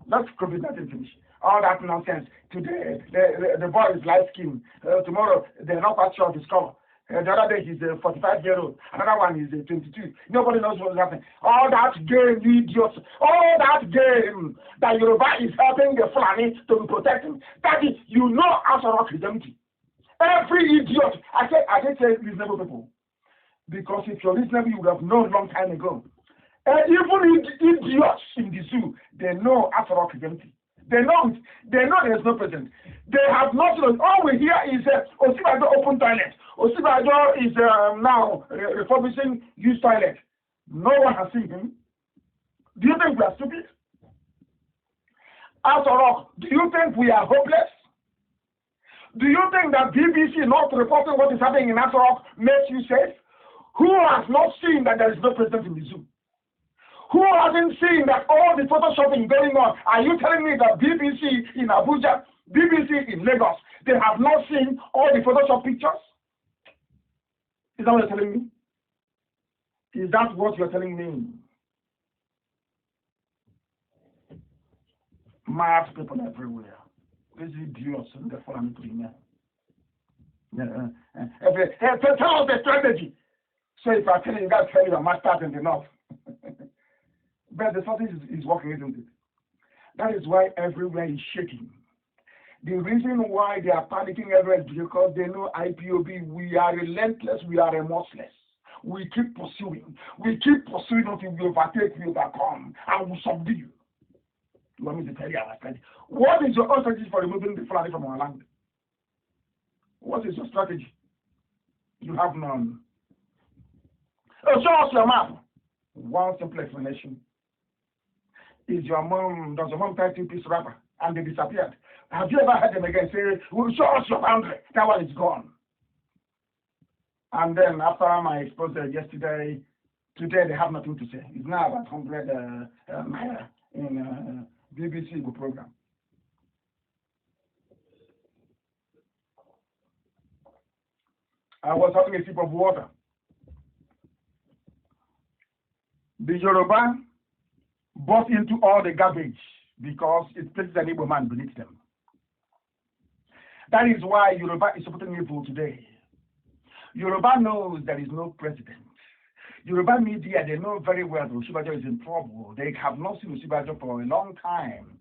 Let's COVID-19 finish. All that nonsense. Today, the boy is light skinned. Tomorrow, they're not quite sure of his color. The other day, he's a 45-year-old. Another one is 22. Nobody knows what's happening. All that game, you idiots. All that game that Yoruba is helping the Fulani to be protecting. That is, you know, Asarok is empty. Every idiot. I didn't say reasonable people. Because if you're reasonable, you would have known long time ago. Even idiots in the zoo, they know Asarok is empty. They know it. They know there's no president. They have not known. All we hear is Osibajo open toilet. Osibajo is now refurbishing used toilet. No one has seen him. Do you think we are stupid? Asarok, do you think we are hopeless? Do you think that BBC not reporting what is happening in Asarok makes you safe? Who has not seen that there is no president in the zoo? Who hasn't seen that all the photoshopping going on? Are you telling me that BBC in Abuja, BBC in Lagos, they have not seen all the Photoshop pictures? Is that what you're telling me? Is that what you're telling me? Mad people everywhere. These idiots in the foreign premier. Tell us the strategy. So if I tell you, you guys tell you a master in the north. But the strategy is working, isn't it? That is why everywhere is shaking. The reason why they are panicking everywhere is because they know IPOB, we are relentless, we are remorseless. We keep pursuing. We keep pursuing until we overtake, we overcome, and we subdue you. You want me to tell you our strategy? What is your own strategy for removing the Fulani from our land? What is your strategy? You have none. Oh, show us your map. One simple explanation. Does your mom tie two-piece wrapper and they disappeared? Have you ever heard them again say, well, show us your boundary? That one is gone. And then after my exposure yesterday, today they have nothing to say. It's now about 100 naira in BBC program. I was having a sip of water. The Yoruba bought into all the garbage because it places an Igbo man beneath them. That is why Yoruba is supporting evil today. Yoruba knows there is no president. Yoruba media, they know very well that Osibajo is in trouble. They have not seen Osibajo for a long time.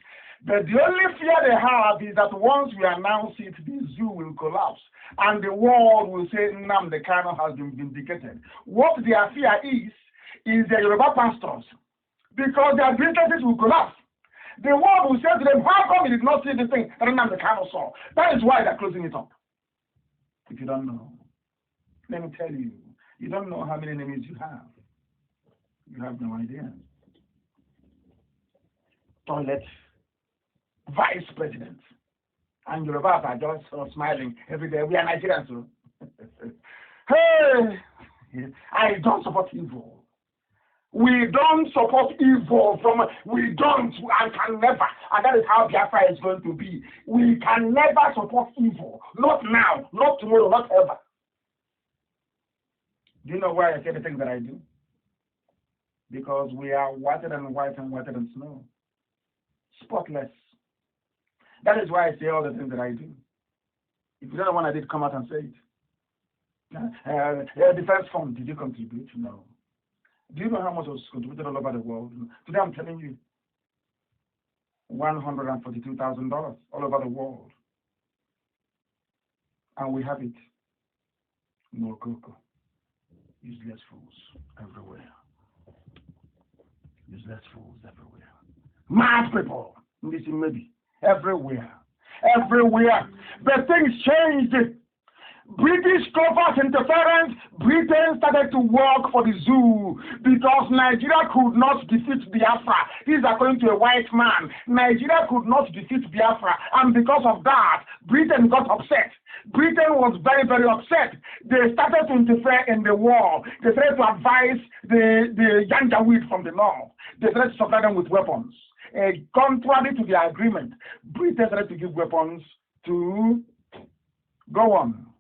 But the only fear they have is that once we announce it, the zoo will collapse. And the world will say, Nnamdi Kanu has been vindicated. What their fear is the Yoruba pastors. Because their businesses will collapse. The world will say to them, how come you did not see the thing that Nnamdi Kanu saw? That is why they're closing it up. If you don't know, let me tell you, you don't know how many enemies you have. You have no idea. Toilet vice president. And Yorubas are just smiling every day. We are Nigerians. So. Hey, I don't support evil. We don't support evil we don't and can never. And that is how Biafra is going to be. We can never support evil. Not now, not tomorrow, not ever. Do you know why I say the things that I do? Because we are whiter than white and whiter than snow. Spotless. That is why I say all the things that I do. If you don't know what I did, come out and say it. Defense fund, did you contribute? No. Do you know how much was contributed all over the world? Today I'm telling you, $142,000 all over the world. And we have it. No cocoa. Useless fools everywhere. Useless fools everywhere. Mad people. Listen, maybe. Everywhere. Everywhere. But things changed. British covert interference, Britain started to work for the zoo because Nigeria could not defeat Biafra. This is according to a white man. Nigeria could not defeat Biafra, and because of that, Britain got upset. Britain was very, very upset. They started to interfere in the war. They started to advise the Janjaweed from the north. They started to supply them with weapons. Contrary to the agreement, Britain started to give weapons to go on.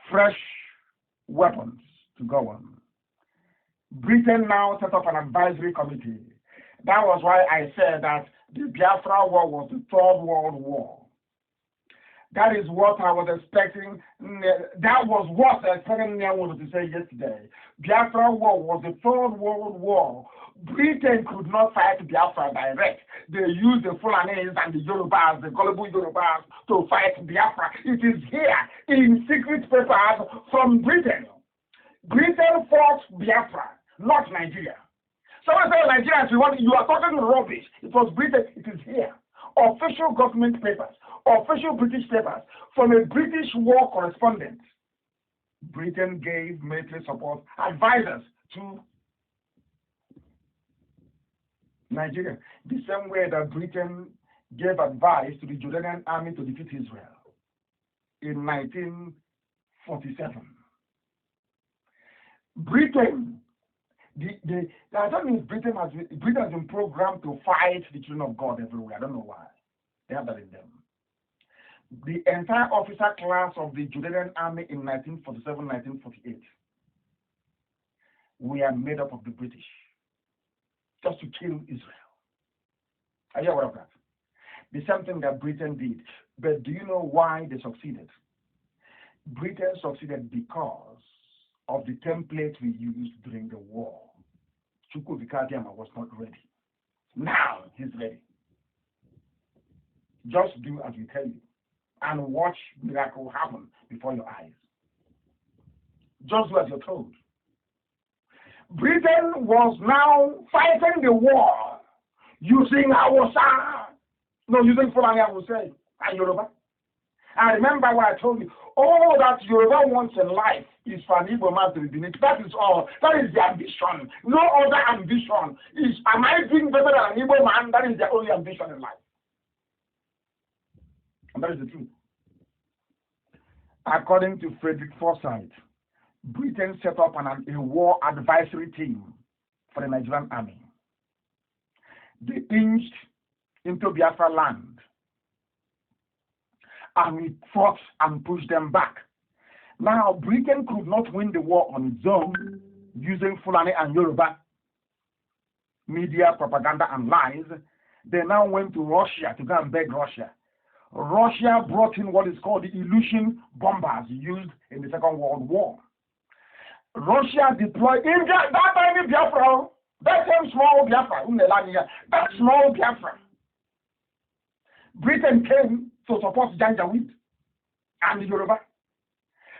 Fresh weapons to go on. Britain now set up an advisory committee. That was why I said that the Biafra War was the Third World War. That is what I was expecting. That was what I expected Nnamdi to say yesterday. Biafra War was the Third World War. Britain could not fight Biafra direct. They used the Fulanese and the Yorubas, the gullible Yorubas, to fight Biafra. It is here in secret papers from Britain. Britain fought Biafra, not Nigeria. Someone said Nigerians, you are talking rubbish. It was Britain. It is here. Official government papers, official British papers from a British war correspondent. Britain gave military support, advisors to Nigeria, the same way that Britain gave advice to the Jordanian army to defeat Israel in 1947. Britain, I don't mean Britain has been programmed to fight the children of God everywhere. I don't know why. They have that in them. The entire officer class of the Jordanian army in 1947, 1948 were made up of the British. Just to kill Israel. Are you aware of that? The same thing that Britain did. But do you know why they succeeded? Britain succeeded because of the template we used during the war. Chukwu Vikadiama was not ready. Now he's ready. Just do as we tell you and watch miracle happen before your eyes. Just do as you're told. Britain was now fighting the war using using Fulani, I would say, and Yoruba. And remember what I told you. All that Yoruba wants in life is for an Igbo man to be beneath. That is all. That is the ambition. No other ambition is, am I doing better than an Igbo man? That is their only ambition in life. And that is the truth. According to Frederick Forsyth, Britain set up a war advisory team for the Nigerian army. They inched into Biafra land, and we fought and pushed them back. Now, Britain could not win the war on its own using Fulani and Yoruba media, propaganda, and lies. They now went to Russia to go and beg Russia. Russia brought in what is called the Illusion bombers used in the Second World War. Russia deployed in that tiny Biafra, that same small Biafra, that small Biafra. Britain came to support Janjaweed and the Yoruba.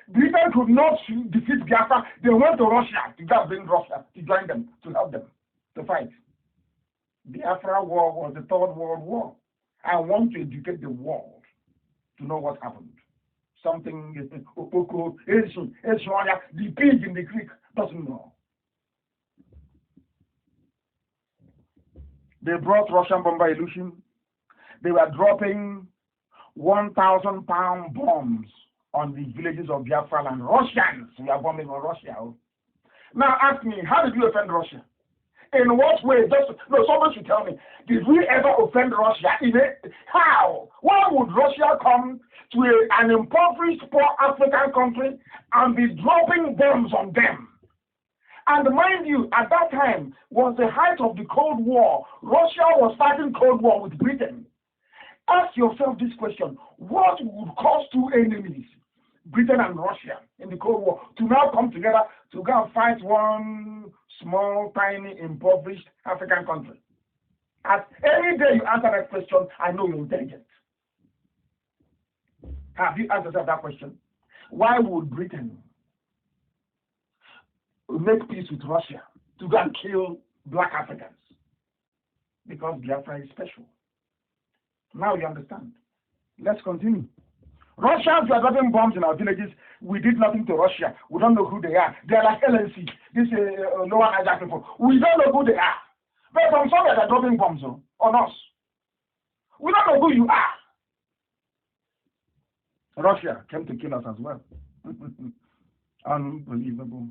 Britain could not defeat Biafra. They went to Russia to go bring Russia to join them, to help them to fight. Biafra War was the Third World War. I want to educate the world to know what happened. Something, the pig in the creek doesn't know. They brought Russian bomber illusion. They were dropping 1,000-pound bombs on the villages of Biafra and Russians. We are bombing on Russia. Now ask me, how did you offend Russia? In what way? Someone should tell me. Did we ever offend Russia? How? Why would Russia come to an impoverished, poor African country and be dropping bombs on them? And mind you, at that time was the height of the Cold War. Russia was fighting Cold War with Britain. Ask yourself this question: what would cause two enemies, Britain and Russia, in the Cold War, to now come together to go and fight one small, tiny, impoverished African country? As any day you answer that question, I know you're intelligent. Have you asked yourself that question? Why would Britain make peace with Russia to go and kill black Africans? Because Biafra is special. Now you understand. Let's continue. Russians were dropping bombs in our villages. We did nothing to Russia. We don't know who they are. They are like LNC. This Lower Niger people. We don't know who they are. But from somewhere they're dropping bombs on us. We don't know who you are. Russia came to kill us as well. Unbelievable.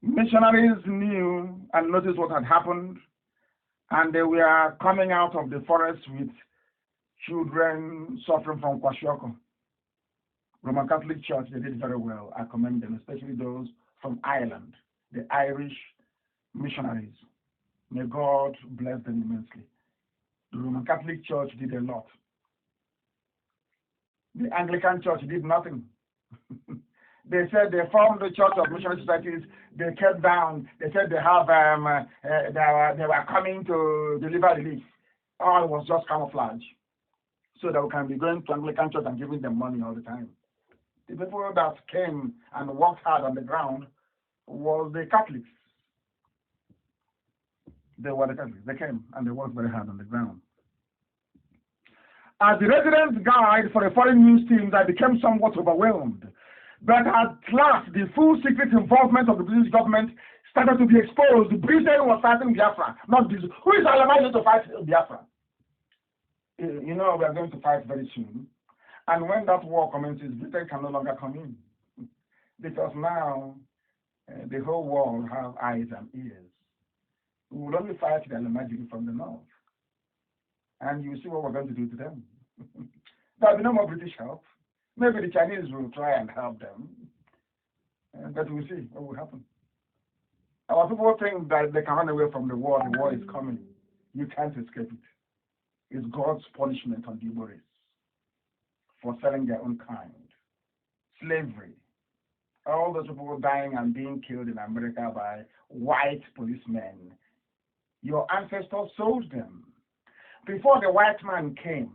Missionaries knew and noticed what had happened, and they were coming out of the forest with children suffering from kwashiorkor. Roman Catholic Church, they did very well. I commend them, especially those from Ireland, the Irish missionaries. May God bless them immensely. The Roman Catholic Church did a lot. The Anglican Church did nothing. They said they formed the Church of Missionary Societies. They kept down. They said they have they were coming to deliver relief. All was just camouflage, so that we can be going to Anglican Church and giving them money all the time. The people that came and worked hard on the ground was the Catholics. They were the Catholics. They came and they worked very hard on the ground. As the resident guide for the foreign news teams, I became somewhat overwhelmed. But at last, the full secret involvement of the British government started to be exposed. Britain was fighting Biafra, not this. Who is allowed to fight Biafra? You know, we are going to fight very soon. And when that war commences, Britain can no longer come in. Because now, the whole world have eyes and ears. We will only fight the Nnamdi from the north. And you see what we're going to do to them. There will be no more British help. Maybe the Chinese will try and help them. But we'll see what will happen. Our people think that they can run away from the war. The war is coming. You can't escape it. It's God's punishment on the Igbo race for selling their own kind. Slavery. All those people dying and being killed in America by white policemen Your ancestors sold them. Before the white man came,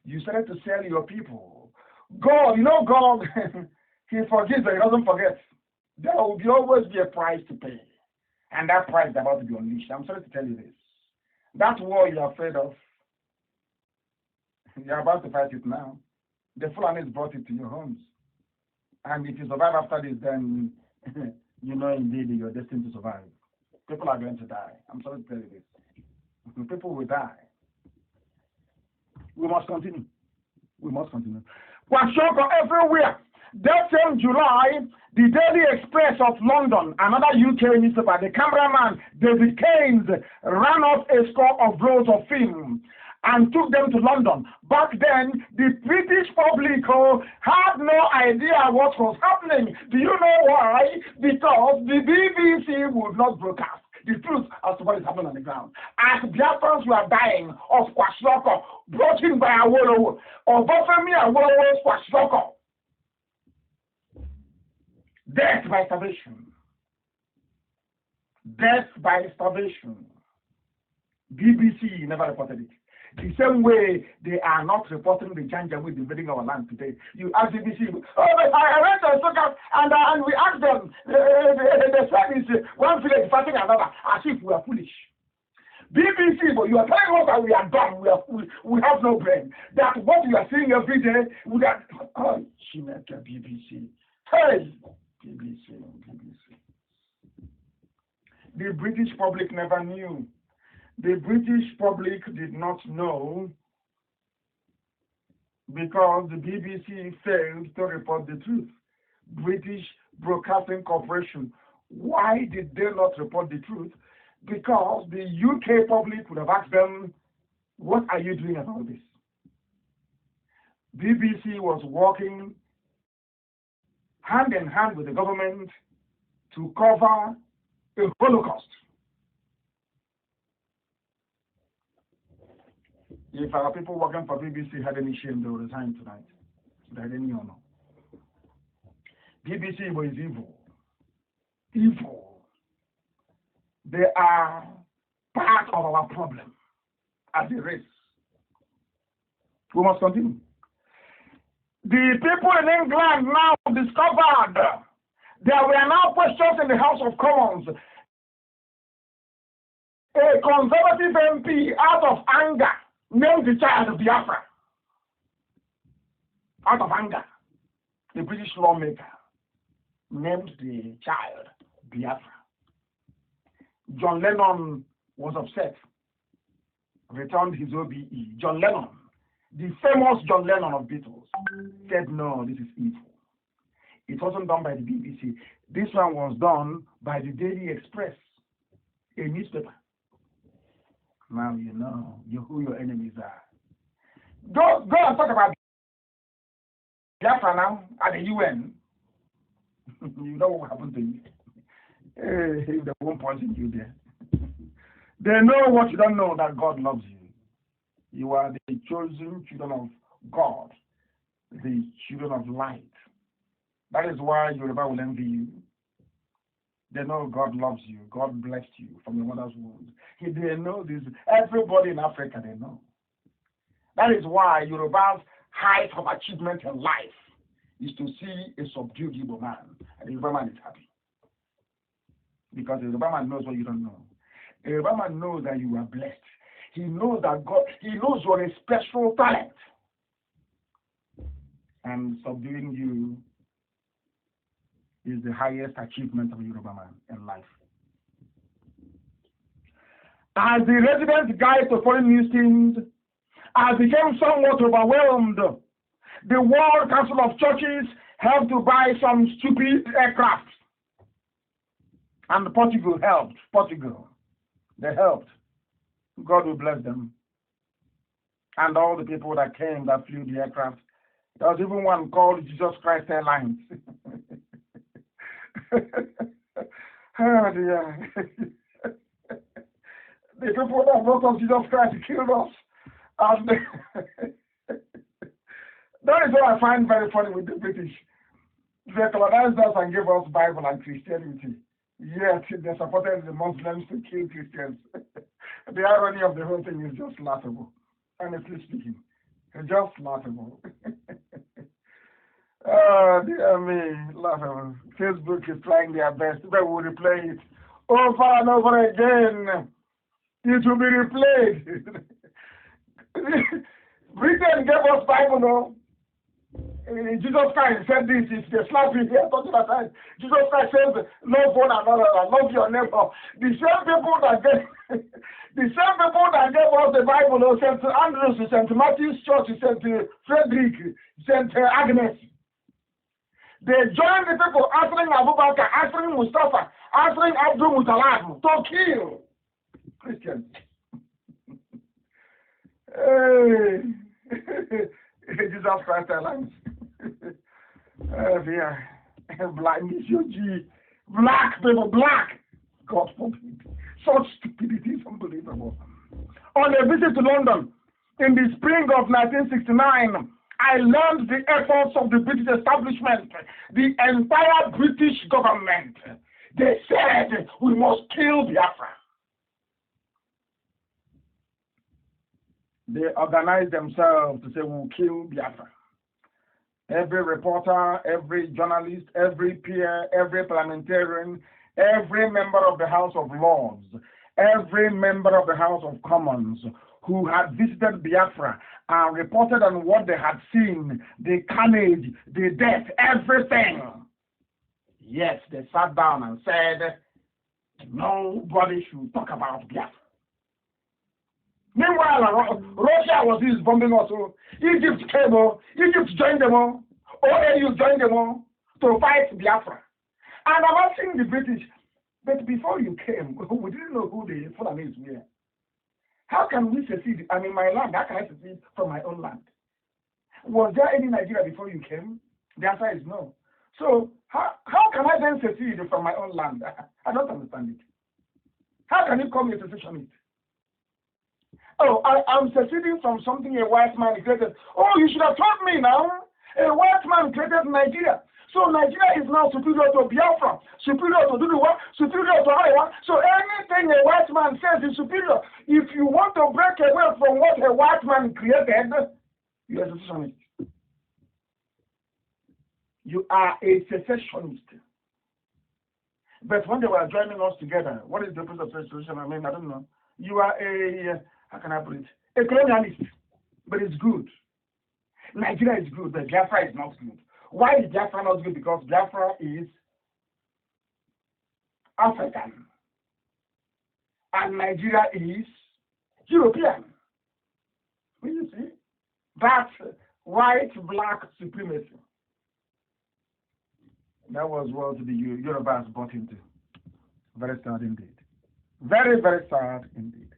you started to sell your people. God, God, he forgives but he doesn't forget. There will always be a price to pay. And that price is about to be unleashed. I'm sorry to tell you this. That war you're afraid of, you're about to fight it now. The Fulani brought it to your homes. And if you survive after this, then indeed you're destined to survive. People are going to die. I'm sorry to tell you this. People will die. We must continue. We must continue. Kwashoko everywhere. That same July, the Daily Express of London, another UK newspaper, the cameraman David Keynes ran off a score of rolls of film and took them to London. Back then, the British public had no idea what was happening. Do you know why? Because the BBC would not broadcast the truth as to what is happening on the ground. As Biafrans were dying of kwashiorkor, brought in by Awolowo, or Bafemi Awolowo's kwashiorkor. Death by starvation. Death by starvation. BBC never reported it. The same way they are not reporting the Janjaweed invading our land today. You ask BBC, I went to Soka and we asked them, they said it's one village fighting another, as if we are foolish. BBC, but you are telling us that we are dumb, we have no brain. That what you are seeing every day, we are, Chimeka BBC. Hey! BBC. The British public never knew. The British public did not know because the BBC failed to report the truth. British Broadcasting Corporation, why did they not report the truth? Because the UK public would have asked them, what are you doing about this? BBC was working hand in hand with the government to cover the Holocaust. If our people working for BBC had any shame, they would resign tonight. They had any honor. BBC was evil. Evil. They are part of our problem as a race. We must continue. The people in England now discovered there were now questions in the House of Commons. A conservative MP, out of anger, named the child of Biafra. Out of anger, the British lawmaker named the child Biafra. John Lennon was upset, returned his OBE. John Lennon, the famous John Lennon of Beatles, said, no, this is evil. It wasn't done by the BBC. This one was done by the Daily Express, a newspaper. Now you know who your enemies are. Go and talk about Biafra now at the UN. You know what happened to you. If they won't poison you there. They know what you don't know, that God loves you. You are the chosen children of God, the children of light. That is why Yoruba will envy you. They know God loves you. God blessed you from your mother's womb. They know this. Everybody in Africa, they know. That is why Yoruba's height of achievement in life is to see a subdued Igbo man. And the Yoruba man is happy. Because the Yoruba man knows what you don't know. The Yoruba man knows that you are blessed. He knows that God, he knows you are a special talent. And subduing you is the highest achievement of a Yoruba man in life. As the resident guide to foreign news teams, I became somewhat overwhelmed. The World Council of Churches helped to buy some stupid aircraft. And Portugal helped. They helped. God will bless them. And all the people that came that flew the aircraft. There was even one called Jesus Christ Airlines. Oh dear. The people that brought us Jesus Christ killed us. And that is what I find very funny with the British. They colonized us and gave us Bible and Christianity. Yet they supported the Muslims to kill Christians. the irony of the whole thing is just laughable. Honestly speaking, it's just laughable. Oh, dear me, laughable. Facebook is trying their best. They will replay it over and over again. It will be replayed. Britain gave us Bible, no? Jesus Christ said this, if they slap you here, talking about that. Jesus Christ says, love one another, love your neighbor. The same people that gave us the Bible, no? St. Andrews, St. Matthew's Church, St. Frederick, St. Agnes. They joined the people answering Abu Bakr, answering Mustafa, answering Abdul Mutalam to kill Christians. Hey. Jesus Christ Airlines. Black misogynist. Black people, black. God forbid. Such stupidity is unbelievable. On a visit to London in the spring of 1969, I learned the efforts of the British establishment, the entire British government. They said, we must kill Biafra. They organized themselves to say, we'll kill Biafra. Every reporter, every journalist, every peer, every parliamentarian, every member of the House of Lords, every member of the House of Commons who had visited Biafra and reported on what they had seen, the carnage, the death, everything. Yes, they sat down and said, nobody should talk about Biafra. Meanwhile, Russia was bombing also. Egypt came, Egypt joined them all. OAU joined them all to fight Biafra. And I'm asking the British, but before you came, we didn't know who the Fulanis were. How can we secede? I'm in my land. How can I secede from my own land? Was there any Nigeria before you came? The answer is no. So how can I then secede from my own land? I don't understand it. How can you call me a secessionist? Oh, I'm seceding from something a white man created. Oh, you should have told me now. A white man created Nigeria. So Nigeria is now superior to Biafra, superior to Duduwa, superior to Iowa. So anything a white man says is superior. If you want to break away from what a white man created, you are a secessionist. You are a secessionist. But when they were joining us together, what is the purpose of secession? I mean, I don't know. You are a, how can I put it? A colonialist. But it's good. Nigeria is good, but Biafra is not good. Why is Biafra not good? Because Biafra is African. And Nigeria is European. Will you see? That's white-black supremacy. That was what the Yorubas bought into. Very sad indeed. Very, very sad indeed.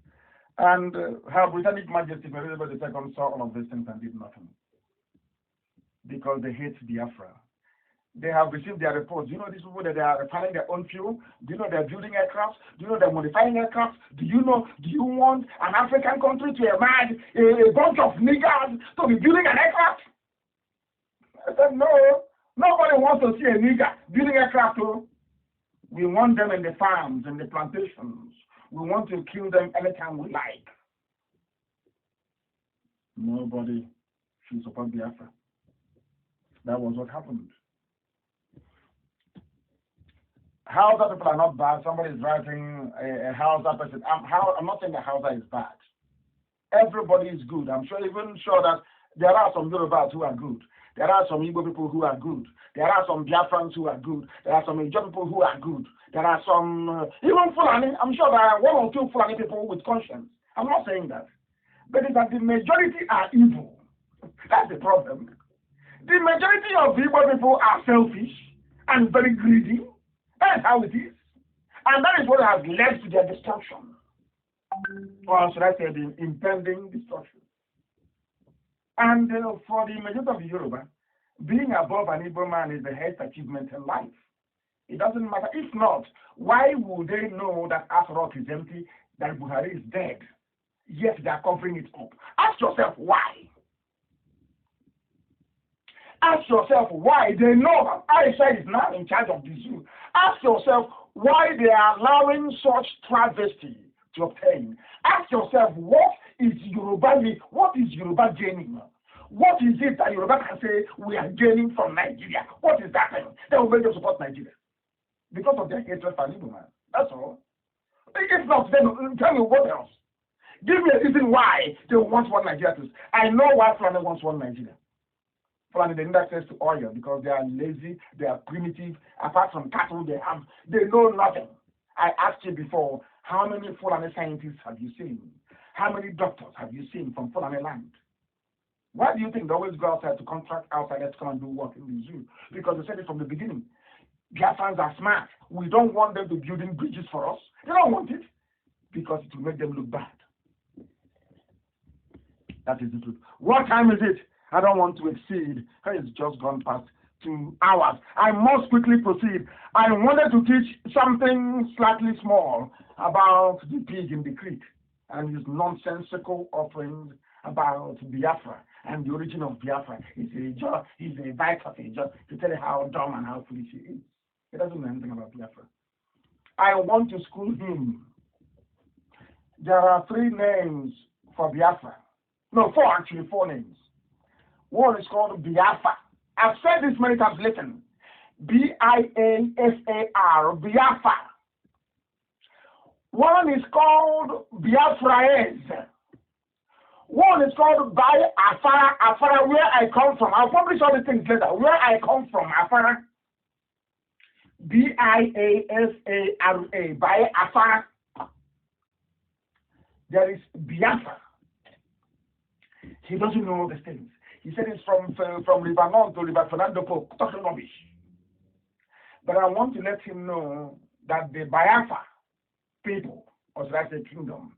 And Her Britannic Majesty Elizabeth II saw all of these things and did nothing. Because they hate Biafra. They have received their reports. Do you know these people that they are refining their own fuel? Do you know they're building aircraft? Do you know they're modifying aircraft? Do you want an African country to emerge a bunch of niggers to be building an aircraft? I said, no. Nobody wants to see a nigger building aircraft. Oh. We want them in the farms, in the plantations. We want to kill them anytime we like. Nobody should support Biafra. That was what happened. Hausa people are not bad. Somebody is writing a Hausa person. I'm not saying the Hausa is bad. Everybody is good. I'm even sure that there are some Yorubas who are good. There are some Igbo people who are good. There are some Biafrans who are good. There are some Ijaw people who are good. There are some, even Fulani. I'm sure there are one or two Fulani people with conscience. I'm not saying that. But it's that the majority are evil. That's the problem. The majority of Igbo people are selfish and very greedy. That's how it is. And that is what has led to their destruction. Or should I say the impending destruction. And for the majority of the Yoruba, being above an Igbo man is the highest achievement in life. It doesn't matter. If not, why would they know that Asarok is empty, that Buhari is dead, yet they are covering it up? Ask yourself why. Ask yourself why. They know that Aisha is now in charge of the zoo. Ask yourself why they are allowing such travesty to obtain. Ask yourself, what is Yoruba gaining? What is it that Yoruba can say we are gaining from Nigeria? What is that thing that will make them support Nigeria? Because of their hatred for Igbo man. That's all. If not, then tell me what else. Give me a reason why they want one Nigeria to. I know why Fulani wants one Nigeria. Fulani, they need access to oil because they are lazy, they are primitive. Apart from cattle, they know nothing. I asked you before, how many Fulani scientists have you seen? How many doctors have you seen from Fulani land? Why do you think they always go outside to contract outsiders to come and do work in the zoo? Because they said it from the beginning. Biafrans are smart. We don't want them to building bridges for us. They don't want it because it will make them look bad. That is the truth. What time is it? I don't want to exceed. It's just gone past 2 hours. I must quickly proceed. I wanted to teach something slightly small about the pig in the creek and his nonsensical offerings about Biafra and the origin of Biafra. He's a bite of it just to tell you how dumb and how foolish he is. He doesn't know anything about Biafra. I want to school him. There are 3 names for Biafra. No, 4 actually, 4 names. One is called Biafra. I've said this many times. Listen. B-I-A-F-A-R, Biafra. One is called Biafraez. One is called Afara. Afara, where I come from. I'll publish all the things later. Where I come from, Afara. B-I-A-F-A-R-A, Afara. There is Biafra. He doesn't know all these things. He said it's from Lebanon to River Fernando Pope, talking rubbish. But I want to let him know that the Biafra people, or should I say kingdom,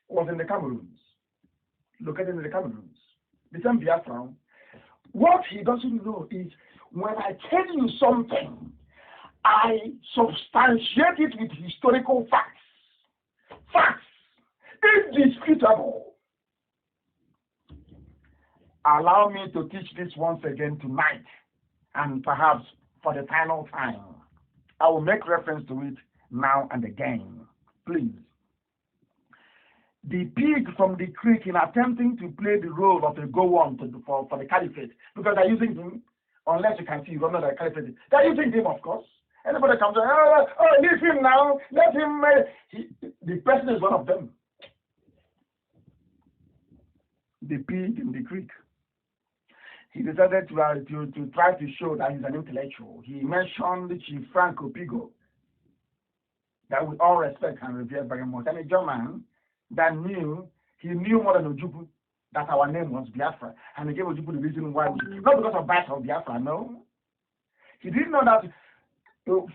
was in the Cameroons, located in the Cameroons. The same Biafra. What he doesn't know is when I tell you something, I substantiate it with historical facts. Facts. Indisputable. Allow me to teach this once again tonight, and perhaps for the final time. I will make reference to it now and again. Please. The pig from the creek, in attempting to play the role of a go-on for the caliphate, because they're using him, unless you can see, you don't know the caliphate. They're using him, of course. Anybody comes and leave him now, let him. The person is one of them. The pig in the creek. He decided to try to show that he's an intellectual. He mentioned Chief Frank Opigo, that we all respect and revere very much. And a German that knew more than Ojukwu, that our name was Biafra. And he gave Ojukwu the reason why, not because of Biafra of Biafra, no. He didn't know that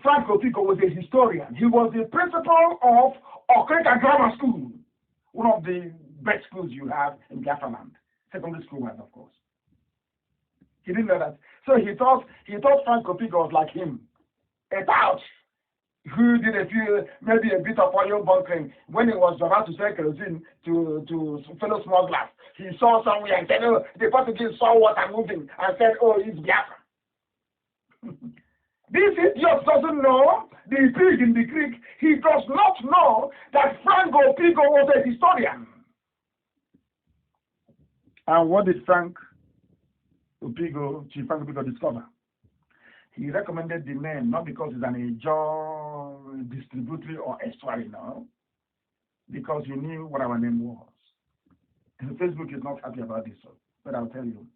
Frank Opigo was a historian. He was the principal of Okreka Grammar School, one of the best schools you have in Biafra land. Secondary school ones, of course. He didn't know that. So he thought Frank Opigo was like him. A tout who did maybe a bit of oil bunkering when he was about to sell kerosene to fellow smugglers. He saw somewhere and said, oh, the Portuguese saw water moving and said, oh, it's Biafra. This idiot doesn't know the pig in the creek. He does not know that Frank Opigo was a historian. And what did Chief Frank Opigo discover? He recommended the name not because it's an Ejo distributory or estuary, no, because he knew what our name was. And Facebook is not happy about this, but I'll tell you.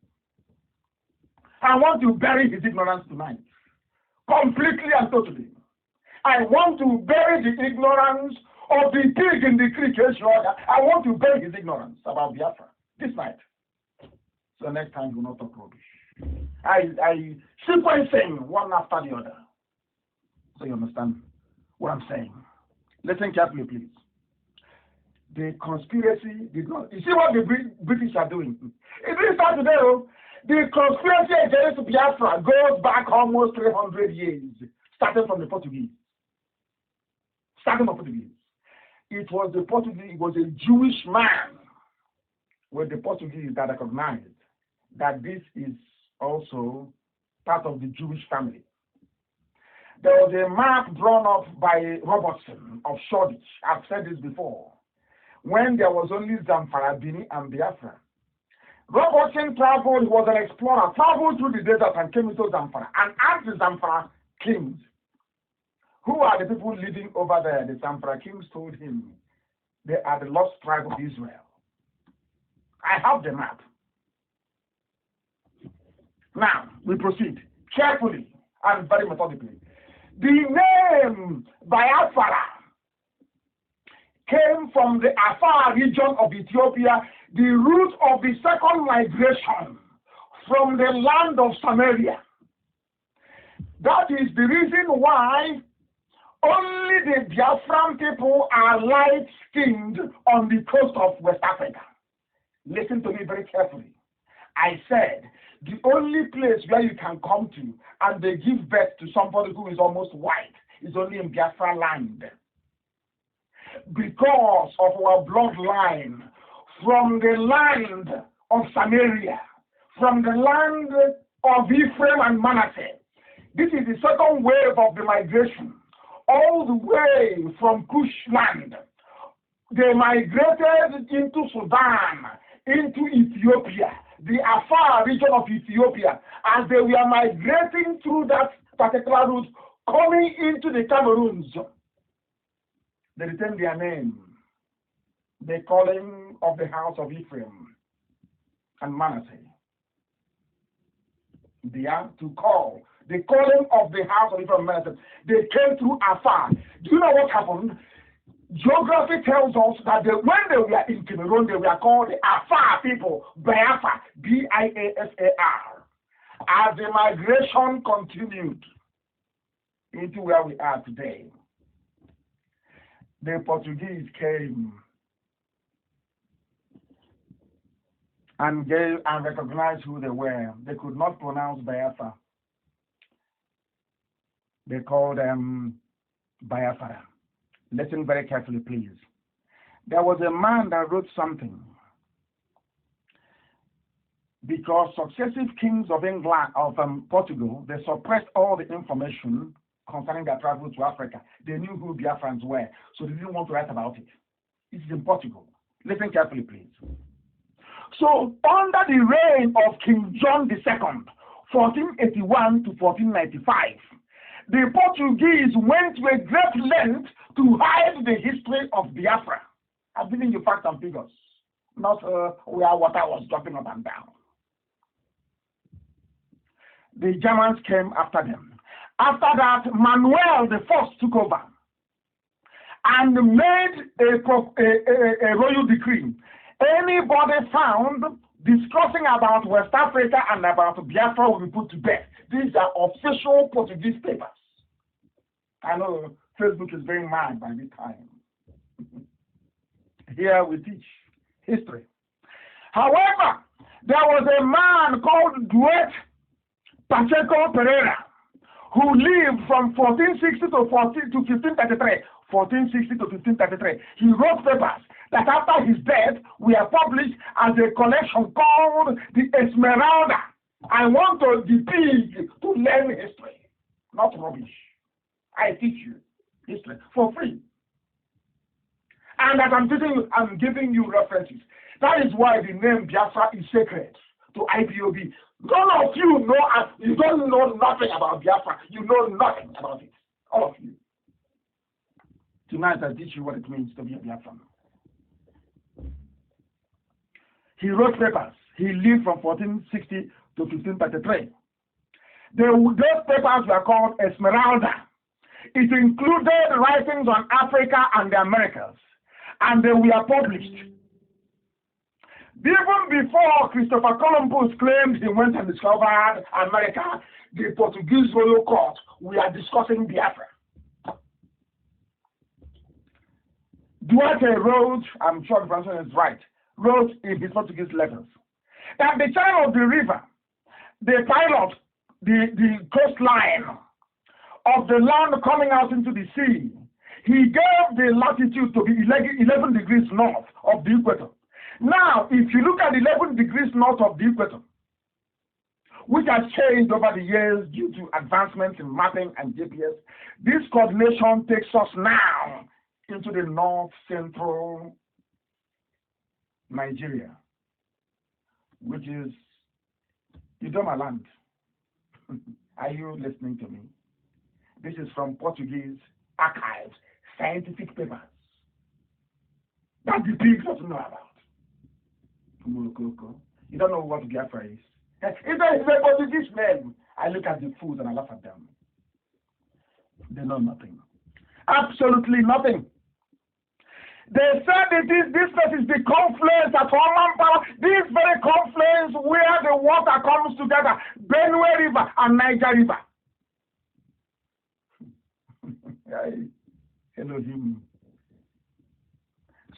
I want to bury his ignorance tonight, completely and totally. I want to bury the ignorance of the pig in the creek. I want to bury his ignorance about Biafra this night. So next time, do not talk rubbish. I sequencing one after the other. So you understand what I'm saying. Listen carefully, please. The conspiracy did not. You see what the British are doing? It didn't start today. The conspiracy against Biafra goes back almost 300 years, starting from the Portuguese. It was the Portuguese. It was a Jewish man with the Portuguese that recognized that this is also part of the Jewish family. There was a map drawn up by Robertson of Shoreditch. I've said this before. when there was only Zamfara, Bini, and Biafra. Robertson traveled, he was an explorer, traveled through the desert and came into Zamfara and asked the Zamfara kings, who are the people living over there? The Zamfara kings told him, they are the lost tribe of Israel. I have the map. Now, we proceed carefully and very methodically. The name Biafra came from the Afar region of Ethiopia, the root of the second migration from the land of Samaria. That is the reason why only the Biafran people are light-skinned on the coast of West Africa. Listen to me very carefully. I said, the only place where you can come to and they give birth to somebody who is almost white is only in Biafra land. Because of our bloodline from the land of Samaria, from the land of Ephraim and Manasseh. This is the second wave of the migration, all the way from Kush land. They migrated into Sudan, into Ethiopia, the Afar region of Ethiopia. As they were migrating through that particular route, coming into the Cameroons, they retained their name, the calling of the house of Ephraim and Manasseh. They are to call, the calling of the house of Ephraim and Manasseh. They came through Afar. Do you know what happened? Geography tells us that when they were in Cameroon, they were called the Afar people, Biafra, B-I-A-S-A-R. As the migration continued into where we are today, the Portuguese came and gave and recognized who they were. They could not pronounce Biafra. They called them Biafra. Listen very carefully, please. There was a man that wrote something. Because successive kings of England, of Portugal, they suppressed all the information concerning their travel to Africa. They knew who Biafrans were, so they didn't want to write about it. It is in Portugal. Listen carefully, please. So, under the reign of King John II, 1481 to 1495, the Portuguese went to a great length to hide the history of Biafra. I'm giving you facts and figures, not where water was dropping up and down. The Germans came after them. After that, Manuel I took over and made a royal decree. Anybody found discussing about West Africa and about Biafra will be put to death. These are official Portuguese papers. I know Facebook is very mad by this time. Here we teach history. However, there was a man called Duet Pacheco Pereira who lived from 1460 to 1533. 1460 to 1533. He wrote papers that after his death were published as a collection called the Esmeralda. I want the pig to learn history, not rubbish. I teach you history for free. And as I'm giving you references. That is why the name Biafra is sacred to IPOB. None of you know, you don't know nothing about Biafra. You know nothing about it. All of you. Tonight I teach you what it means to be a Biafran. He wrote papers. He lived from 1460 to 1533. Those papers were called Esmeralda. It included writings on Africa and the Americas, and they were published. Even before Christopher Columbus claimed he went and discovered America, the Portuguese royal court were discussing Biafra. Duarte wrote, I'm sure the pronunciation is right, wrote in his Portuguese letters that the channel of the river, the pilot, the coastline of the land coming out into the sea, he gave the latitude to be 11 degrees north of the equator. Now, if you look at 11 degrees north of the equator, which has changed over the years due to advancements in mapping and GPS, this coordination takes us now into the north central Nigeria, which is Idoma land. Are you listening to me? This is from Portuguese archives, scientific papers that the pig doesn't know about. You don't know what Biafra is. If there is a Portuguese name, I look at the fools and I laugh at them. They know nothing. Absolutely nothing. They said this place is the confluence at Holland Power. This very confluence where the water comes together, Benue River and Niger River. Elohim.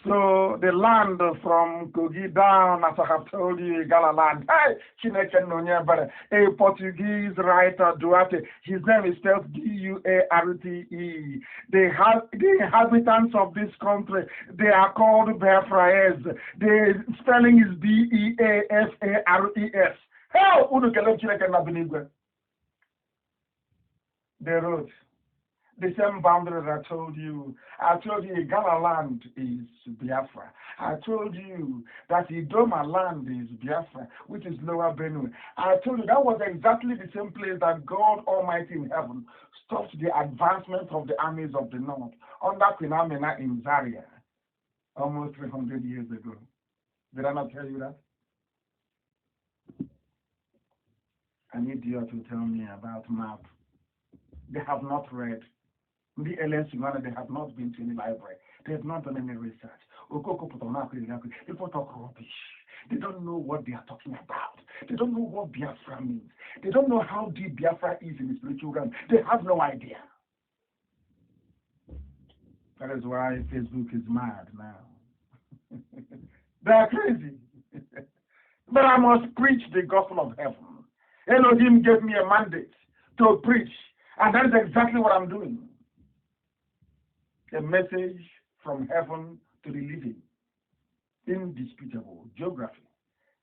So the land from Kogi down, as I have told you, Igala land. Hey, a Portuguese writer, Duarte. His name is spelled Duarte. The inhabitants of this country, they are called Biafraes. The spelling is Beafares. How they wrote the same boundaries I told you. I told you Ghana land is Biafra. I told you that Idoma land is Biafra, which is Lower Benue. I told you that was exactly the same place that God Almighty in heaven stopped the advancement of the armies of the north under Queen Amina in Zaria almost 300 years ago. Did I not tell you that? I need you to tell me about map. They have not read. The aliens, they have not been to any library. They have not done any research. People talk rubbish. They don't know what they are talking about. They don't know what Biafra means. They don't know how deep Biafra is in the spiritual realm. They have no idea. That is why Facebook is mad now. They are crazy. But I must preach the gospel of heaven. Elohim gave me a mandate to preach, and that is exactly what I'm doing. A message from heaven to the living. Indisputable. Geography,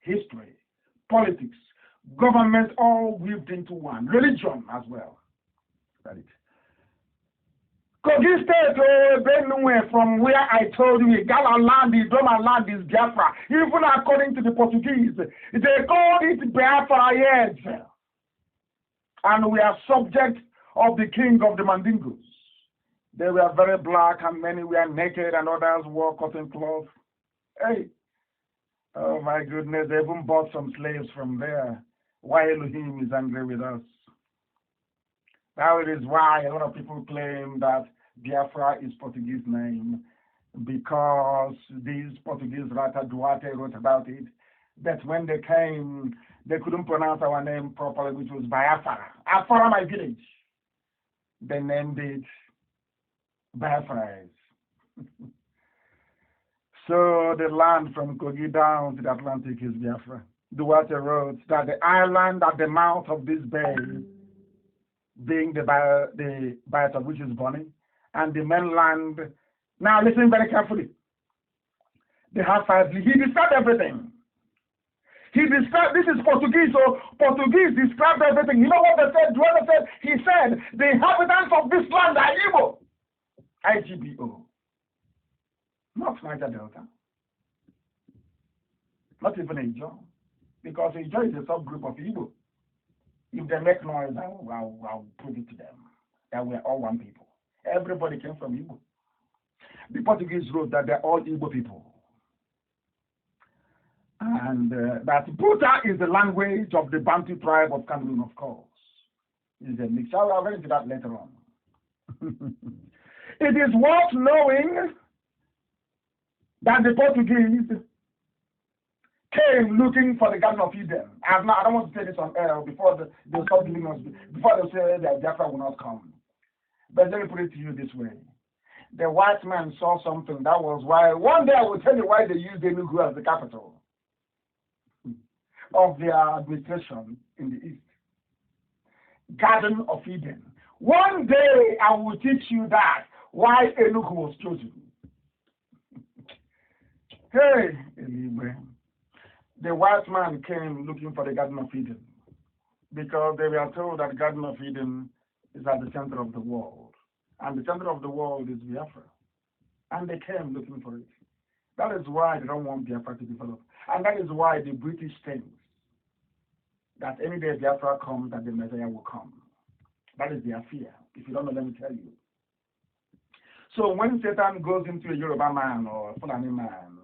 history, politics, government, all weaved into one. Religion as well. That is. Kogi State, Benue, from where I told you, Gala land, Idoma land is Biafra. Even according to the Portuguese, they call it Biafra, yes. And we are subject of the king of the Mandingos. They were very black and many were naked and others wore cotton cloth. Hey, oh my goodness, they even bought some slaves from there. Why Elohim is angry with us? Now it is why a lot of people claim that Biafra is Portuguese name because this Portuguese writer Duarte wrote about it. That when they came, they couldn't pronounce our name properly, which was Biafra. Afara, my village. They named it Biafra. So the land from Kogi down to the Atlantic is Biafra. Duarte wrote that the island at the mouth of this bay, being the Biafra, which is Bonny, and the mainland. Now listen very carefully. They have 5. He described everything. He described, this is Portuguese, so Portuguese described everything. You know what they said? Duarte said, he said, the inhabitants of this land are Igbo. IGBO. Not Niger Delta. Not even Ijo. Because Ijo is a subgroup of Igbo. If they make noise, I'll prove it to them that we're all one people. Everybody came from Igbo. The Portuguese wrote that they're all Igbo people. And that Buta is the language of the Bantu tribe of Cameroon, of course. It's a mixture. I'll get into that later on. It is worth knowing that the Portuguese came looking for the Garden of Eden. I don't want to say this on air before they stop giving us, before they say that Biafra will not come. But let me put it to you this way. The white man saw something. That was why, one day I will tell you why they used Enugu as the capital of their administration in the east. Garden of Eden. One day I will teach you that, why Enugu was chosen. Hey, the white man came looking for the Garden of Eden because they were told that the Garden of Eden is at the center of the world. And the center of the world is Biafra. And they came looking for it. That is why they don't want Biafra to develop. And that is why the British think that any day Biafra comes, that the Messiah will come. That is their fear. If you don't know, let me tell you. So when Satan goes into a Yoruba man or a Fulani man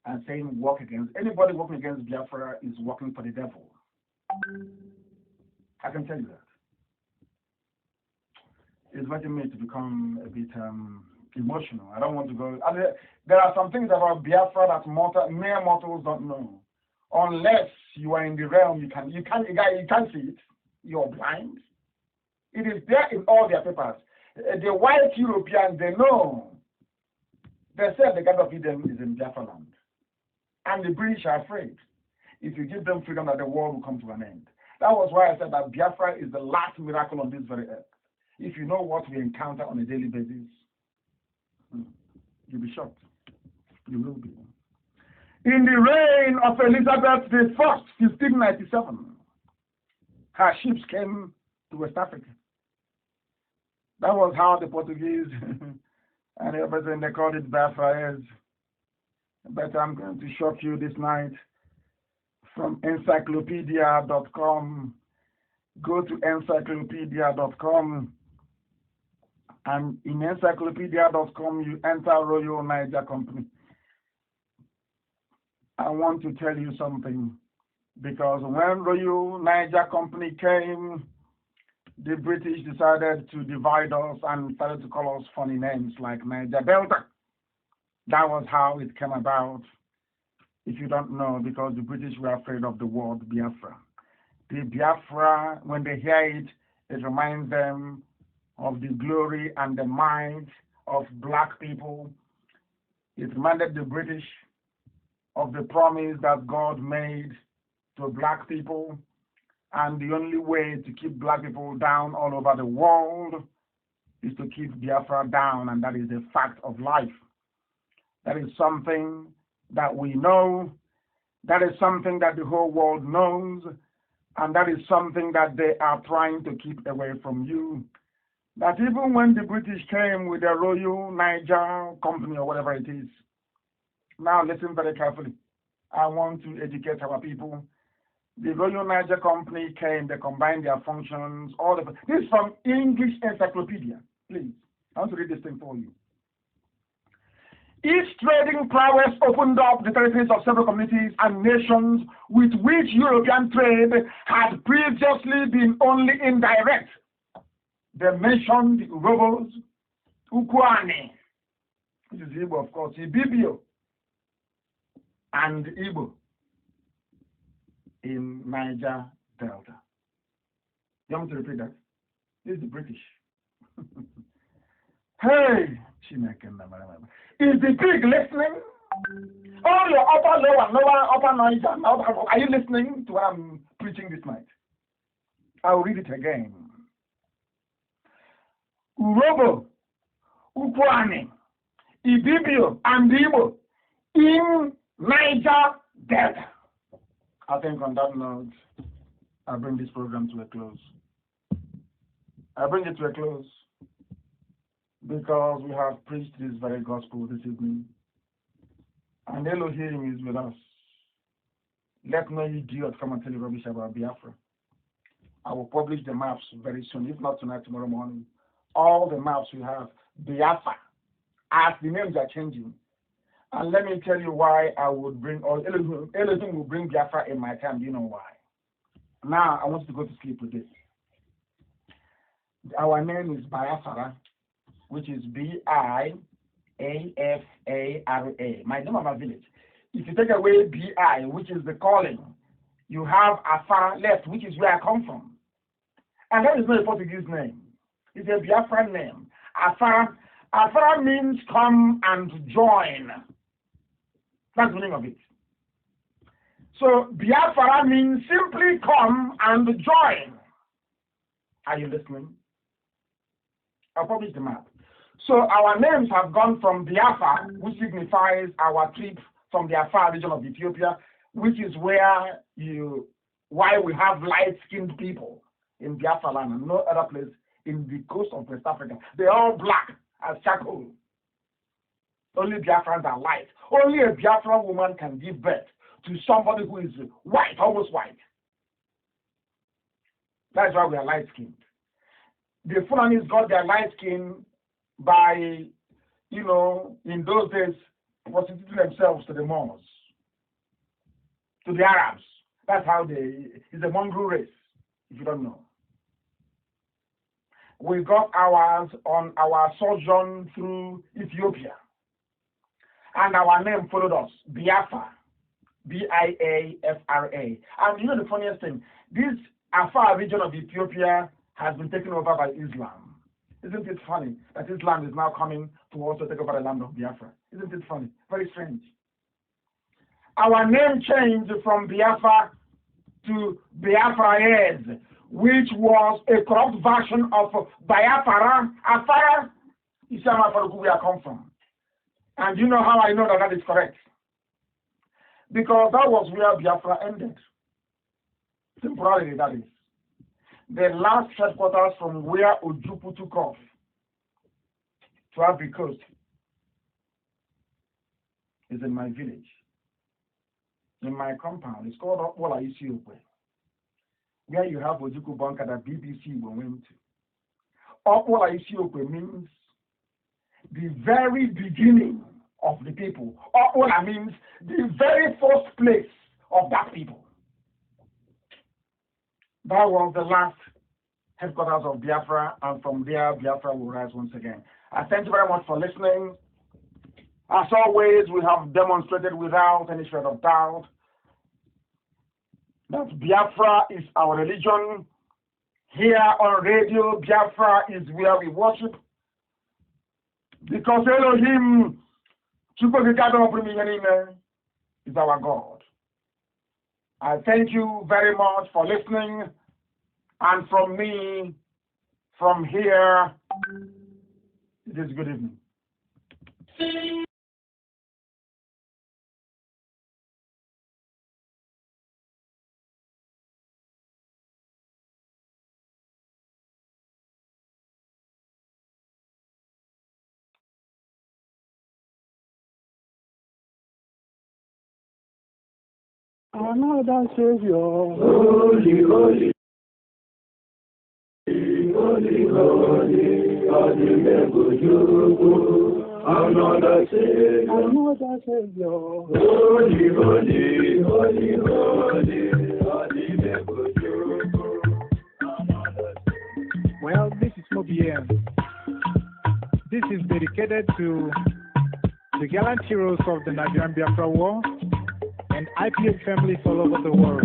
and saying work against, anybody working against Biafra is working for the devil. I can tell you that. It's making me to become a bit emotional. I don't want to go. There are some things about Biafra that mere mortals don't know. Unless you are in the realm, you can't see it. You're blind. It is there in all their papers. The white Europeans, they know. They said the God of Eden is in Biafra land. And the British are afraid. If you give them freedom, that the world will come to an end. That was why I said that Biafra is the last miracle on this very earth. If you know what we encounter on a daily basis, you'll be shocked. You will be. In the reign of Elizabeth I, 1597, her ships came to West Africa. That was how the Portuguese and everything, they called it Biafra is. But I'm going to shock you this night from encyclopedia.com. Go to encyclopedia.com. And in encyclopedia.com, you enter Royal Niger Company. I want to tell you something, because when Royal Niger Company came, the British decided to divide us and started to call us funny names like Niger Delta. That was how it came about, if you don't know, because the British were afraid of the word Biafra. The Biafra, when they hear it, it reminds them of the glory and the might of black people. It reminded the British of the promise that God made to black people, and the only way to keep black people down all over the world is to keep Biafra down, and that is a fact of life. That is something that we know, that is something that the whole world knows, and that is something that they are trying to keep away from you. That even when the British came with their Royal Niger Company or whatever it is, now listen very carefully. I want to educate our people. The Royal Niger Company came, they combined their functions, this is from English Encyclopedia, please. I want to read this thing for you. Its trading prowess opened up the territories of several communities and nations with which European trade had previously been only indirect. They mentioned Urobos, Ukwane, which is Igbo, of course, Ibibio, and Igbo in Niger Delta. You want me to repeat that? This is the British. Hey, is the pig listening? All your upper, lower, upper Niger, are you listening to what I'm preaching this night? I'll read it again. Urobo, Ukwane, Ibibio, and Igbo in Niger Delta. I think on that note, I bring this program to a close. I bring it to a close because we have preached this very gospel this evening. And Elohim is with us. Let no idiot come and tell you rubbish about Biafra. I will publish the maps very soon, if not tonight, tomorrow morning. All the maps we have, Biafra, as the names are changing. And let me tell you why I would bring, or Elohim will bring Biafra in my time. Do you know why? Now, I want you to go to sleep with this. Our name is Biafra, which is B-I-A-F-A-R-A, my name of my village. If you take away B-I, which is the calling, you have Afar left, which is where I come from. And that is not a Portuguese name. It's a Biafran name. Afar means come and join. That's the name of it. So Biafra means simply come and join. Are you listening? I'll publish the map. So our names have gone from Biafra, which signifies our trip from the Afar region of Ethiopia, which is why we have light-skinned people in Biafra land and no other place in the coast of West Africa. They're all black as charcoal. Only Biafrans are light. Only a Biafran woman can give birth to somebody who is white, almost white. That's why we are light-skinned. The Fulanis got their light skin by, in those days, prostituting themselves to the Moors, to the Arabs. That's how it's a mongrel race, if you don't know. We got ours on our sojourn through Ethiopia. And our name followed us, Biafra, Biafra. And the funniest thing, this Afar region of Ethiopia has been taken over by Islam. Isn't it funny that Islam is now coming to also take over the land of Biafra? Isn't it funny? Very strange. Our name changed from Biafra to Biafraez, which was a corrupt version of Biafra. Afara is where I come from. And you know how I know that is correct? Because that was where Biafra ended. Temporarily, that is. The last headquarters from where Ojukwu took off to Ivory Coast is in my village. In my compound. It's called Okwola Isiokwe, where you have Ojukwu bunker that BBC went to. Okwola Isiokwe means the very beginning of the people. Okwola means the very first place of that people. That was the last headquarters of Biafra, and from there, Biafra will rise once again. I thank you very much for listening. As always, we have demonstrated without any shred of doubt that Biafra is our religion. Here on radio, Biafra is where we worship. Because Elohim, is our God. I thank you very much for listening. And from me, from here, it is good evening. Another Savior, holy, holy. Holy, holy, holy, another Savior, holy, holy, holy, holy, Well, this is Mobien. This is dedicated to the gallant heroes of the Nigerian Biafra War and IPA families all over the world.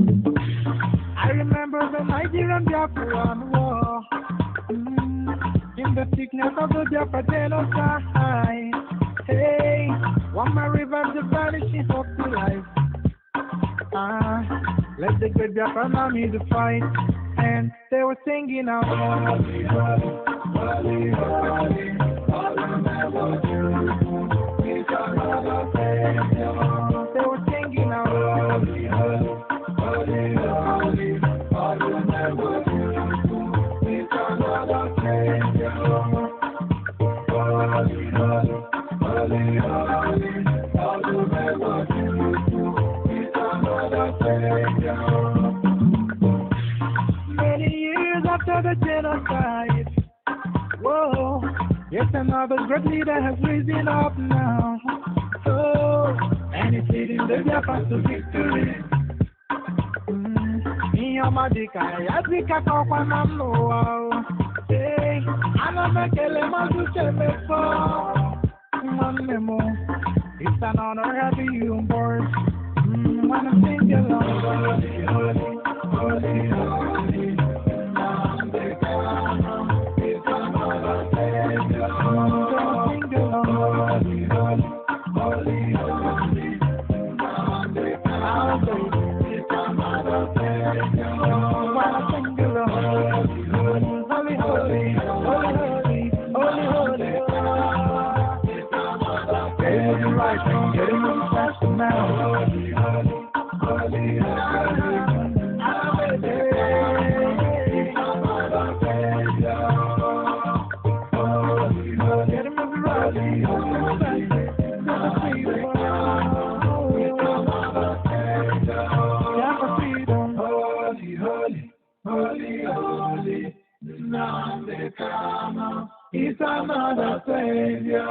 I remember the Nigerian Biafra War. In the thickness of the Biafra genocide, hey, one my river the vanishing of the life. Let the great Biafra army to fight, and they were singing out. Holy, holy, holy, holy, they were singing out. Holy, holy, holy, holy, many years after the genocide, whoa, yet another great leader has risen up now. Oh, and he's leading the Biafra to victory. Madika, Yazika, Kokwanam, hey, Anamekele Mazuchemefo, Manemo, it's an honor having you on board. When I'm singing along, holy, holy, Nnamdi Kanu, it's another Savior. Sing along, holy, holy, holy, holy, Nnamdi Kanu, it's another Savior. Now. Holy, holy, Nnamdi Kanu is another Savior.